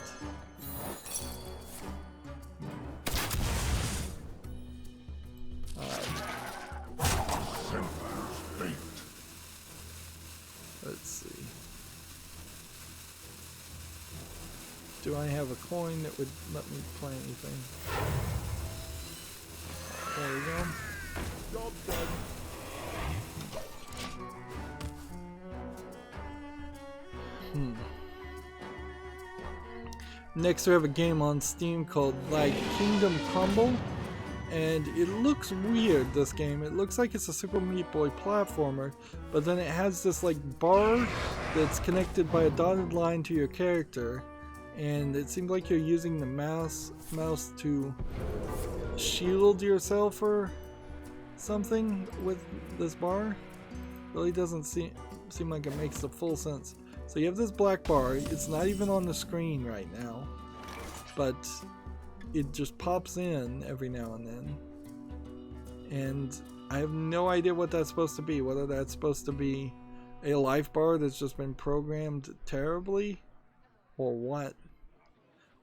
Let's see. Do I have a coin that would let me play anything? There we go. Job done. Next we have a game on Steam called Like Kingdom Crumble, and it looks weird, this game. It looks like it's a Super Meat Boy platformer, but then it has this like bar that's connected by a dotted line to your character, and it seems like you're using the mouse to shield yourself or something with this bar. Really doesn't seem like it makes the full sense. So you have this black bar, it's not even on the screen right now, but it just pops in every now and then. And I have no idea what that's supposed to be, whether that's supposed to be a life bar that's just been programmed terribly, or what,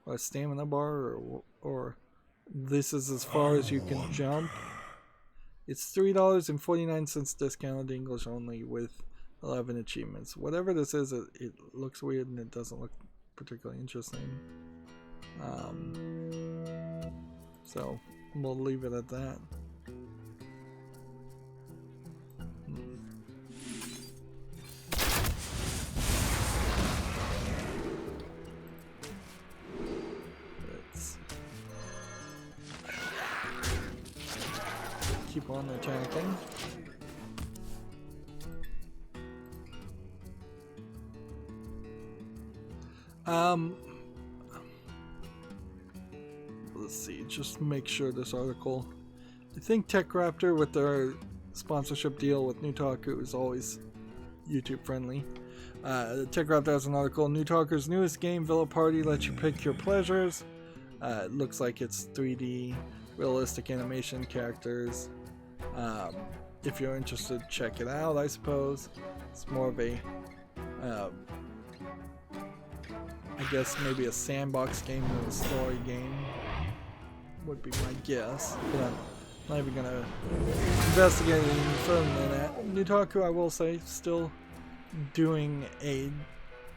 or a stamina bar, or this is as far as you can jump. It's $3.49 discounted English only with 11 achievements. Whatever this is, it looks weird and it doesn't look particularly interesting. So we'll leave it at that. Let's keep on attacking. Let's see, just make sure this article. I think TechRaptor, with their sponsorship deal with Newtalker, is always YouTube friendly. TechRaptor has an article. Newtalker's newest game, Villa Party, lets you pick your pleasures. It looks like it's 3D, realistic animation characters. If you're interested, check it out, I suppose. It's more of a I guess maybe a sandbox game than a story game would be my guess, but I'm not even gonna investigate it any further than that. Newtalker, I will say, still doing a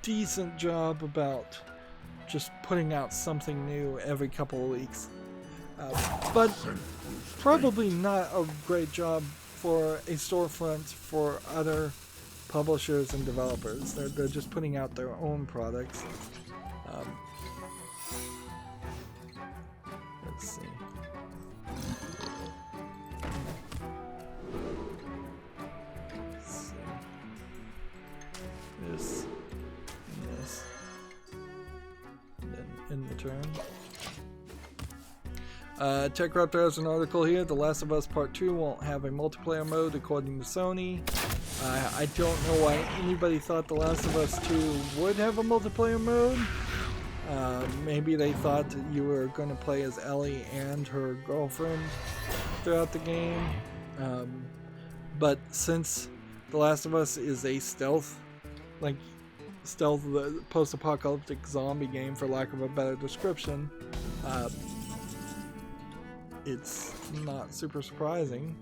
decent job about just putting out something new every couple of weeks, but probably not a great job for a storefront for other publishers and developers. They're just putting out their own products. Let's see. This and this. And then in the turn. TechRaptor has an article here. The Last of Us Part 2 won't have a multiplayer mode according to Sony. I don't know why anybody thought The Last of Us 2 would have a multiplayer mode. Maybe they thought you were going to play as Ellie and her girlfriend throughout the game. But since The Last of Us is a stealth post-apocalyptic zombie game, for lack of a better description, it's not super surprising.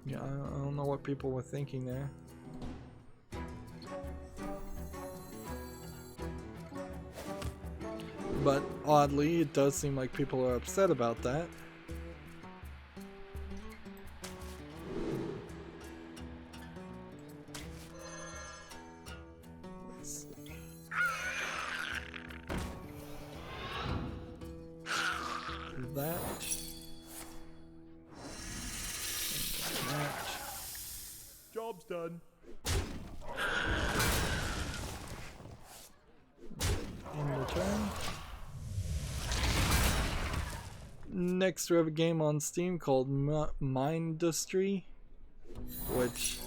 Yeah, I don't know what people were thinking there. But oddly, it does seem like people are upset about that. That. Job's done. End the turn. Next, we have a game on Steam called Mindustry, which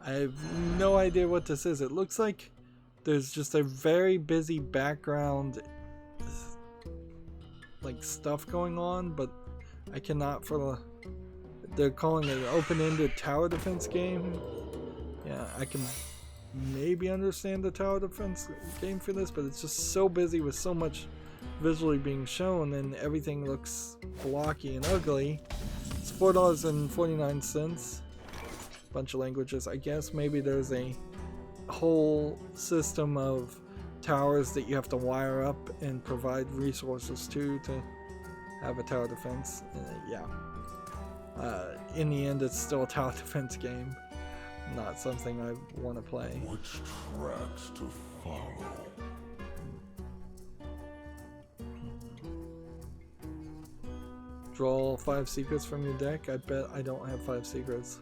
I have no idea what this is. It looks like there's just a very busy background, like stuff going on, but I cannot for the. They're calling it an open-ended tower defense game. Yeah, I can maybe understand the tower defense game for this, but it's just so busy with so much visually being shown and everything looks blocky and ugly. It's $4.49. Bunch of languages, I guess. Maybe there's a whole system of towers that you have to wire up and provide resources to have a tower defense. Yeah. In the end, it's still a tower defense game, not something I want to play. Which tracks to follow? Draw 5 secrets from your deck. I bet I don't have 5 secrets.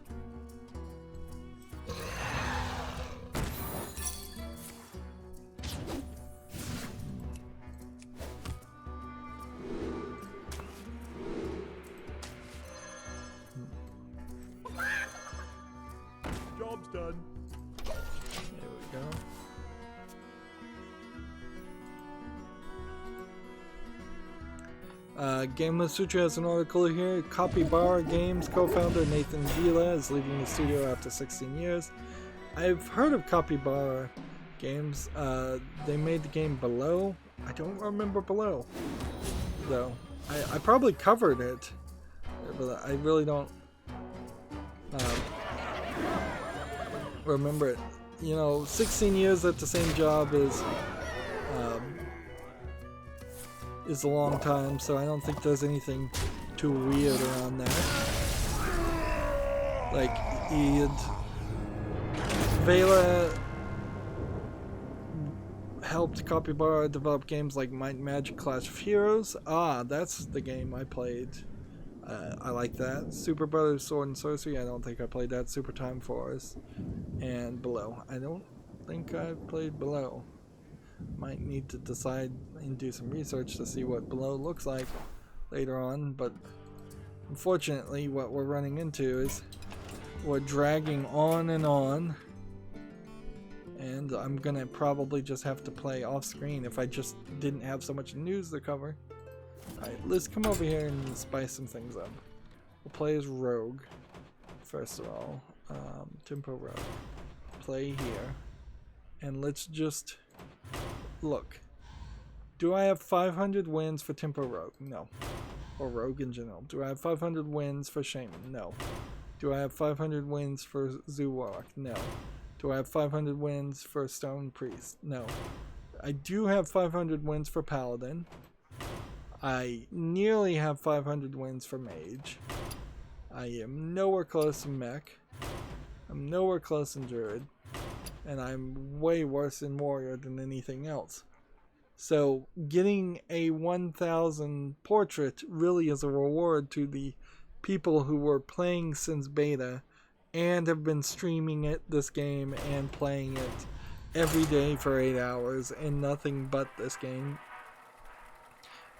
Job's done. There we go. Game Sutra has an article here. Capybara Games co-founder Nathan Villa is leaving the studio after 16 years. I've heard of Capybara Games. They made the game Below. I don't remember Below, though. I probably covered it, but I really don't remember it. You know, 16 years at the same job is a long time, so I don't think there's anything too weird around that. Like, Vela helped Capybara develop games like Might and Magic Clash of Heroes. Ah, that's the game I played. I like that. Super Brothers Sword and Sorcery, I don't think I played that. Super Time Force. And Below. I don't think I've played Below. Might need to decide and do some research to see what Below looks like later on, but unfortunately what we're running into is we're dragging on, and I'm gonna probably just have to play off screen if I just didn't have so much news to cover. Alright, let's come over here and spice some things up. We'll play as Rogue first of all. Tempo Rogue. Play here. And let's just look. Do I have 500 wins for Tempo Rogue? No. Or Rogue in general. Do I have 500 wins for Shaman? No. Do I have 500 wins for Zoo Warlock? No. Do I have 500 wins for Stone Priest? No. I do have 500 wins for Paladin. I nearly have 500 wins for Mage. I am nowhere close to Mech. I'm nowhere close in Druid. And I'm way worse in Warrior than anything else. So getting a 1000 portrait really is a reward to the people who were playing since beta and have been streaming this game and playing it every day for 8 hours and nothing but this game.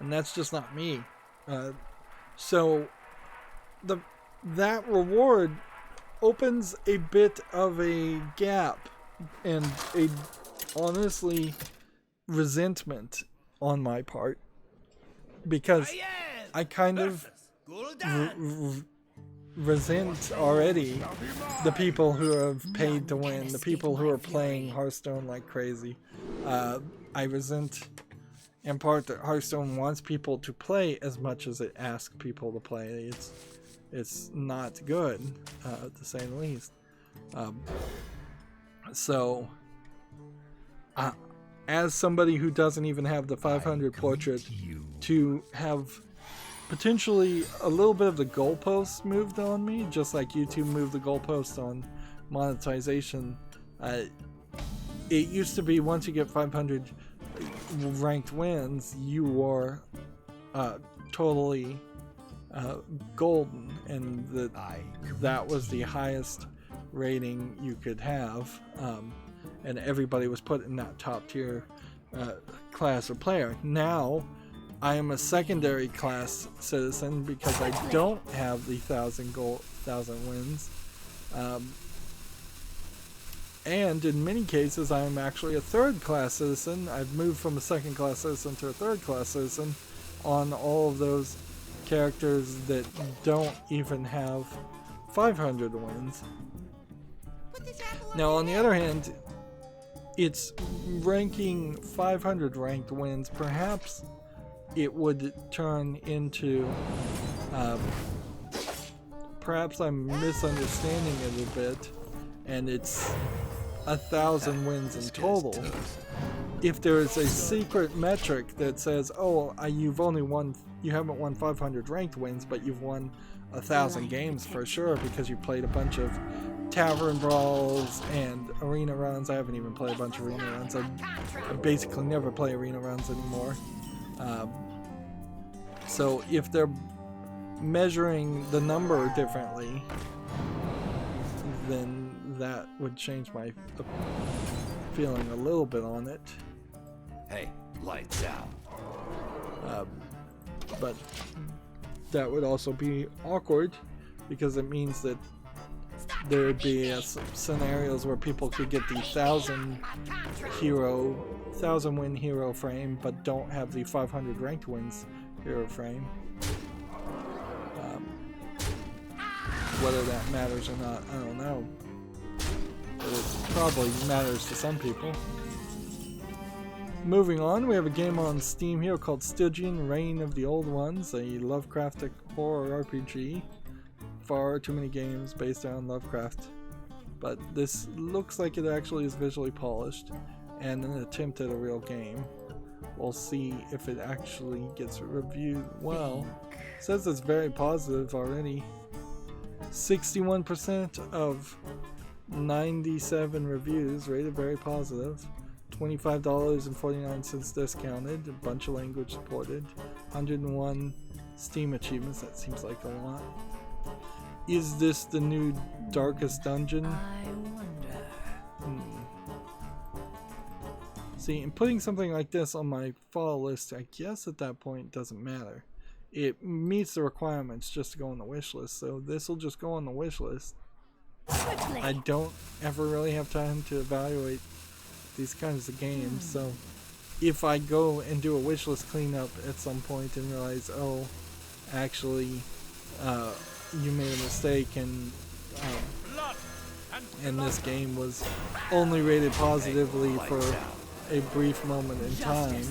And that's just not me. So that reward opens a bit of a gap and a honestly resentment on my part, because I kind of resent already the people who have paid to win, the people who are playing Hearthstone like crazy. I resent in part that Hearthstone wants people to play as much as it asks people to play. it's not good, to say the least. So, as somebody who doesn't even have the 500 portrait, to have potentially a little bit of the goalposts moved on me, just like YouTube moved the goalposts on monetization. It used to be once you get 500 ranked wins, you were totally golden, and that was the highest rating you could have, and everybody was put in that top tier class or player. Now I am a secondary class citizen because I don't have the 1,000 wins, and in many cases I am actually a third class citizen. I've moved from a second class citizen to a third class citizen on all of those characters that don't even have 500 wins. Now on the other hand, it's ranking 500 ranked wins. Perhaps it would turn into, perhaps I'm misunderstanding it a bit, and it's 1,000 wins in total. If there is a secret metric that says, oh, you haven't won 500 ranked wins, but you've won 1,000 games for sure because you played a bunch of tavern brawls and arena runs. I haven't even played a bunch of arena runs. I basically never play arena runs anymore. So if they're measuring the number differently, then that would change my feeling a little bit on it. Hey, lights out. But that would also be awkward because it means that there would be scenarios where people could get the 1,000 win hero frame but don't have the 500 ranked wins hero frame. Whether that matters or not, I don't know. But it probably matters to some people. Moving on, we have a game on Steam here called Stygian Reign of the Old Ones, a Lovecraftic horror RPG. Far too many games based on Lovecraft, but this looks like it actually is visually polished and an attempt at a real game. We'll see if it actually gets reviewed well. It says it's very positive already. 61% of 97 reviews rated very positive. $25.49 discounted, a bunch of language supported, 101 Steam achievements. That seems like a lot. Is this the new Darkest Dungeon? I wonder. See, and putting something like this on my follow list, I guess at that point doesn't matter. It meets the requirements just to go on the wish list, so this will just go on the wish list. I don't ever really have time to evaluate these kinds of games, so if I go and do a wish list cleanup at some point and realize, oh, actually, you made a mistake and this game was only rated positively for a brief moment in time,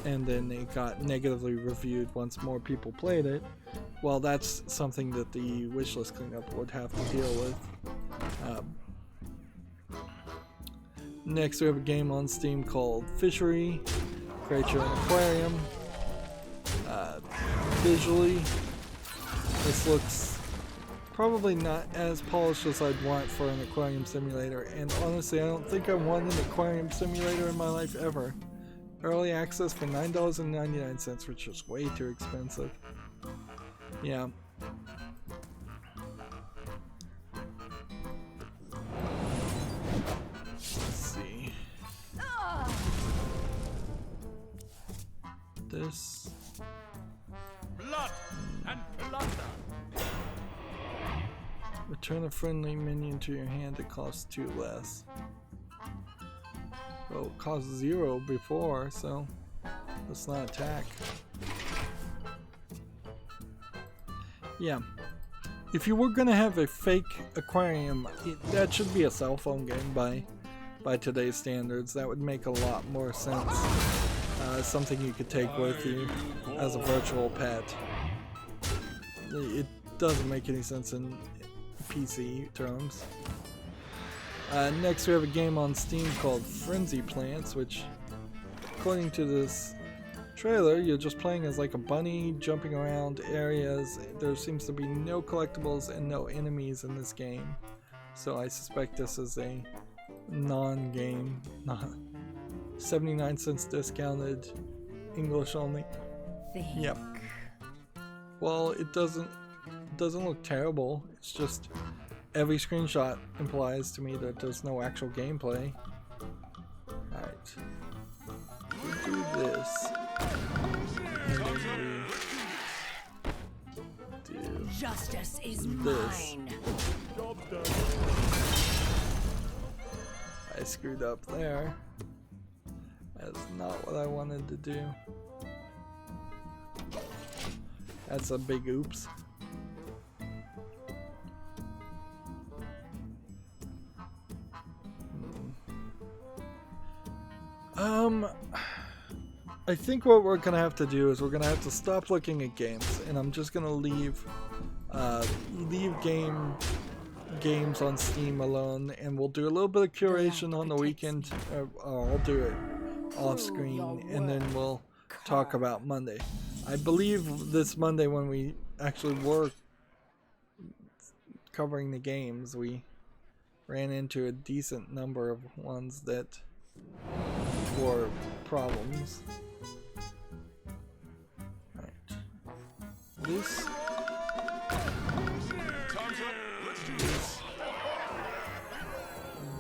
and then it got negatively reviewed once more people played it, well, that's something that the wishlist cleanup would have to deal with. Next we have a game on Steam called Fishery. Create your own aquarium. Visually, this looks probably not as polished as I'd want for an aquarium simulator, and honestly I don't think I want an aquarium simulator in my life ever. Early access for $9.99, which is way too expensive. Yeah. Let's see. This. Blood and plunder. Return a friendly minion to your hand that costs 2 less. Well, it cost 0 before, so let's not attack. Yeah. If you were gonna have a fake aquarium, that should be a cell phone game by today's standards. That would make a lot more sense. Something you could take with you as a virtual pet. It doesn't make any sense in PC terms. Next we have a game on Steam called Frenzy Plants, which according to this trailer, you're just playing as like a bunny jumping around areas. There seems to be no collectibles and no enemies in this game. So I suspect this is a non-game, not 79 cents discounted, English only. Yep. Well, it doesn't look terrible. It's just every screenshot implies to me that there's no actual gameplay. Alright. We do this. And then we do Justice is this. mine. I screwed up there. That's not what I wanted to do. That's a big oops. I think what we're gonna have to do is we're gonna have to stop looking at games, and I'm just gonna leave games on Steam alone, and we'll do a little bit of curation on the weekend. I'll do it off screen, and then we'll talk about Monday. I believe this Monday, when we actually were covering the games, we ran into a decent number of ones that were problems. Right. This.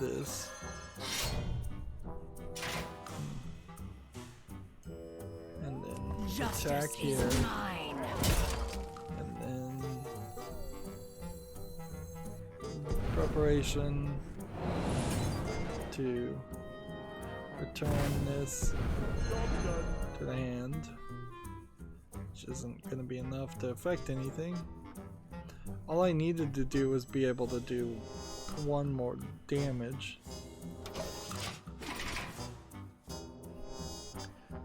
This. And then attack here. And then preparation to return this to the hand, which isn't going to be enough to affect anything. All I needed to do was be able to do one more damage,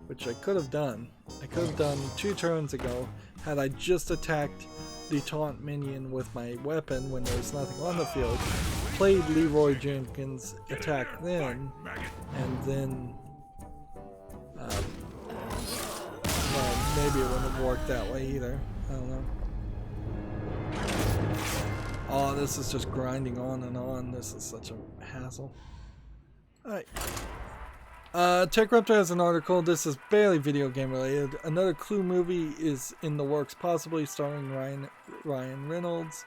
which I could have done. I could have done 2 turns ago had I just attacked the taunt minion with my weapon when there was nothing on the field, played Leroy Jenkins' attack then, and then well, maybe it wouldn't have worked that way either. I don't know. Oh, this is just grinding on and on. This is such a hassle. Alright. TechRaptor has an article. This is barely video game related. Another Clue movie is in the works, possibly starring Ryan Reynolds.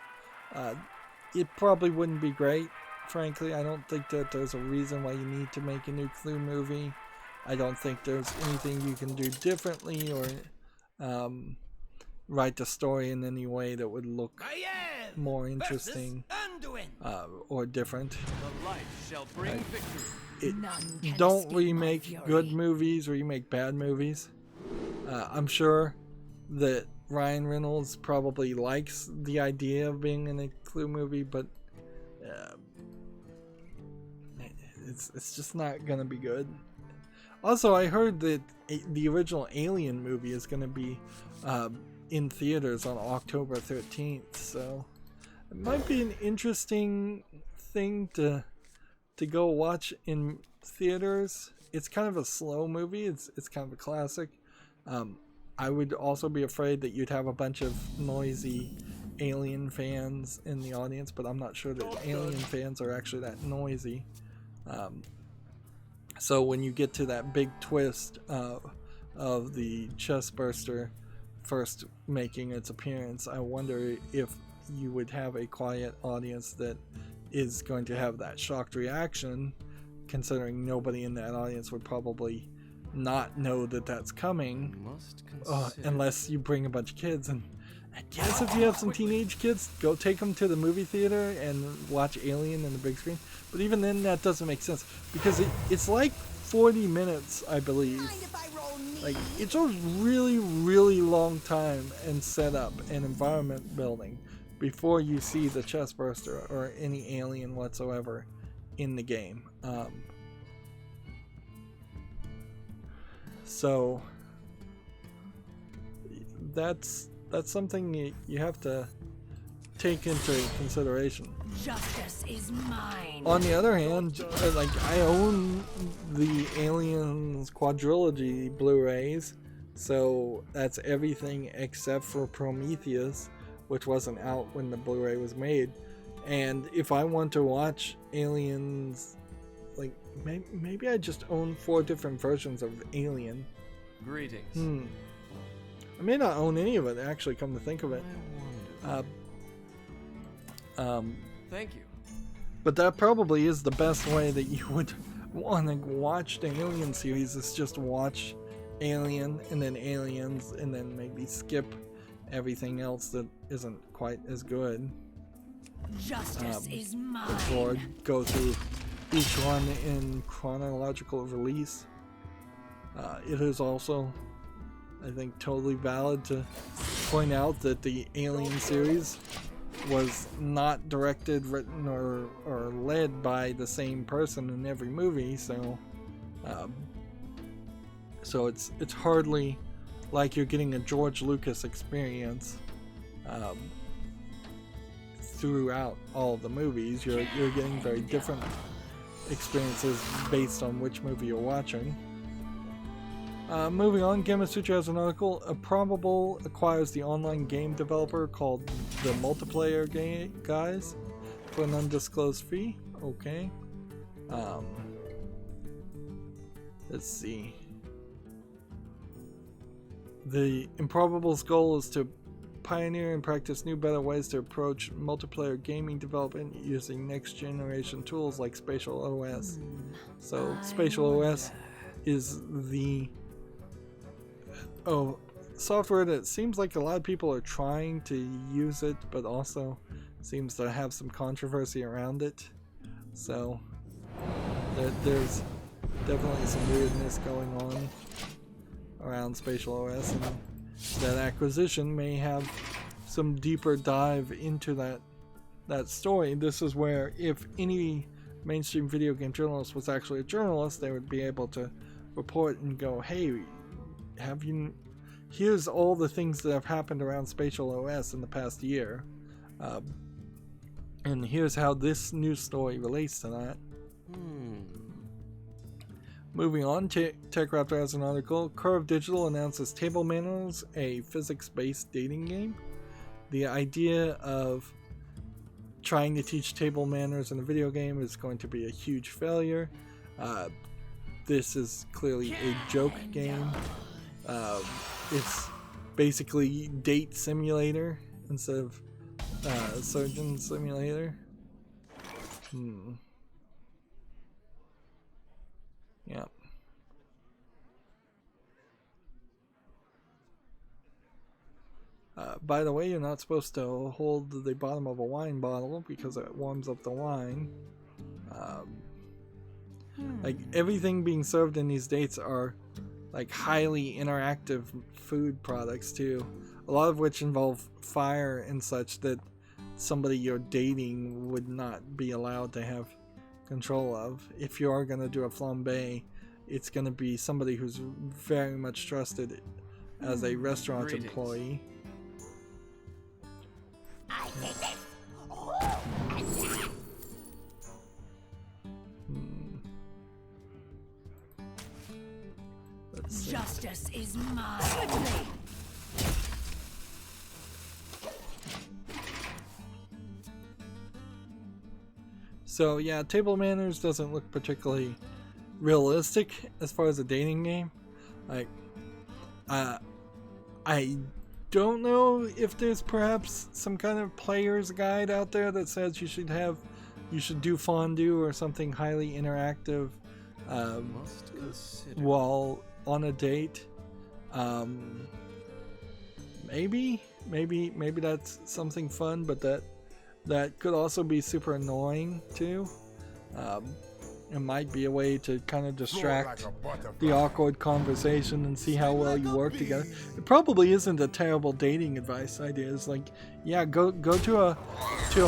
It probably wouldn't be great, frankly. I don't think that there's a reason why you need to make a new Clue movie. I don't think there's anything you can do differently or write the story in any way that would look more interesting or different. The light shall bring victory. Don't remake good movies, remake bad movies. I'm sure that Ryan Reynolds probably likes the idea of being in a Clue movie, but it's just not gonna be good. Also, I heard that the original Alien movie is gonna be in theaters on October 13th, so it might be an interesting thing to go watch in theaters. It's kind of a slow movie. It's kind of a classic. I would also be afraid that you'd have a bunch of noisy Alien fans in the audience, but I'm not sure that Alien fans are actually that noisy. So when you get to that big twist of the chestburster first making its appearance, I wonder if you would have a quiet audience that is going to have that shocked reaction, considering nobody in that audience would probably not know that that's coming, unless you bring a bunch of kids. And I guess if you have some teenage kids, go take them to the movie theater and watch Alien in the big screen. But even then, that doesn't make sense, because it's like 40 minutes, I believe. Like, it's a really, really long time and setup and environment building before you see the chestburster or any alien whatsoever in the game. So that's that's something you have to take into consideration. Justice is mine. On the other hand, like, I own the Aliens quadrilogy Blu-rays, so that's everything except for Prometheus, which wasn't out when the Blu-ray was made. And if I want to watch Aliens, like, maybe I just own 4 different versions of Alien. Greetings. I may not own any of it, actually, come to think of it. Thank you. But that probably is the best way that you would want to watch the Alien series, is just watch Alien and then Aliens and then maybe skip everything else that isn't quite as good. Justice is mine. Or go through each one in chronological release. It is also, I think, totally valid to point out that the Alien series was not directed, written, or led by the same person in every movie, so it's hardly like you're getting a George Lucas experience throughout all of the movies. You're getting very different experiences based on which movie you're watching. Moving on, Gamasutra has an article. Probable acquires the online game developer called the Multiplayer Guys for an undisclosed fee. Okay. Let's see. The Improbable's goal is to pioneer and practice new, better ways to approach multiplayer gaming development using next generation tools like Spatial OS. So Spatial OS is the software that seems like a lot of people are trying to use it, but also seems to have some controversy around it. So there's definitely some weirdness going on around Spatial OS, and that acquisition may have some deeper dive into that story. This is where, if any mainstream video game journalist was actually a journalist, they would be able to report and go, hey, here's all the things that have happened around Spatial OS in the past year, and here's how this news story relates to that. Moving on, TechRaptor has an article. Curve Digital announces Table Manners, a physics-based dating game. The idea of trying to teach table manners in a video game is going to be a huge failure. This is clearly a joke game. It's basically Date Simulator instead of Surgeon Simulator. Yeah. By the way, you're not supposed to hold the bottom of a wine bottle because it warms up the wine. Like, everything being served in these dates are like highly interactive food products too, a lot of which involve fire and such that somebody you're dating would not be allowed to have control of. If you are going to do a flambe, it's going to be somebody who's very much trusted as a restaurant employee. Justice is mine. So yeah, Table Manners doesn't look particularly realistic as far as a dating game. Like, I don't know if there's perhaps some kind of player's guide out there that says you should do fondue or something highly interactive while on a date. Maybe that's something fun, but that could also be super annoying too. It might be a way to kind of distract the awkward conversation and see how well you work together. It probably isn't a terrible dating advice idea. It's like, yeah, go to a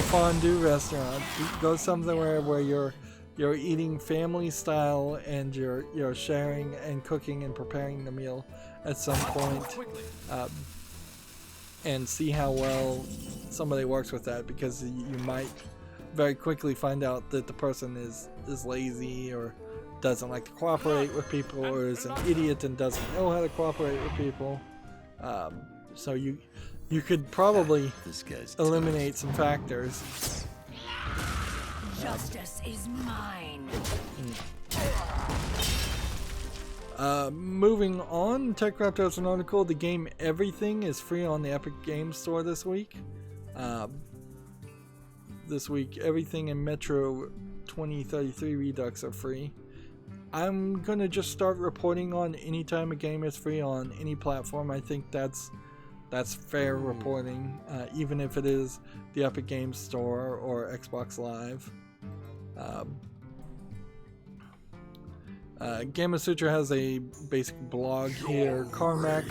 fondue restaurant. Go somewhere where you're eating family style and you're sharing and cooking and preparing the meal at some point. and see how well somebody works with that, because you might very quickly find out that the person is lazy, or doesn't like to cooperate with people, or is an idiot and doesn't know how to cooperate with people. So you could probably eliminate some factors. Justice is mine. Moving on, TechRaptor has an article. The game Everything is free on the Epic Games Store this week. Everything in Metro 2033 Redux are free. I'm gonna just start reporting on any time a game is free on any platform. I think that's fair reporting, even if it is the Epic Games Store or Xbox Live. Gamasutra has a basic blog here. Carmack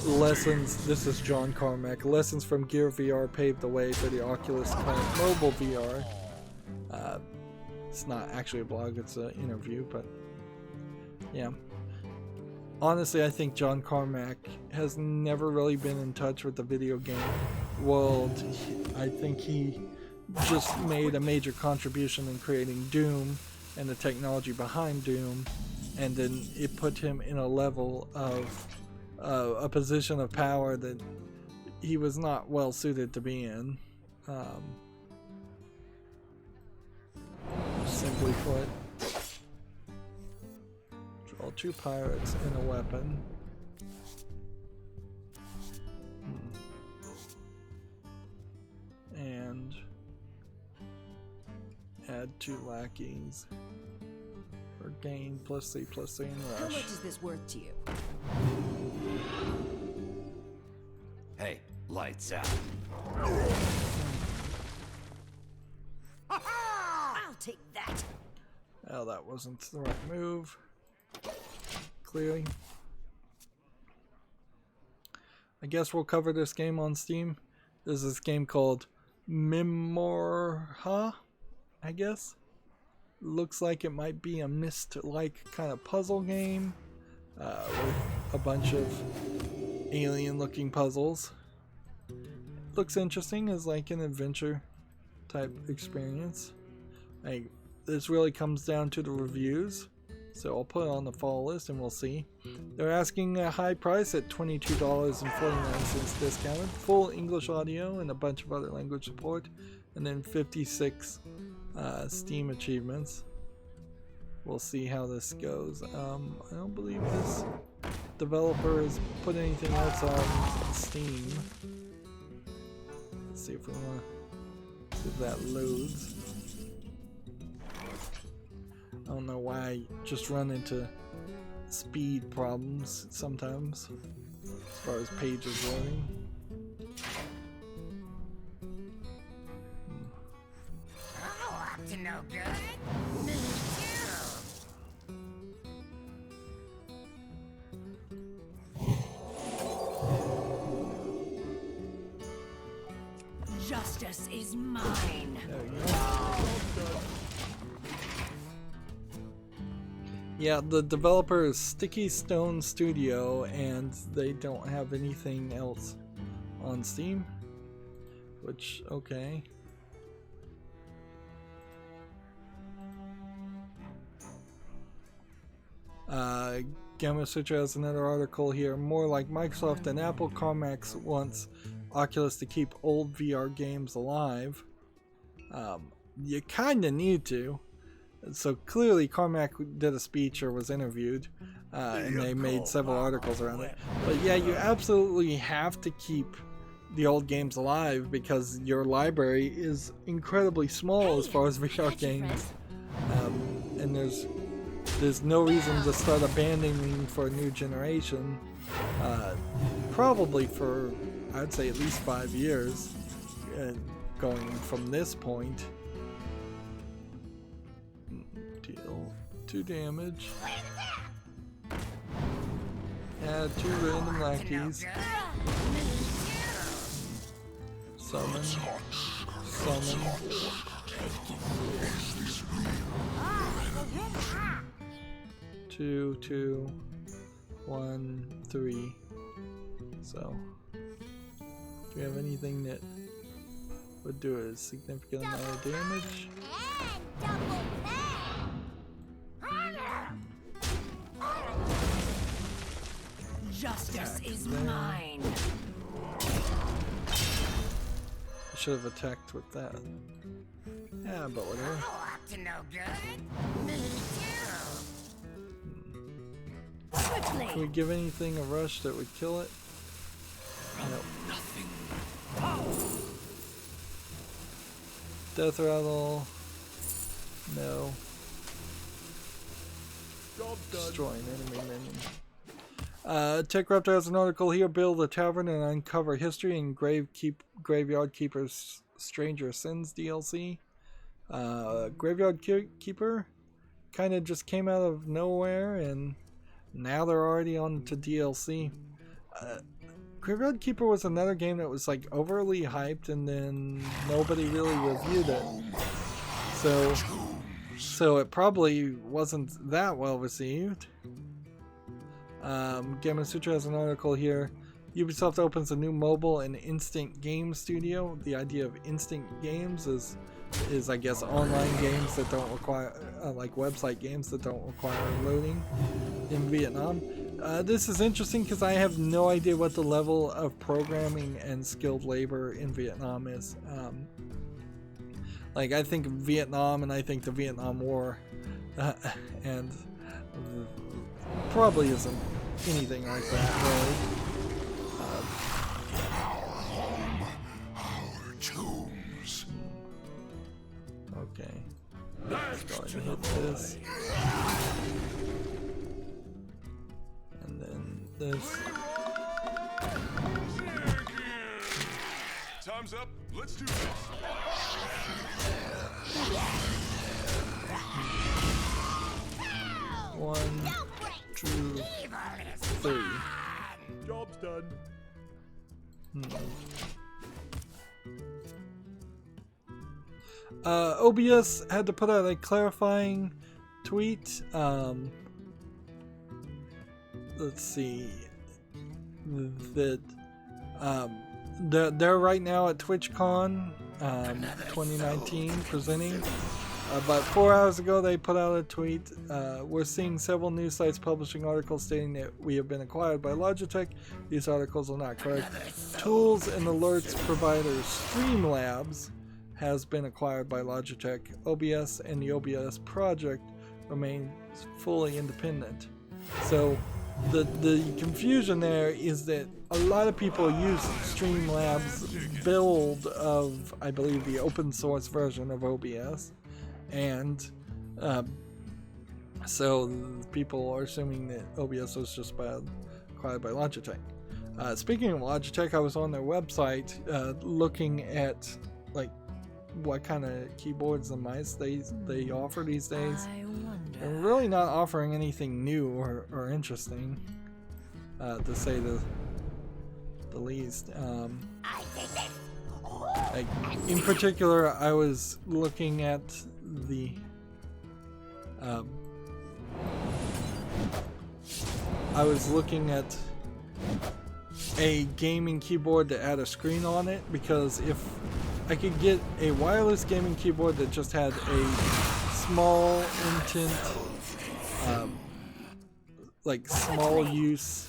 lessons. This is John Carmack. Lessons from Gear VR paved the way for the Oculus Quest mobile VR. It's not actually a blog, it's an interview, but yeah. Honestly, I think John Carmack has never really been in touch with the video game world. I think he just made a major contribution in creating Doom and the technology behind Doom, and then it put him in a level of a position of power that he was not well suited to be in. Simply put, draw 2 pirates and a weapon. And add 2 lackeys. Or gain +3 and rush. How much is this worth to you? Hey, lights out. I'll take that. Oh, that wasn't the right move. Clearly. I guess we'll cover this game on Steam. There's this game called Mimorha, I guess. Looks like it might be a Myst-like kind of puzzle game with a bunch of alien-looking puzzles. Looks interesting as like an adventure type experience. This really comes down to the reviews, so I'll put it on the follow list and we'll see. They're asking a high price at $22.49 discounted, full English audio and a bunch of other language support, and then 56 Steam achievements. We'll see how this goes. I don't believe this developer has put anything else on Steam. Let's see if we want to see if that loads. I don't know why I just run into speed problems sometimes as far as pages loading. Oh, up to no good. Me too. Justice is mine. There we go. Yeah, the developer is Sticky Stone Studio, and they don't have anything else on Steam. Which, okay. Gamasutra has another article here. More like Microsoft and Apple, Carmack wants Oculus to keep old VR games alive. You kinda need to. So clearly Carmack did a speech or was interviewed, and they made several articles around it. But yeah, you absolutely have to keep the old games alive because your library is incredibly small as far as VR games. And there's no reason to start abandoning for a new generation. Probably for, I'd say, at least 5 years, going from this point. Deal 2 damage. Add 2 random lackeys. Summon. Summon. 2, 2, 1, 3. So Do we have anything that would do a significant amount of damage? Justice is mine. I should have attacked with that. Yeah, but whatever. Up to no good? Me too. Swiftly. Can we give anything a rush that would kill it? No. Death rattle. No. Destroy an enemy minion. TechRaptor has an article here. Build a tavern and uncover history in Graveyard Keeper's Stranger Sins DLC. Graveyard Keeper kind of just came out of nowhere, and now they're already on to DLC. Graveyard Keeper was another game that was like overly hyped, and then nobody really reviewed it. So it probably wasn't that well received. Gamer Sutra has an article here. Ubisoft opens a new mobile and instant game studio. The idea of instant games is I guess online games that don't require like website games that don't require loading in Vietnam. This is interesting because I have no idea what the level of programming and skilled labor in Vietnam is. Like I think of Vietnam and I think the Vietnam War, and probably isn't anything like that really. Our tombs. Okay. Let's go ahead and hit this. And then this. Time's up. Let's do this. One, two, three. Job's done. OBS had to put out a clarifying tweet. Let's see. That they're right now at TwitchCon 2019 presenting. About 4 hours ago, they put out a tweet. We're seeing several news sites publishing articles stating that we have been acquired by Logitech. These articles are not correct. Tools and alerts provider Streamlabs has been acquired by Logitech. OBS and the OBS project remains fully independent. So the confusion there is that a lot of people use Streamlabs build of, I believe, the open source version of OBS. And so people are assuming that OBS was just acquired by Logitech. Speaking of Logitech, I was on their website looking at like what kind of keyboards and mice they offer these days. They're really not offering anything new or interesting, to say the least. Like in particular, I was looking at the a gaming keyboard to add a screen on it, because if I could get a wireless gaming keyboard that just had a small intent, like small use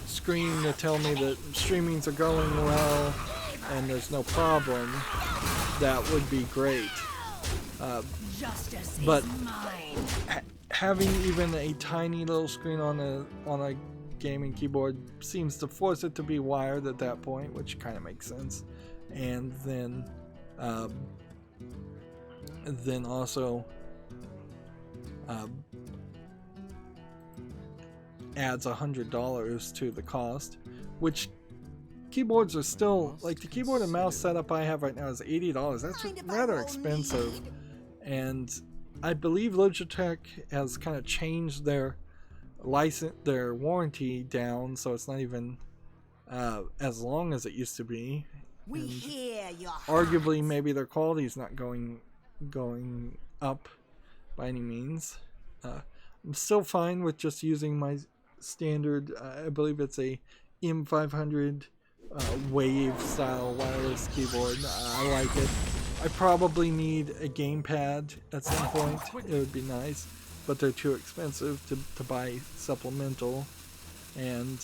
screen to tell me that streamings are going well and there's no problem, that would be great. But having even a tiny little screen on a gaming keyboard seems to force it to be wired at that point, which kind of makes sense. And then also adds $100 to the cost, which keyboards are still, like the keyboard and mouse setup I have right now is $80. That's rather expensive, and I believe Logitech has kind of changed their warranty down, so it's not even as long as it used to be. We hear your Arguably, maybe their quality is not going up by any means. I'm still fine with just using my standard, I believe it's a M500 wave style wireless keyboard. I like it. I probably need a gamepad at some point. It would be nice, but they're too expensive to buy supplemental. And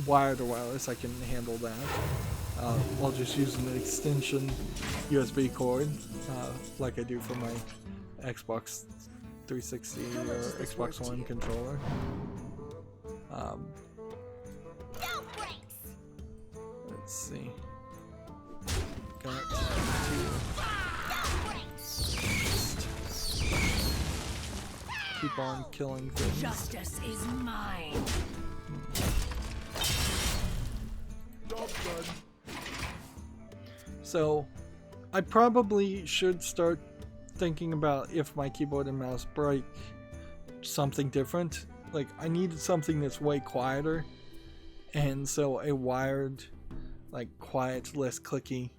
wired or wireless, I can handle that. I'll just use an extension USB cord, like I do for my Xbox 360 or Xbox One controller. Let's see. Got to keep on killing things. Justice is mine. Job's done. So, I probably should start thinking about if my keyboard and mouse break something different. Like, I needed something that's way quieter, and so a wired, like, quiet, less clicky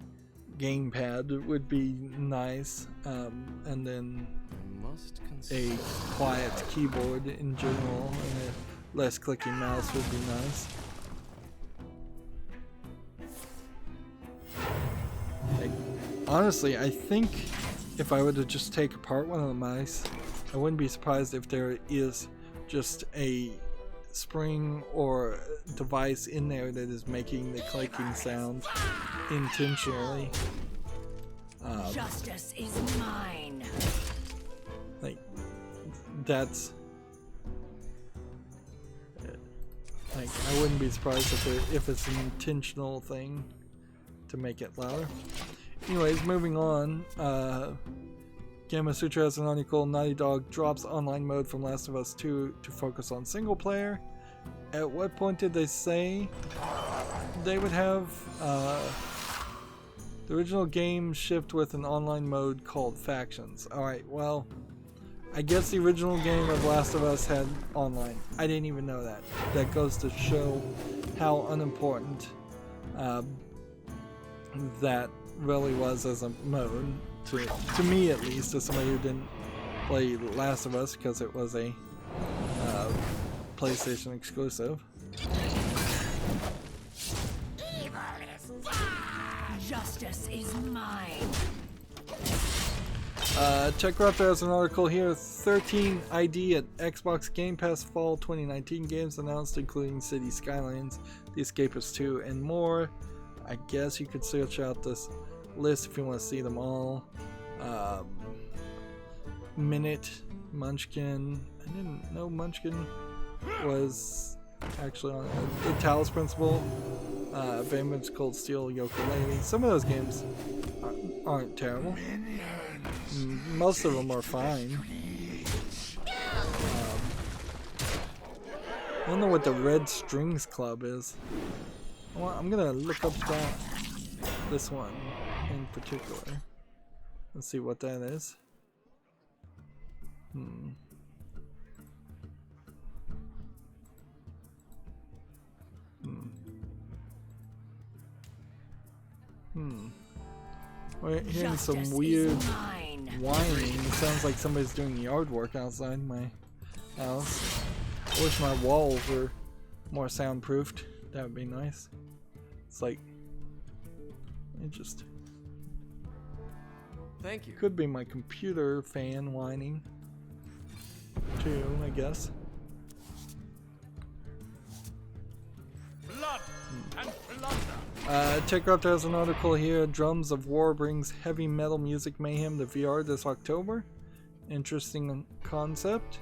gamepad would be nice, and then a quiet keyboard in general and a less clicky mouse would be nice. Like, honestly, I think if I were to just take apart one of the mice, I wouldn't be surprised if there is just a spring or device in there that is making the clicking sound intentionally. Justice is mine. Like, that's like, I wouldn't be surprised if it's an intentional thing to make it louder. Anyways, moving on. Gamma Sutra has an article. Naughty Dog drops online mode from Last of Us 2 to focus on single player. At what point did they say they would have the original game shipped with an online mode called Factions? Alright, well, I guess the original game of Last of Us had online. I didn't even know that. That goes to show how unimportant that really was as a mode, to me at least, as somebody who didn't play Last of Us because it was a PlayStation exclusive. Justice is mine. TechRaptor has an article here. 13 ID at Xbox Game Pass Fall 2019 games announced, including City Skylines, The Escapist 2, and more. I guess you could search out this list if you want to see them all. Minute, Munchkin. I didn't know Munchkin was actually on the Talos Principle. Vamon's Cold Steel, Yooka-Laylee. Some of those games aren't terrible. Most of them are fine. I don't know what the Red Strings Club is. Well, I'm gonna look up this one in particular. Let's see what that is. We're hearing some weird whining. It sounds like somebody's doing yard work outside my house. I wish my walls were more soundproofed. That would be nice. It's like, it just Thank you. could be my computer fan whining too, I guess. Blood and plunder. TechRaptor has an article here. Drums of War brings heavy metal music mayhem to VR this October. Interesting concept.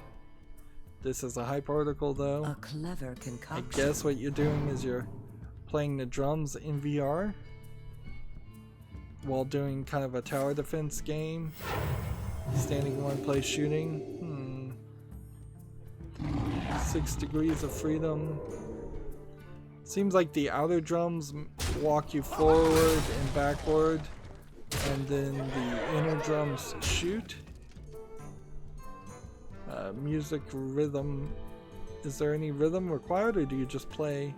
This is a hype article though. A clever concoction. I guess what you're doing is you're playing the drums in VR while doing kind of a tower defense game. Standing in one place shooting. 6 Degrees of Freedom. Seems like the outer drums walk you forward and backward, and then the inner drums shoot. Music rhythm. Is there any rhythm required, or do you just play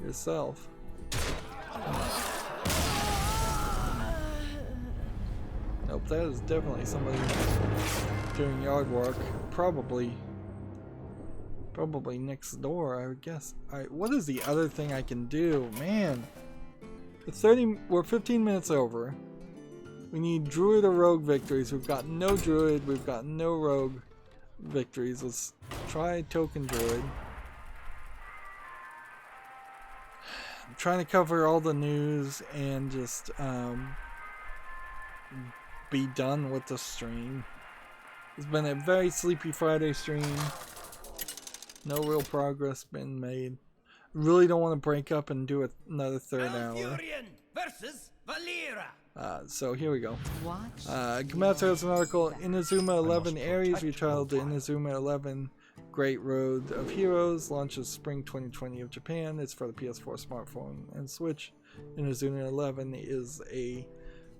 yourself? Nope, that is definitely somebody doing yard work. Probably Probably next door, I would guess. Alright, what is the other thing I can do? Man. We're 15 minutes over. We need druid or rogue victories. We've got no druid, we've got no rogue victories. Let's try token druid. I'm trying to cover all the news and just be done with the stream. It's been a very sleepy Friday stream. No real progress been made. Really don't want to break up and do another third hour. Versus Valera. So here we go. Komatsu has an article. Inazuma 11 Aries retitled the Inazuma 11 Great Road of Heroes. Launches spring 2020 of Japan. It's for the PS4, smartphone, and Switch. Inazuma 11 is a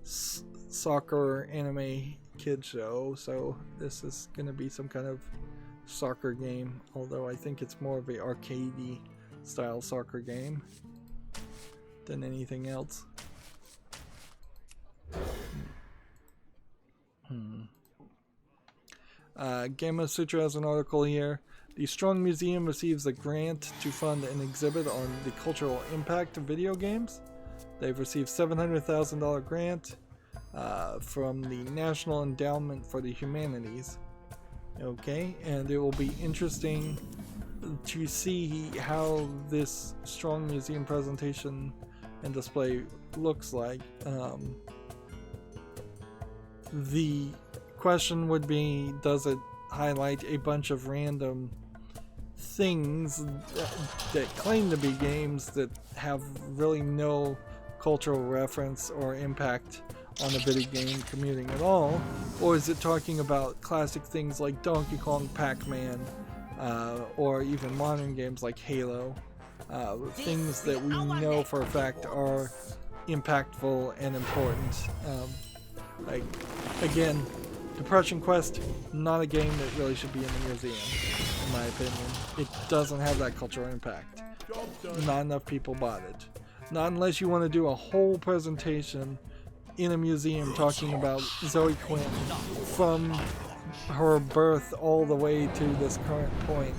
soccer anime kid show, so this is going to be some kind of soccer game, although I think it's more of a arcadey style soccer game than anything else. Gamma Sutra has an article here. The Strong Museum receives a grant to fund an exhibit on the cultural impact of video games. They've received $700,000 grant from the National Endowment for the Humanities. Okay, and it will be interesting to see how this Strong Museum presentation and display looks like. The question would be, does it highlight a bunch of random things that claim to be games that have really no cultural reference or impact on the video game community at all? Or is it talking about classic things like Donkey Kong, Pac-Man, or even modern games like Halo, things that we know for a fact are impactful and important? Like, again, Depression Quest, not a game that really should be in the museum, in my opinion. It doesn't have that cultural impact. Not enough people bought it. Not unless you want to do a whole presentation in a museum talking about Zoe Quinn from her birth all the way to this current point.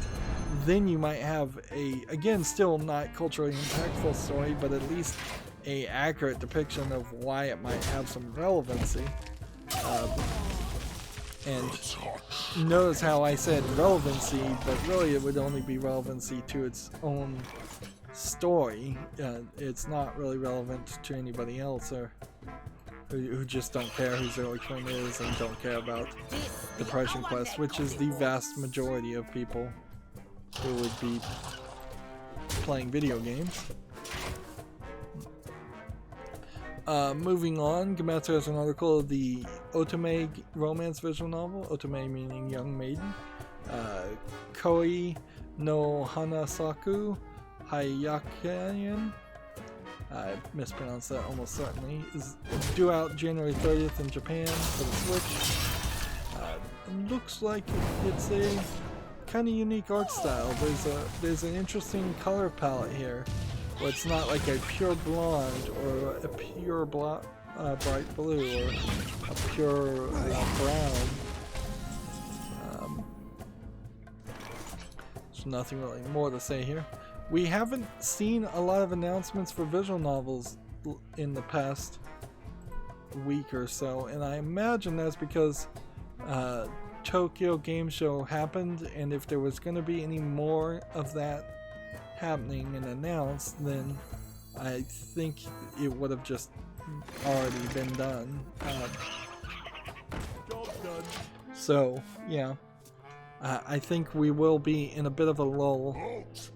Then you might have a, again, still not culturally impactful story, but at least a accurate depiction of why it might have some relevancy. And notice how I said relevancy, but really it would only be relevancy to its own story. It's not really relevant to anybody else or who just don't care who Zoe Quinn is and don't care about Depression Quest, which is the vast majority of people who would be playing video games. Moving on, Gamatsu has an article of the Otome romance visual novel, Otome meaning young maiden. Koi no Hanasaku Hayakayan, I mispronounced that almost certainly, is due out January 30th in Japan for the Switch. Looks like it's a kind of unique art style. There's an interesting color palette here. Well, it's not like a pure blonde or a pure bright blue or a pure brown. There's nothing really more to say here. We haven't seen a lot of announcements for visual novels in the past week or so, and I imagine that's because Tokyo Game Show happened, and if there was going to be any more of that happening and announced, then I think it would have just already been done. So yeah, I think we will be in a bit of a lull,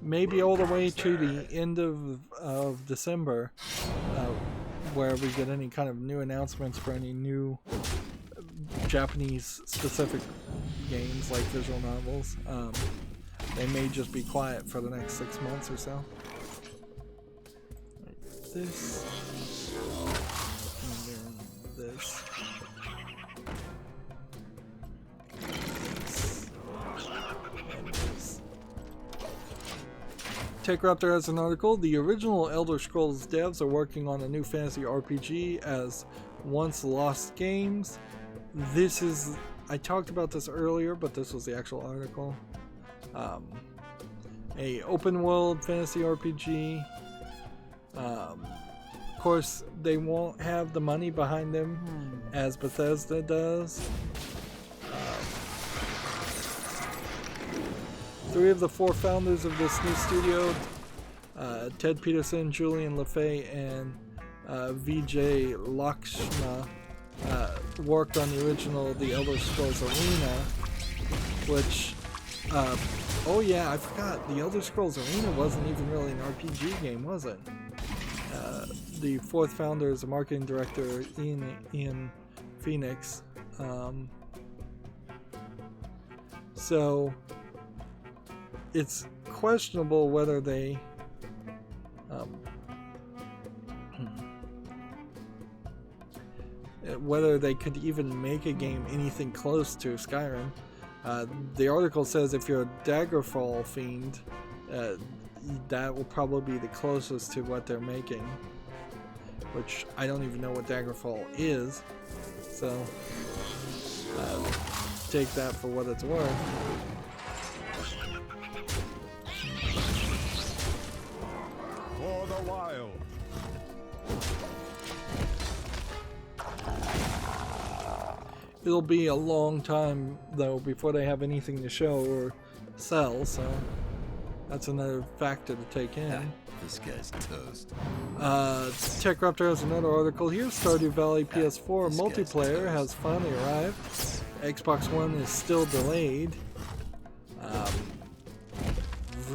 maybe all the way to the end of December, where we get any kind of new announcements for any new Japanese specific games like visual novels. They may just be quiet for the next 6 months or so. Like this. And then this. And this. TechRaptor has an article. The original Elder Scrolls devs are working on a new fantasy RPG as once lost games. This is, I talked about this earlier, but this was the actual article. a open world fantasy RPG. Of course, they won't have the money behind them as Bethesda does. 3 of the 4 founders of this new studio, Ted Peterson, Julian LaFay, and Vijay Lakshma, worked on the original The Elder Scrolls Arena, which, oh yeah, I forgot, The Elder Scrolls Arena wasn't even really an RPG game, was it? The 4th founder is a marketing director, Ian Phoenix. So it's questionable whether they could even make a game anything close to Skyrim. The article says if you're a Daggerfall fiend, that will probably be the closest to what they're making, which I don't even know what Daggerfall is, so take that for what it's worth. For the wild. It'll be a long time though before they have anything to show or sell, so that's another factor to take in. This guy's toast. TechRaptor has another article here. Stardew Valley PS4 multiplayer has finally arrived. Xbox One is still delayed.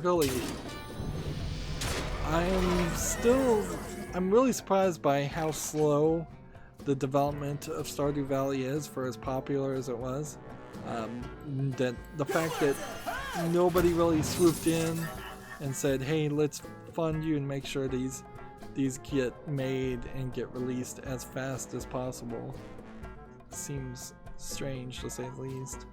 Really, I'm really surprised by how slow the development of Stardew Valley is for as popular as it was. That the fact that nobody really swooped in and said, hey, let's fund you and make sure these get made and get released as fast as possible seems strange, to say the least.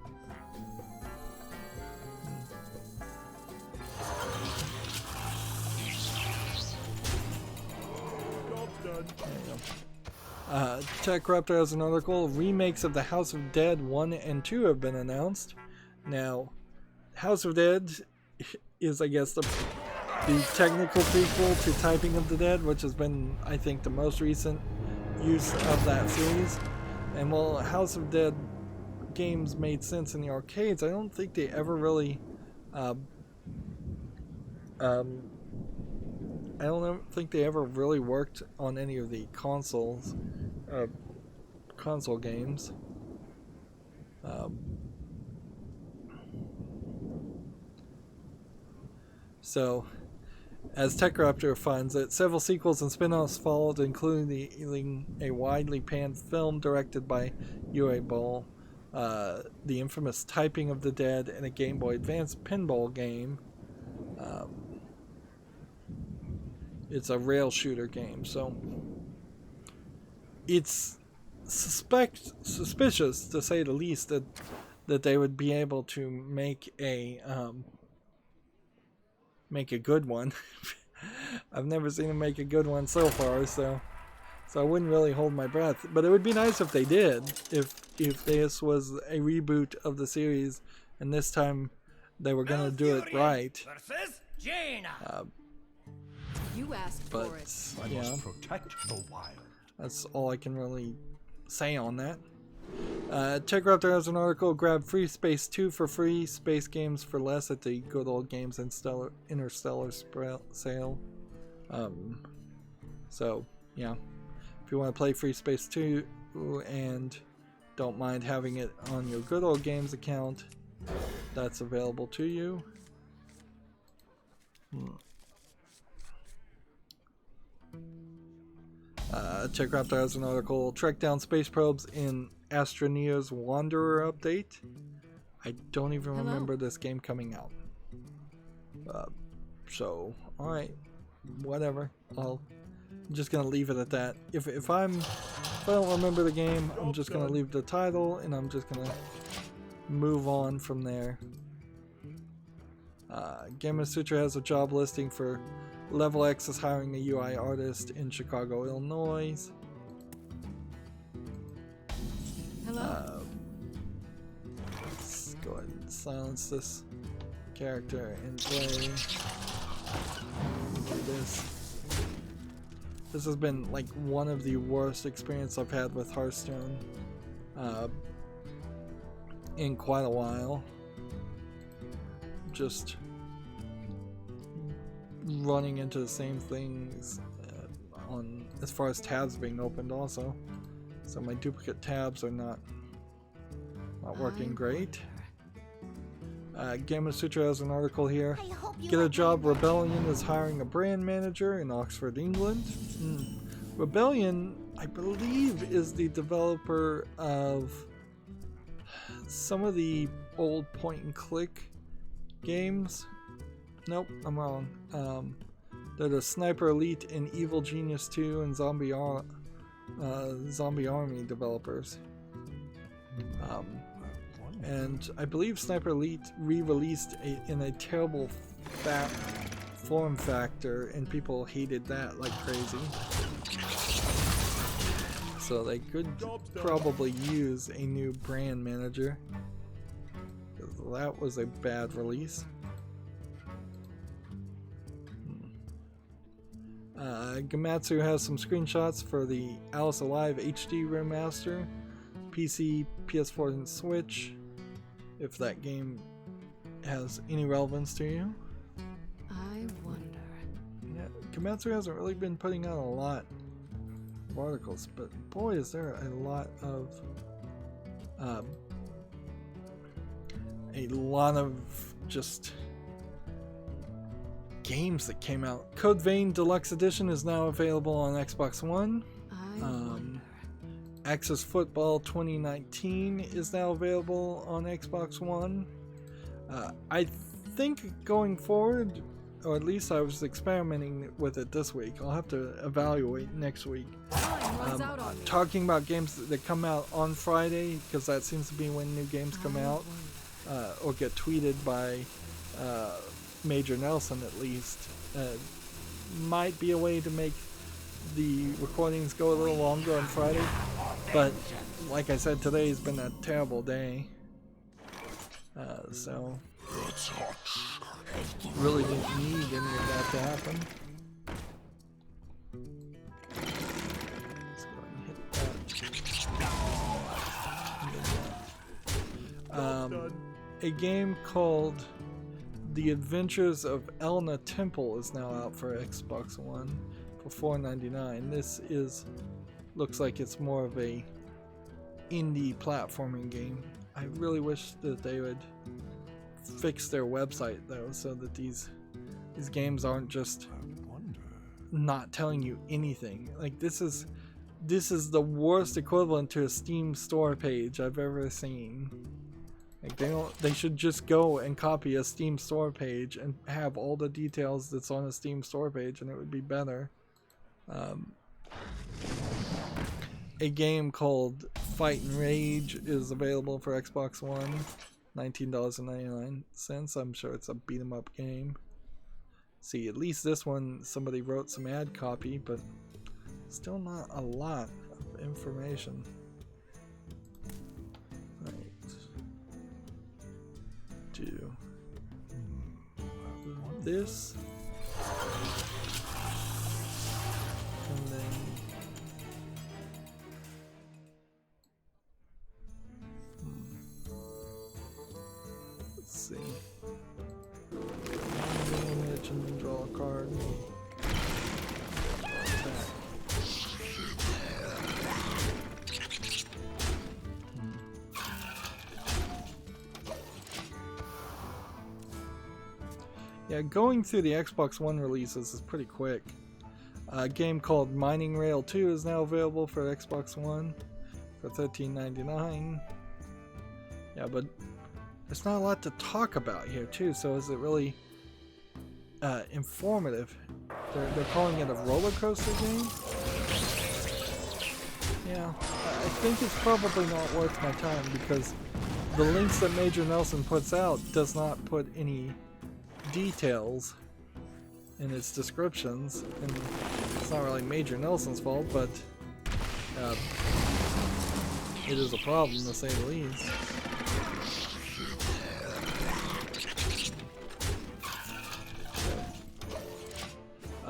TechRaptor has an article. Remakes of the House of Dead 1 and 2 have been announced. Now, House of Dead is, I guess, the technical prequel to Typing of the Dead, which has been, I think, the most recent use of that series. And while House of Dead games made sense in the arcades, I don't think they ever really I don't think they ever really worked on any of the console games. So, as TechRaptor finds it, several sequels and spin-offs followed, including a widely panned film directed by Uwe Boll, the infamous Typing of the Dead, and a Game Boy Advance pinball game. It's a rail shooter game, so it's suspicious, to say the least, that they would be able to make a good one. I've never seen them make a good one so far, so I wouldn't really hold my breath. But it would be nice if they did, if this was a reboot of the series, and this time they were gonna do it right. You asked for it. Yeah, Must protect the wild. that's all I can really say on that. TechRaptor has an article. Grab Free Space 2 for free. Space games for less at the Good Old Games and Interstellar sale. So, yeah. If you want to play Free Space 2 and don't mind having it on your Good Old Games account, that's available to you. TechRaptor has an article. Track down space probes in Astronea's Wanderer update. I don't even remember this game coming out. So, alright. Whatever. I'm just gonna leave it at that. If I don't remember the game, I'm just gonna leave the title and I'm just gonna move on from there. Gamma Sutra has a job listing for Level X is hiring a UI artist in Chicago, Illinois. Hello? Let's go ahead and silence this character and play. Do this. This has been like one of the worst experiences I've had with Hearthstone in quite a while. Just running into the same things on as far as tabs being opened also. So my duplicate tabs are not working great. Gamma Sutra has an article here. Get a job, Rebellion is hiring a brand manager in Oxford, England. Rebellion, I believe, is the developer of some of the old point and click games. Nope, I'm wrong. They're the Sniper Elite and Evil Genius 2 and Zombie Army developers. And I believe Sniper Elite re-released in a terrible form factor, and people hated that like crazy. So they could probably use a new brand manager, because that was a bad release. Gamatsu has some screenshots for the Alice Alive HD remaster, PC, PS4, and Switch. If that game has any relevance to you. I wonder. Yeah, Gamatsu hasn't really been putting out a lot of articles, but boy, is there a lot of just games that came out. Code Vein Deluxe Edition is now available on Xbox One. Axis Football 2019 is now available on Xbox One. I think going forward, or at least I was experimenting with it this week. I'll have to evaluate next week. Talking about games that come out on Friday, because that seems to be when new games come out, or get tweeted by Major Nelson at least. Might be a way to make the recordings go a little longer on Friday, but like I said, today's been a terrible day, so really didn't need any of that to happen. Let's go ahead and hit that. A game called The Adventures of Elna Temple is now out for Xbox One for $4.99. This looks like it's more of a indie platforming game. I really wish that they would fix their website though, so that these games aren't just not telling you anything. Like this is the worst equivalent to a Steam store page I've ever seen. Like they should just go and copy a Steam store page and have all the details that's on a Steam store page, and it would be better. A game called Fight and Rage is available for Xbox One, $19.99. I'm sure it's a beat 'em up game. See, at least this one somebody wrote some ad copy, but still not a lot of information. Right. Do this. And then let's see. Image and draw a card. Attack. Yeah, going through the Xbox One releases is pretty quick. A game called Mining Rail 2 is now available for Xbox One for $13.99. Yeah, but there's not a lot to talk about here too, so is it really informative? They're calling it a roller coaster game? Yeah, I think it's probably not worth my time, because the links that Major Nelson puts out does not put any details in its descriptions, and it's not really Major Nelson's fault, but it is a problem to say the least.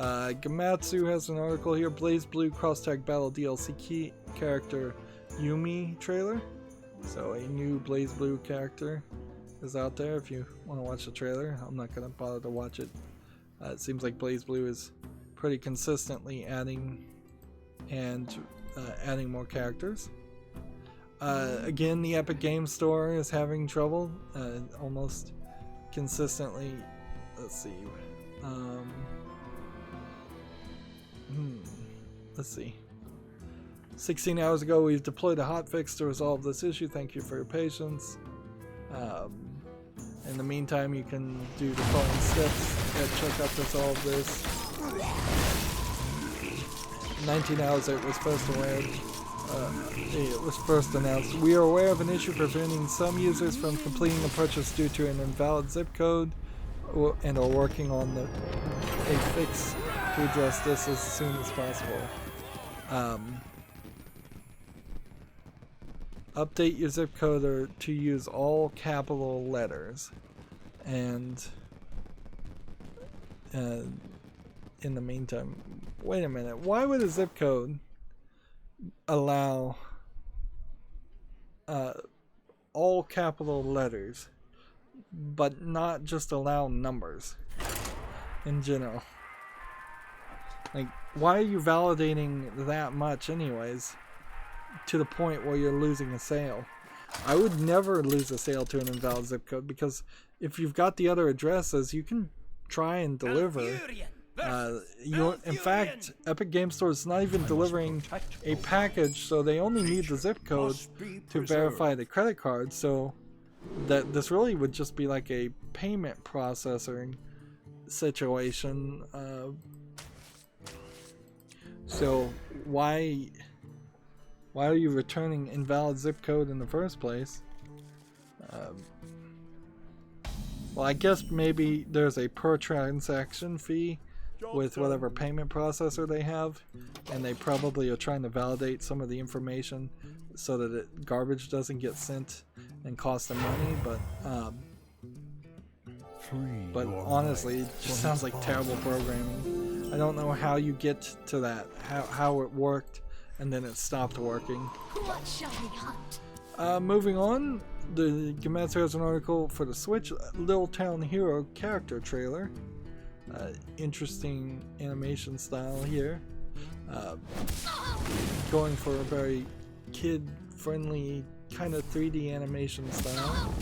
Gamatsu has an article here. Blaze Blue Cross Tag Battle DLC key character Yumi trailer. So a new Blaze Blue character is out there if you want to watch the trailer. I'm not going to bother to watch it. It seems like Blaze Blue is pretty consistently adding more characters. Again, the Epic Games Store is having trouble almost consistently. Let's see. Let's see. 16 hours ago, we've deployed a hotfix to resolve this issue. Thank you for your patience. In the meantime, you can do the following steps at checkout to solve this. 19 hours it was first announced. We are aware of an issue preventing some users from completing the purchase due to an invalid zip code, and are working on a fix to address this as soon as possible. Update your zip coder to use all capital letters, and in the meantime, wait a minute, why would a zip code allow all capital letters but not just allow numbers in general? Like, why are you validating that much anyways, to the point where you're losing a sale? I would never lose a sale to an invalid zip code, because if you've got the other addresses, you can try and deliver. In fact, Epic Games Store is not even delivering a package, so they only need the zip code to verify the credit card. So that this really would just be like a payment processing situation. So why are you returning invalid zip code in the first place? Well, I guess maybe there's a per transaction fee with whatever payment processor they have, and they probably are trying to validate some of the information so that garbage doesn't get sent and cost them money. But honestly, it just sounds like terrible programming. I don't know how you get to that, how it worked and then it stopped working. What shall we hunt? Moving on, the Gamatsu has an article for the Switch, Little Town Hero character trailer. Interesting animation style here. Going for a very kid-friendly kind of 3D animation style.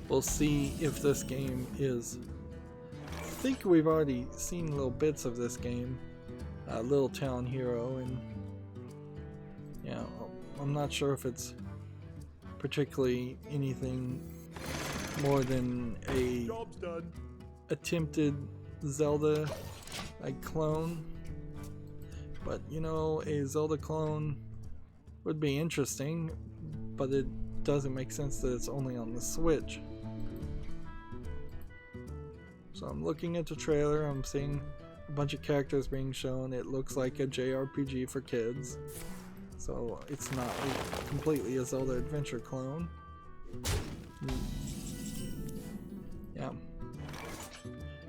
We'll see if this game is... I think we've already seen little bits of this game, Little Town Hero, and yeah, I'm not sure if it's particularly anything more than a attempted Zelda like clone, but you know, a Zelda clone would be interesting, but it doesn't make sense that it's only on the Switch. So I'm looking at the trailer, I'm seeing a bunch of characters being shown. It looks like a JRPG for kids, so it's not completely a Zelda adventure clone.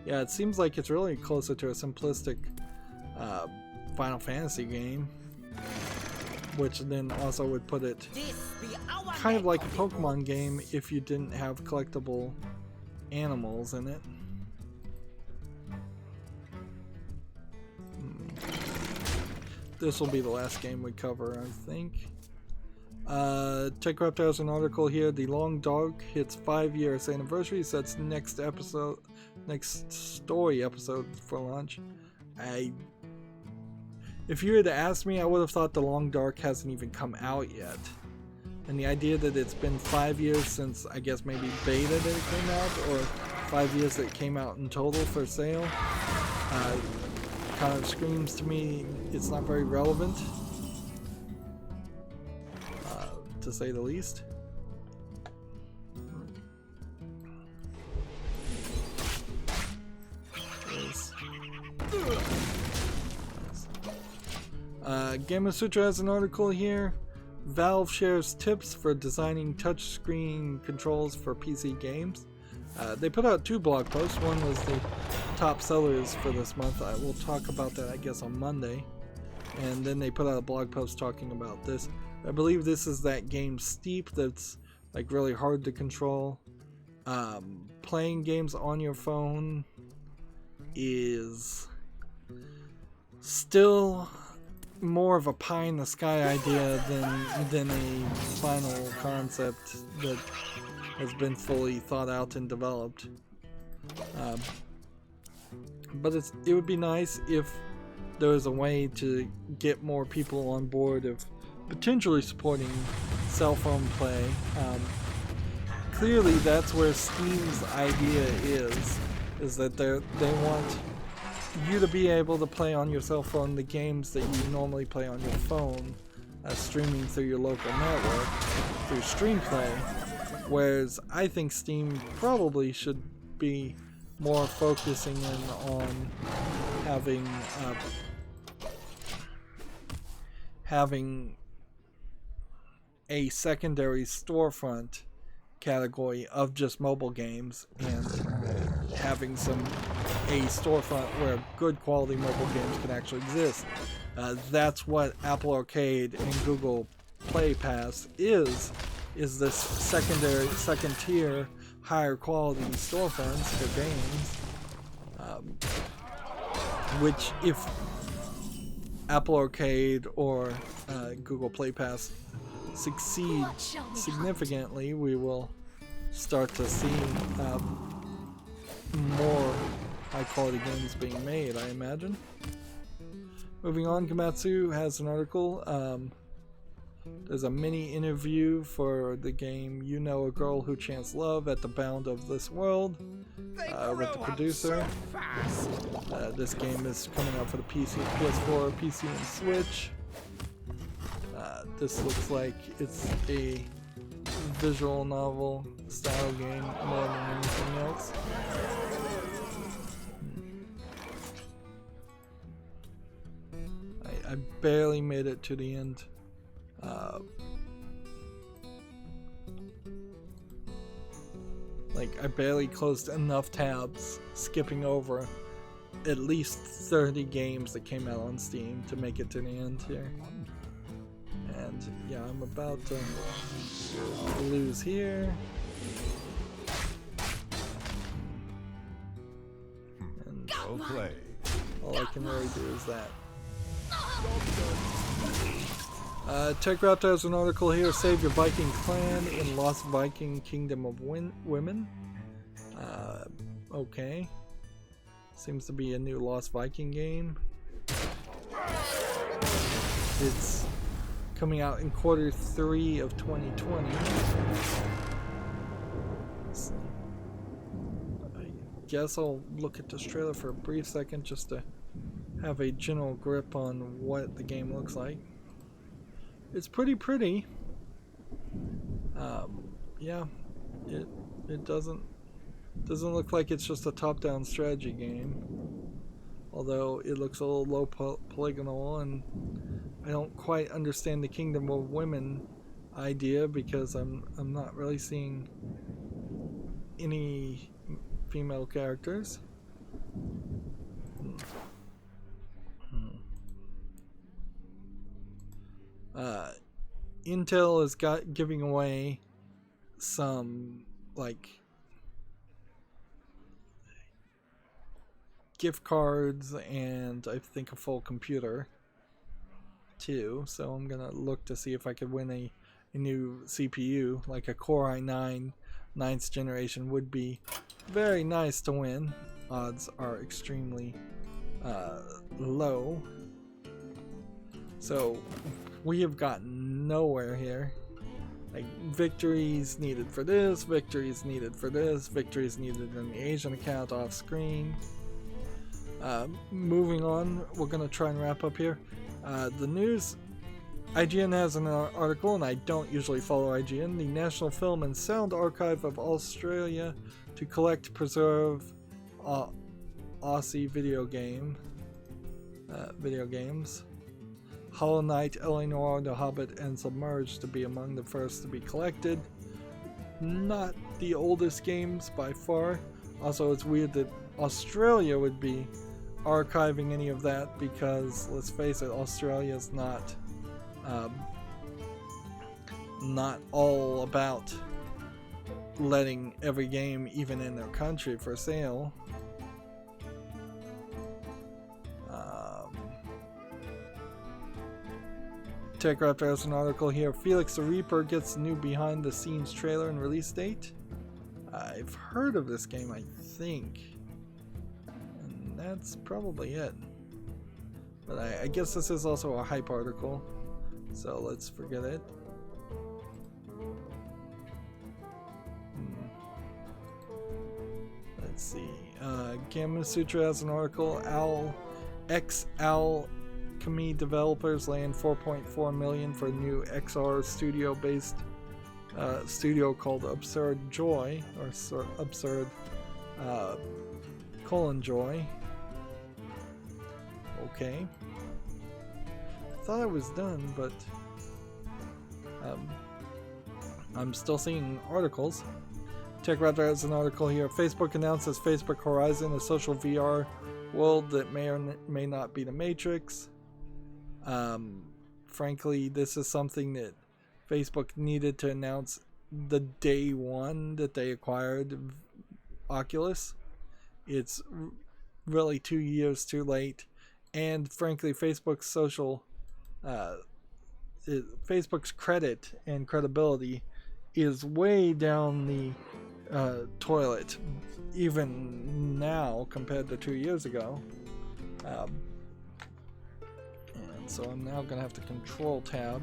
Yeah, it seems like it's really closer to a simplistic Final Fantasy game, which then also would put it kind of like a Pokemon game if you didn't have collectible animals in it. This will be the last game we cover, I think. TechRaptor has an article here. The Long Dark hits 5 years anniversary. So that's next story episode for launch. If you had asked me, I would have thought The Long Dark hasn't even come out yet. And the idea that it's been 5 years since, I guess, maybe beta that it came out, or 5 years that it came out in total for sale, kind of screams to me it's not very relevant, to say the least. Gamasutra has an article here. Valve shares tips for designing touchscreen controls for PC games. They put out 2 blog posts. One was the top sellers for this month. I will talk about that, I guess, on Monday. And then they put out a blog post talking about this. I believe this is that game Steep that's like really hard to control. Playing games on your phone is still more of a pie in the sky idea than a final concept that has been fully thought out and developed. But it would be nice if there was a way to get more people on board of potentially supporting cell phone play. Clearly that's where Steam's idea is that they want you to be able to play on your cell phone the games that you normally play on your phone, streaming through your local network through Stream Play, whereas I think Steam probably should be more focusing in on having a secondary storefront category of just mobile games and having a storefront where good quality mobile games can actually exist. That's what Apple Arcade and Google Play Pass is this second tier, higher quality storefronts for games, which if Apple Arcade or Google Play Pass succeed significantly, we will start to see more high quality games being made, I imagine. Moving on, Gamatsu has an article. There's a mini interview for the game You Know a Girl Who Chants Love at the Bound of This World with the producer. This game is coming out for the PC, PS4, PC, and Switch. This looks like it's a visual novel style game more than anything else. I barely made it to the end. Like, I barely closed enough tabs, skipping over at least 30 games that came out on Steam to make it to the end here. And yeah, I'm about to lose here. And Go play. all I can really do is that. Tech Raptor has an article here. Save your Viking clan in Lost Viking Kingdom of Women. Okay. Seems to be a new Lost Viking game. It's coming out in Q3 of 2020. I guess I'll look at this trailer for a brief second just to have a general grip on what the game looks like. It's pretty pretty. Yeah, it doesn't look like it's just a top-down strategy game. Although it looks a little low polygonal, and I don't quite understand the Kingdom of Women idea because I'm not really seeing any female characters. Intel is giving away some like gift cards and I think a full computer too, so I'm gonna look to see if I could win a new CPU, like a Core i9 9th generation would be very nice to win. Odds are extremely low, so we have gotten nowhere here. Like, victories needed for this, victories needed for this, victories needed in the Asian account off screen. Moving on, we're going to try and wrap up here. The news, IGN has an article, and I don't usually follow IGN. The National Film and Sound Archive of Australia to collect, preserve Aussie video games. Hollow Knight, L.A. Noire, The Hobbit, and Submerged to be among the first to be collected. not the oldest games by far. Also, it's weird that Australia would be archiving any of that because, let's face it, Australia's not all about letting every game, even in their country, for sale. TechRaptor has an article here. Felix the Reaper gets new behind-the-scenes trailer and release date. I've heard of this game, I think. And that's probably it. But I guess this is also a hype article. So let's forget it. Let's see. Gamma Sutra has an article. Alchemy developers laying $4.4 million for a new XR studio-based studio called Absurd Joy, or Absurd Joy. Okay. I thought I was done, but I'm still seeing articles. TechRaptor has an article here. Facebook announces Facebook Horizon, a social VR world that may or may not be the Matrix. Frankly, this is something that Facebook needed to announce the day one that they acquired Oculus. It's really 2 years too late, and frankly, Facebook's Facebook's credit and credibility is way down the toilet, even now compared to 2 years ago. And so I'm now gonna have to Control Tab.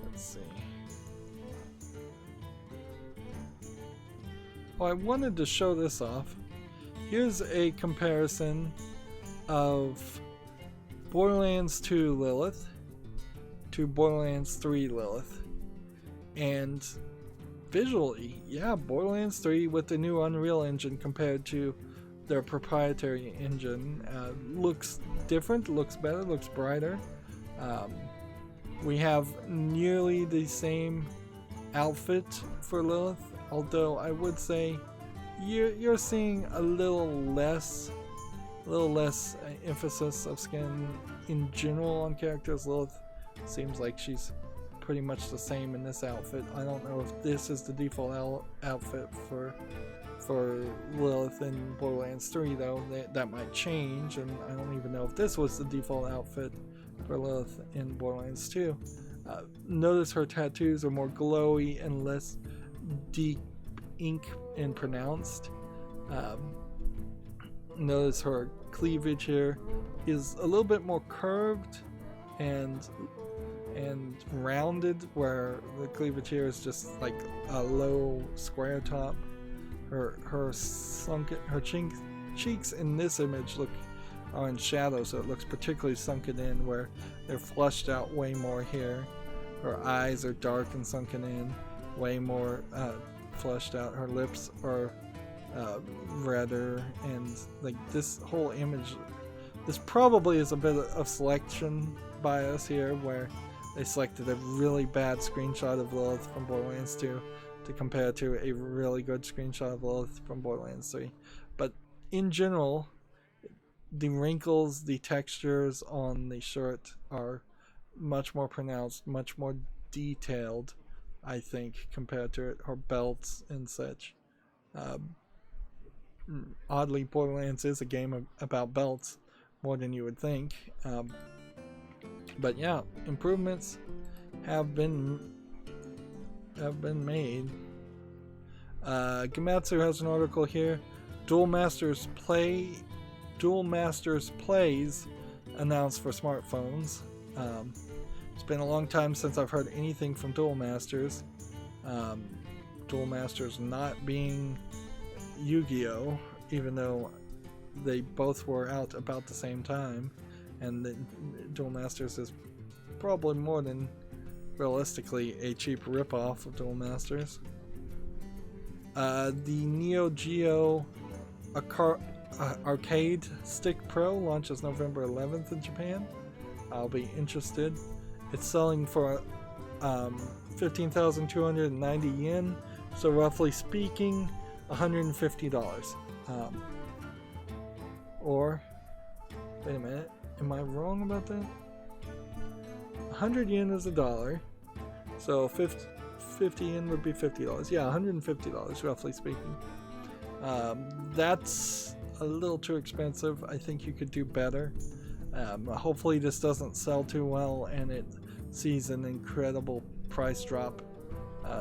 Let's see. Oh, I wanted to show this off. Here's a comparison of Borderlands 2 Lilith to Borderlands 3 Lilith. And visually, yeah, Borderlands 3 with the new Unreal Engine compared to their proprietary engine looks different, looks better, looks brighter. We have nearly the same outfit for Lilith, although I would say you're seeing a little less emphasis of skin in general on characters. Lilith seems like she's pretty much the same in this outfit. I don't know if this is the default outfit for Lilith in Borderlands 3 though. That might change, and I don't even know if this was the default outfit for Lilith in Borderlands 2. Notice her tattoos are more glowy and less deep ink and pronounced. Notice her cleavage here is a little bit more curved and rounded, where the cleavage here is just like a low square top. Her cheeks in this image are in shadow, so it looks particularly sunken in, where they're flushed out way more here. Her eyes are dark and sunken in, way more flushed out. Her lips are redder, and like this whole image, this probably is a bit of selection bias here, where they selected a really bad screenshot of Lilith from Borderlands 2 to compare to a really good screenshot of Lilith from Borderlands 3. But in general, the wrinkles, the textures on the shirt are much more pronounced, much more detailed, I think, compared to her belts and such. Oddly, Borderlands is a game about belts more than you would think. But yeah, improvements have been made. Gematsu has an article here. Dual Masters Plays announced for smartphones. It's been a long time since I've heard anything from Dual Masters. Dual Masters not being Yu-Gi-Oh, even though they both were out about the same time, and the Dual Masters is probably more than realistically a cheap ripoff of Dual Masters. The Neo Geo Arcade Stick Pro launches November 11th in Japan. I'll be interested. It's selling for 15,290 yen, so roughly speaking, $150. Or, wait a minute, am I wrong about that? 100 yen is $1, so 50 yen would be $50. Yeah, $150 roughly speaking. That's a little too expensive. I think you could do better. Hopefully this doesn't sell too well and it sees an incredible price drop,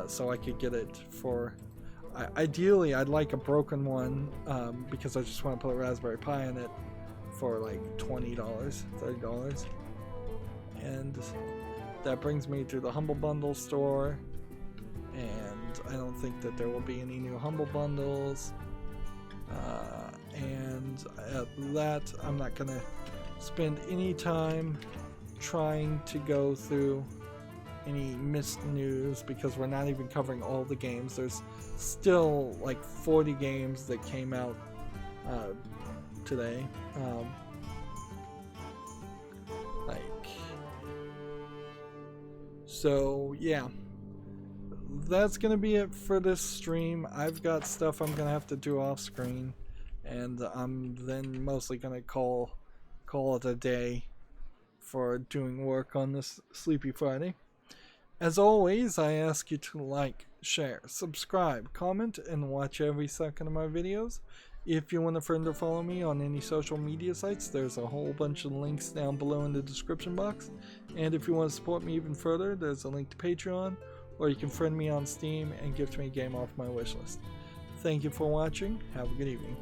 so I could get it for... ideally, I'd like a broken one, because I just want to put a Raspberry Pi in it for like $20, $30. And that brings me to the Humble Bundle store, and I don't think that there will be any new Humble Bundles. And at that, I'm not gonna spend any time trying to go through any missed news, because we're not even covering all the games. There's still like 40 games that came out today. So yeah, that's gonna be it for this stream. I've got stuff I'm gonna have to do off screen, and I'm then mostly gonna call it a day for doing work on this Sleepy Friday. As always, I ask you to like, share, subscribe, comment, and watch every second of my videos. If you want a friend to follow me on any social media sites, there's a whole bunch of links down below in the description box. And if you want to support me even further, there's a link to Patreon, or you can friend me on Steam and gift me a game off my wishlist. Thank you for watching. Have a good evening.